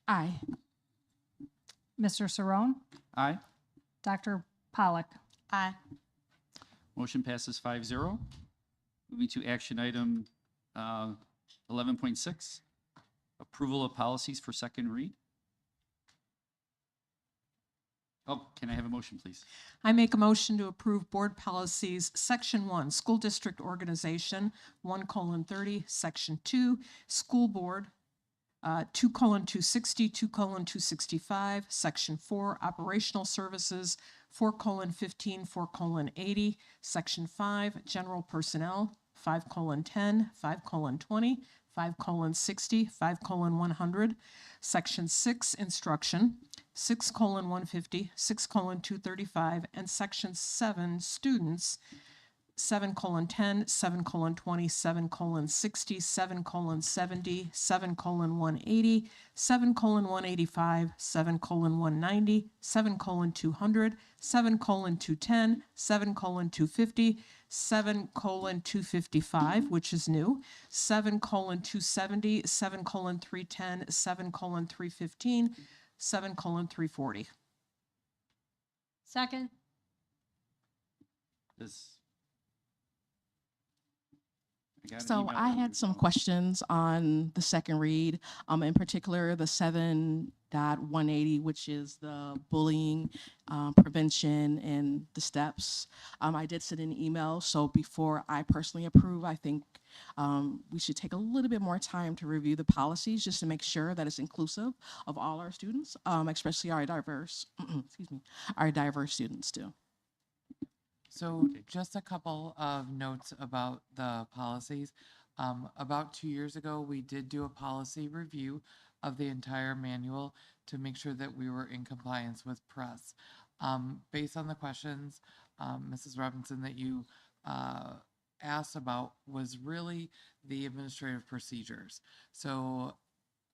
Aye. Mr. Saron? Aye. Dr. Pollock? Aye. Motion passes 5-0. Moving to action item 11.6, approval of policies for second read. Oh, can I have a motion, please? I make a motion to approve board policies, Section 1, School District Organization, 1:30, Section 2, School Board, 2:260, 2:265, Section 4, Operational Services, 4:15, 4:80, Section 5, General Personnel, 5:10, 5:20, 5:60, 5:100, Section 6, Instruction, 6:150, 6:235, and Section 7, Students, 7:10, 7:20, 7:60, 7:70, 7:180, 7:185, 7:190, 7:200, 7:210, 7:250, 7:255, which is new, 7:270, 7:310, 7:315, 7:340. Second. This. got an So email I from had you, some so- questions on the second read, in particular the 7.180, which is the bullying prevention and the steps. I did send an email, so before I personally approve, I think we should take a little bit more time to review the policies just to make sure that it's inclusive of all our students, especially our diverse, excuse me, our diverse students too. So just a couple of notes about the policies. About 2 years ago, we did do a policy review of the entire manual to make sure that we were in compliance with press. Based on the questions, Mrs. Robinson, that you asked about was really the administrative procedures. So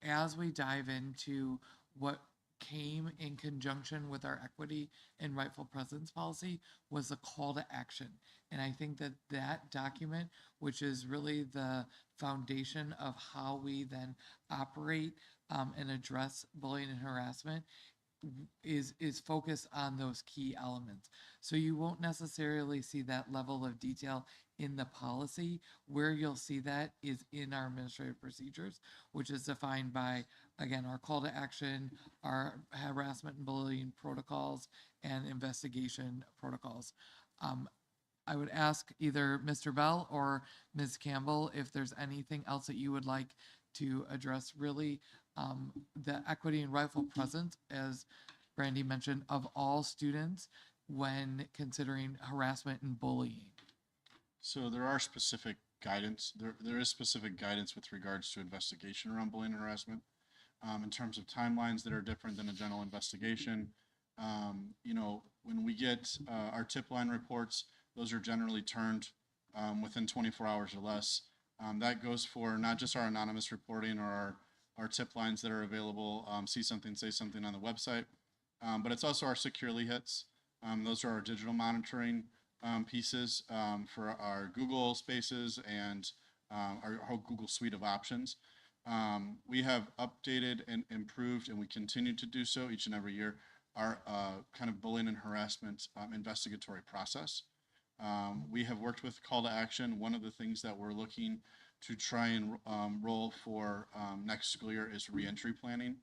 as we dive into what came in conjunction with our equity and rightful presence policy was a call to action. And I think that that document, which is really the foundation of how we then operate and address bullying and harassment, is focused on those key elements. So you won't necessarily see that level of detail in the policy. Where you'll see that is in our administrative procedures, which is defined by, again, our call to action, our harassment and bullying protocols, and investigation protocols. I would ask either Mr. Bell or Ms. Campbell if there's anything else that you would like to address, really the equity and rightful presence, as Brandy mentioned, of all students when considering harassment and bullying. So there are specific guidance. There is specific guidance with regards to investigation around bullying and harassment, in terms of timelines that are different than a general investigation. You know, when we get our tip line reports, those are generally turned within 24 hours or less. That goes for not just our anonymous reporting or our tip lines that are available, see something, say something on the website, but it's also our securely hits. Those are our digital monitoring pieces for our Google Spaces and our whole Google suite of options. We have updated and improved, and we continue to do so each and every year, our kind of bullying and harassment investigatory process. We have worked with call to action. One of the things that we're looking to try and roll for next school year is reentry planning.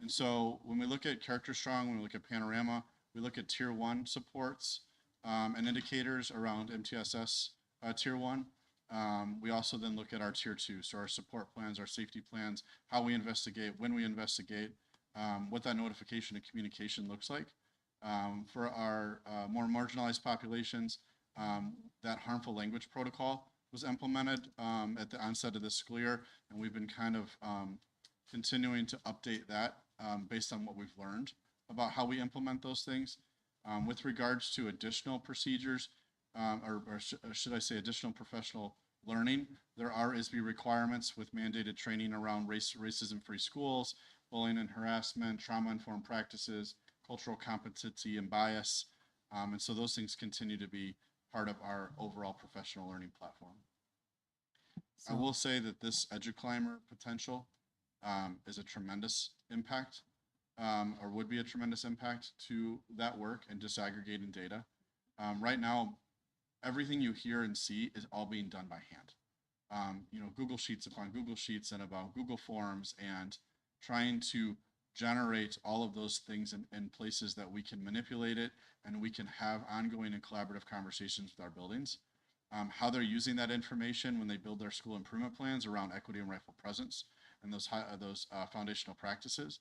And so when we look at Character Strong, when we look at Panorama, we look at Tier 1 supports and indicators around MTSS Tier 1. We also then look at our Tier 2, so our support plans, our safety plans, how we investigate, when we investigate, what that notification and communication looks like. For our more marginalized populations, that harmful language protocol was implemented at the onset of this school year, and we've been kind of continuing to update that based on what we've learned about how we implement those things. With regards to additional procedures, or should I say additional professional learning, there are ISB requirements with mandated training around racism-free schools, bullying and harassment, trauma-informed practices, cultural competency and bias. And so those things continue to be part of our overall professional learning platform. I will say that this EduClimber potential is a tremendous impact, or would be a tremendous impact to that work and disaggregating data. Right now, everything you hear and see is all being done by hand. You know, Google Sheets upon Google Sheets and about Google Forms, and trying to generate all of those things in places that we can manipulate it and we can have ongoing and collaborative conversations with our buildings. How they're using that information when they build their school improvement plans around equity and rightful presence and those foundational practices.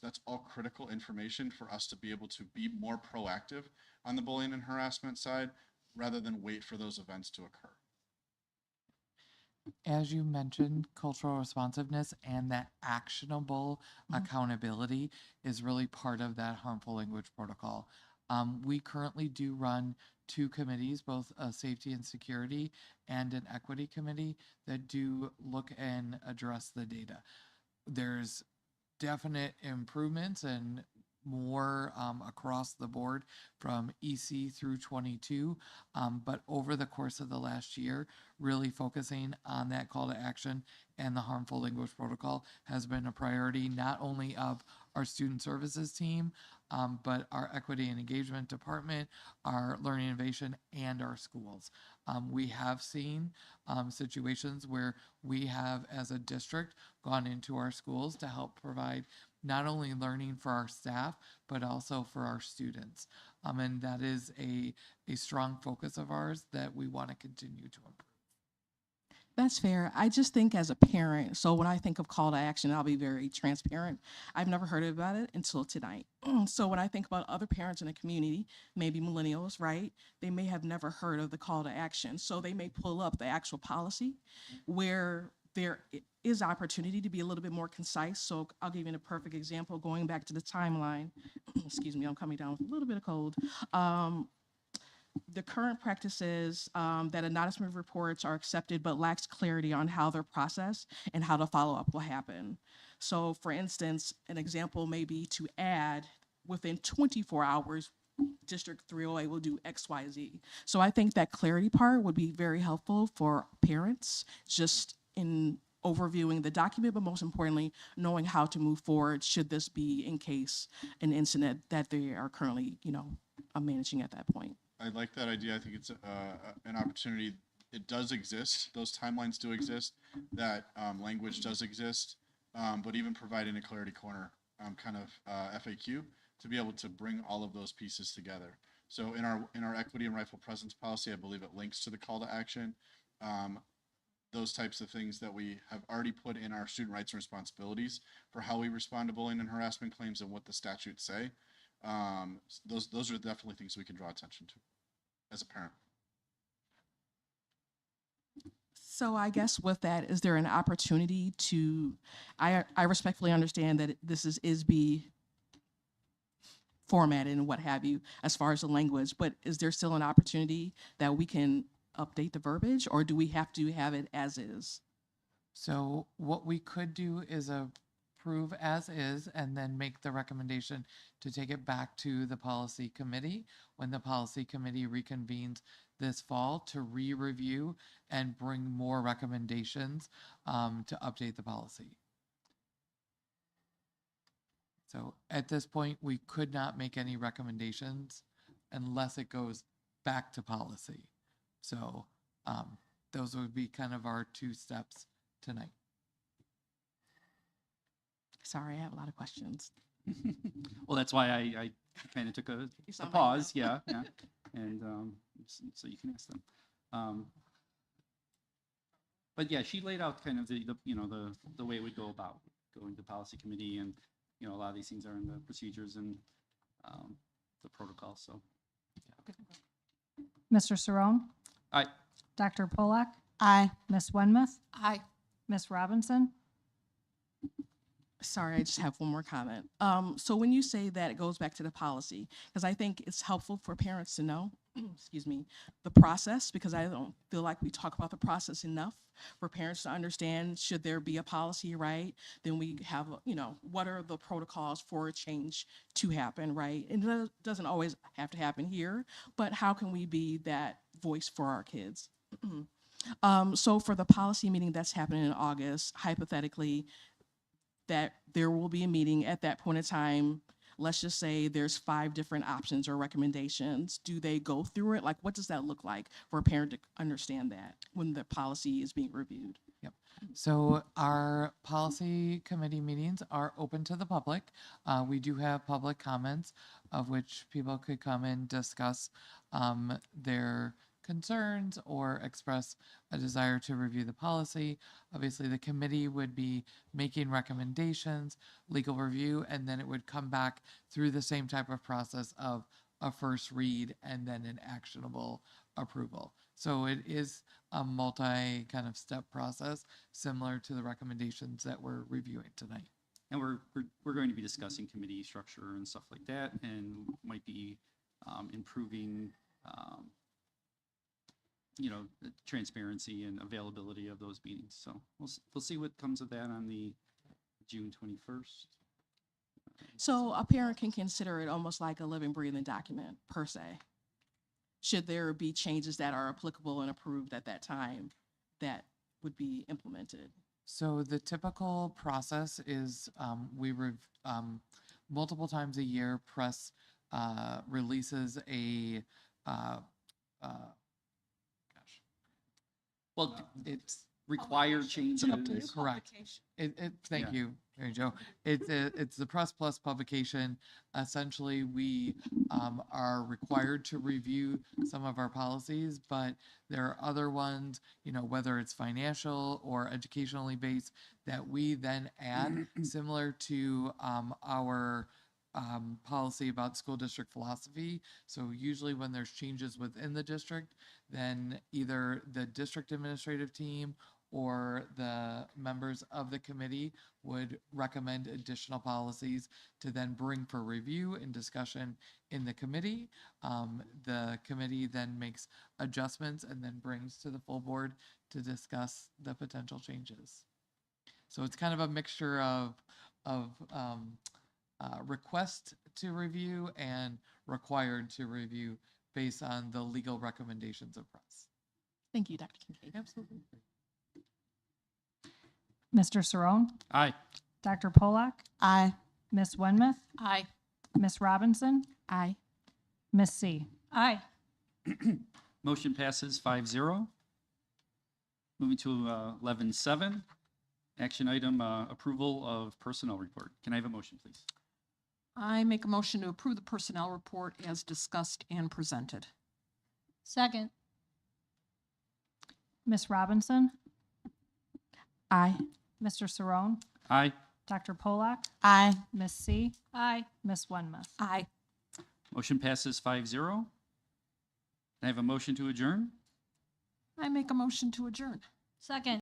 That's all critical information for us to be able to be more proactive on the bullying and harassment side rather than wait for those events to occur. As you mentioned, cultural responsiveness and that actionable accountability is really part of that harmful language protocol. We currently do run two committees, both a safety and security and an equity committee that do look and address the data. There's definite improvements and more across the board from EC through 22. But over the course of the last year, really focusing on that call to action and the harmful language protocol has been a priority, not only of our student services team, but our equity and engagement department, our learning innovation, and our schools. We have seen situations where we have, as a district, gone into our schools to help provide not only learning for our staff, but also for our students. And that is a strong focus of ours that we want to continue to improve. That's fair. I just think as a parent, so when I think of call to action, I'll be very transparent. I've never heard about it until tonight. So when I think about other parents in the community, maybe millennials, right? They may have never heard of the call to action. So they may pull up the actual policy where there is opportunity to be a little bit more concise. So I'll give you a perfect example, going back to the timeline. Excuse me, I'm coming down with a little bit of cold. The current practice is that anonymous reports are accepted but lacks clarity on how they're processed and how the follow-up will happen. So for instance, an example may be to add within 24 hours, District 308 will do X, Y, Z. So I think that clarity part would be very helpful for parents, just in overviewing the document, but most importantly, knowing how to move forward should this be in case an incident that they are currently, managing at that point. I like that idea. I think it's an opportunity. It does exist. Those timelines do exist. That language does exist. But even providing a clarity corner kind of FAQ to be able to bring all of those pieces together. So in our equity and rightful presence policy, I believe it links to the call to action. Those types of things that we have already put in our student rights and responsibilities for how we respond to bullying and harassment claims and what the statutes say. Those are definitely things we can draw attention to as a parent. So I guess with that, is there an opportunity to, I respectfully understand that this is ISB formatted and what have you, as far as the language, but is there still an opportunity that we can update the verbiage, or do we have to have it as is? So what we could do is approve as is and then make the recommendation to take it back to the policy committee when the policy committee reconvenes this fall to re-review and bring more recommendations to update the policy. So at this point, we could not make any recommendations unless it goes back to policy. So those would be kind of our two steps tonight. Sorry, I have a lot of questions. Well, that's why I kind of took a pause. Yeah, yeah. And so you can ask them. But yeah, she laid out kind of the way it would go about going to policy committee, and a lot of these things are in the procedures and the protocol. So, yeah. Mr. Cerrone? Aye. Dr. Polak? Aye. Ms. Wenmuth? Aye. Ms. Robinson? Sorry, I just have one more comment. So when you say that it goes back to the policy, because I think it's helpful for parents to know, excuse me, the process, because I don't feel like we talk about the process enough for parents to understand, should there be a policy, right? Then we have, what are the protocols for a change to happen, right? And it doesn't always have to happen here, but how can we be that voice for our kids? So for the policy meeting that's happening in August, hypothetically, that there will be a meeting at that point in time. Let's just say there's 5 different options or recommendations. Do they go through it? Like, what does that look like for a parent to understand that when the policy is being reviewed? Yep. So our policy committee meetings are open to the public. We do have public comments of which people could come and discuss their concerns or express a desire to review the policy. Obviously, the committee would be making recommendations, legal review, and then it would come back through the same type of process of a first read and then an actionable approval. So it is a multi kind of step process similar to the recommendations that we're reviewing tonight. And we're going to be discussing committee structure and stuff like that, and might be improving, you know, the transparency and availability of those meetings. So we'll see what comes of that on the June 21st. So a parent can consider it almost like a living, breathing document per se. Should there be changes that are applicable and approved at that time that would be implemented? So the typical process is multiple times a year, press releases a Well, it's required changes. Correct. Thank you, Mary Jo. It's the Press Plus publication. Essentially, we are required to review some of our policies, but there are other ones, you know, whether it's financial or educationally based, that we then add, similar to our policy about school district philosophy. So usually when there's changes within the district, then either the district administrative team or the members of the committee would recommend additional policies to then bring for review and discussion in the committee. The committee then makes adjustments and then brings to the full board to discuss the potential changes. So it's kind of a mixture of request to review and required to review based on the legal recommendations of press. Thank you, Dr. Kincaid. Absolutely. Mr. Saron, Aye. Dr. Polak, Aye. Ms. Wenmouth, Aye. Ms. Robinson, Aye. Ms. C. Aye. Motion passes 5-0. Moving to 11.7, action item approval of personnel report. Can I have a motion, please? I make a motion to approve the personnel report as discussed and presented. Second. Ms. Robinson, Aye. Mr. Saron, Aye. Dr. Polak, Aye. Ms. C. Aye. Ms. Wenmouth. Aye. Motion passes 5-0. Can I have a motion to adjourn? I make a motion to adjourn. Second.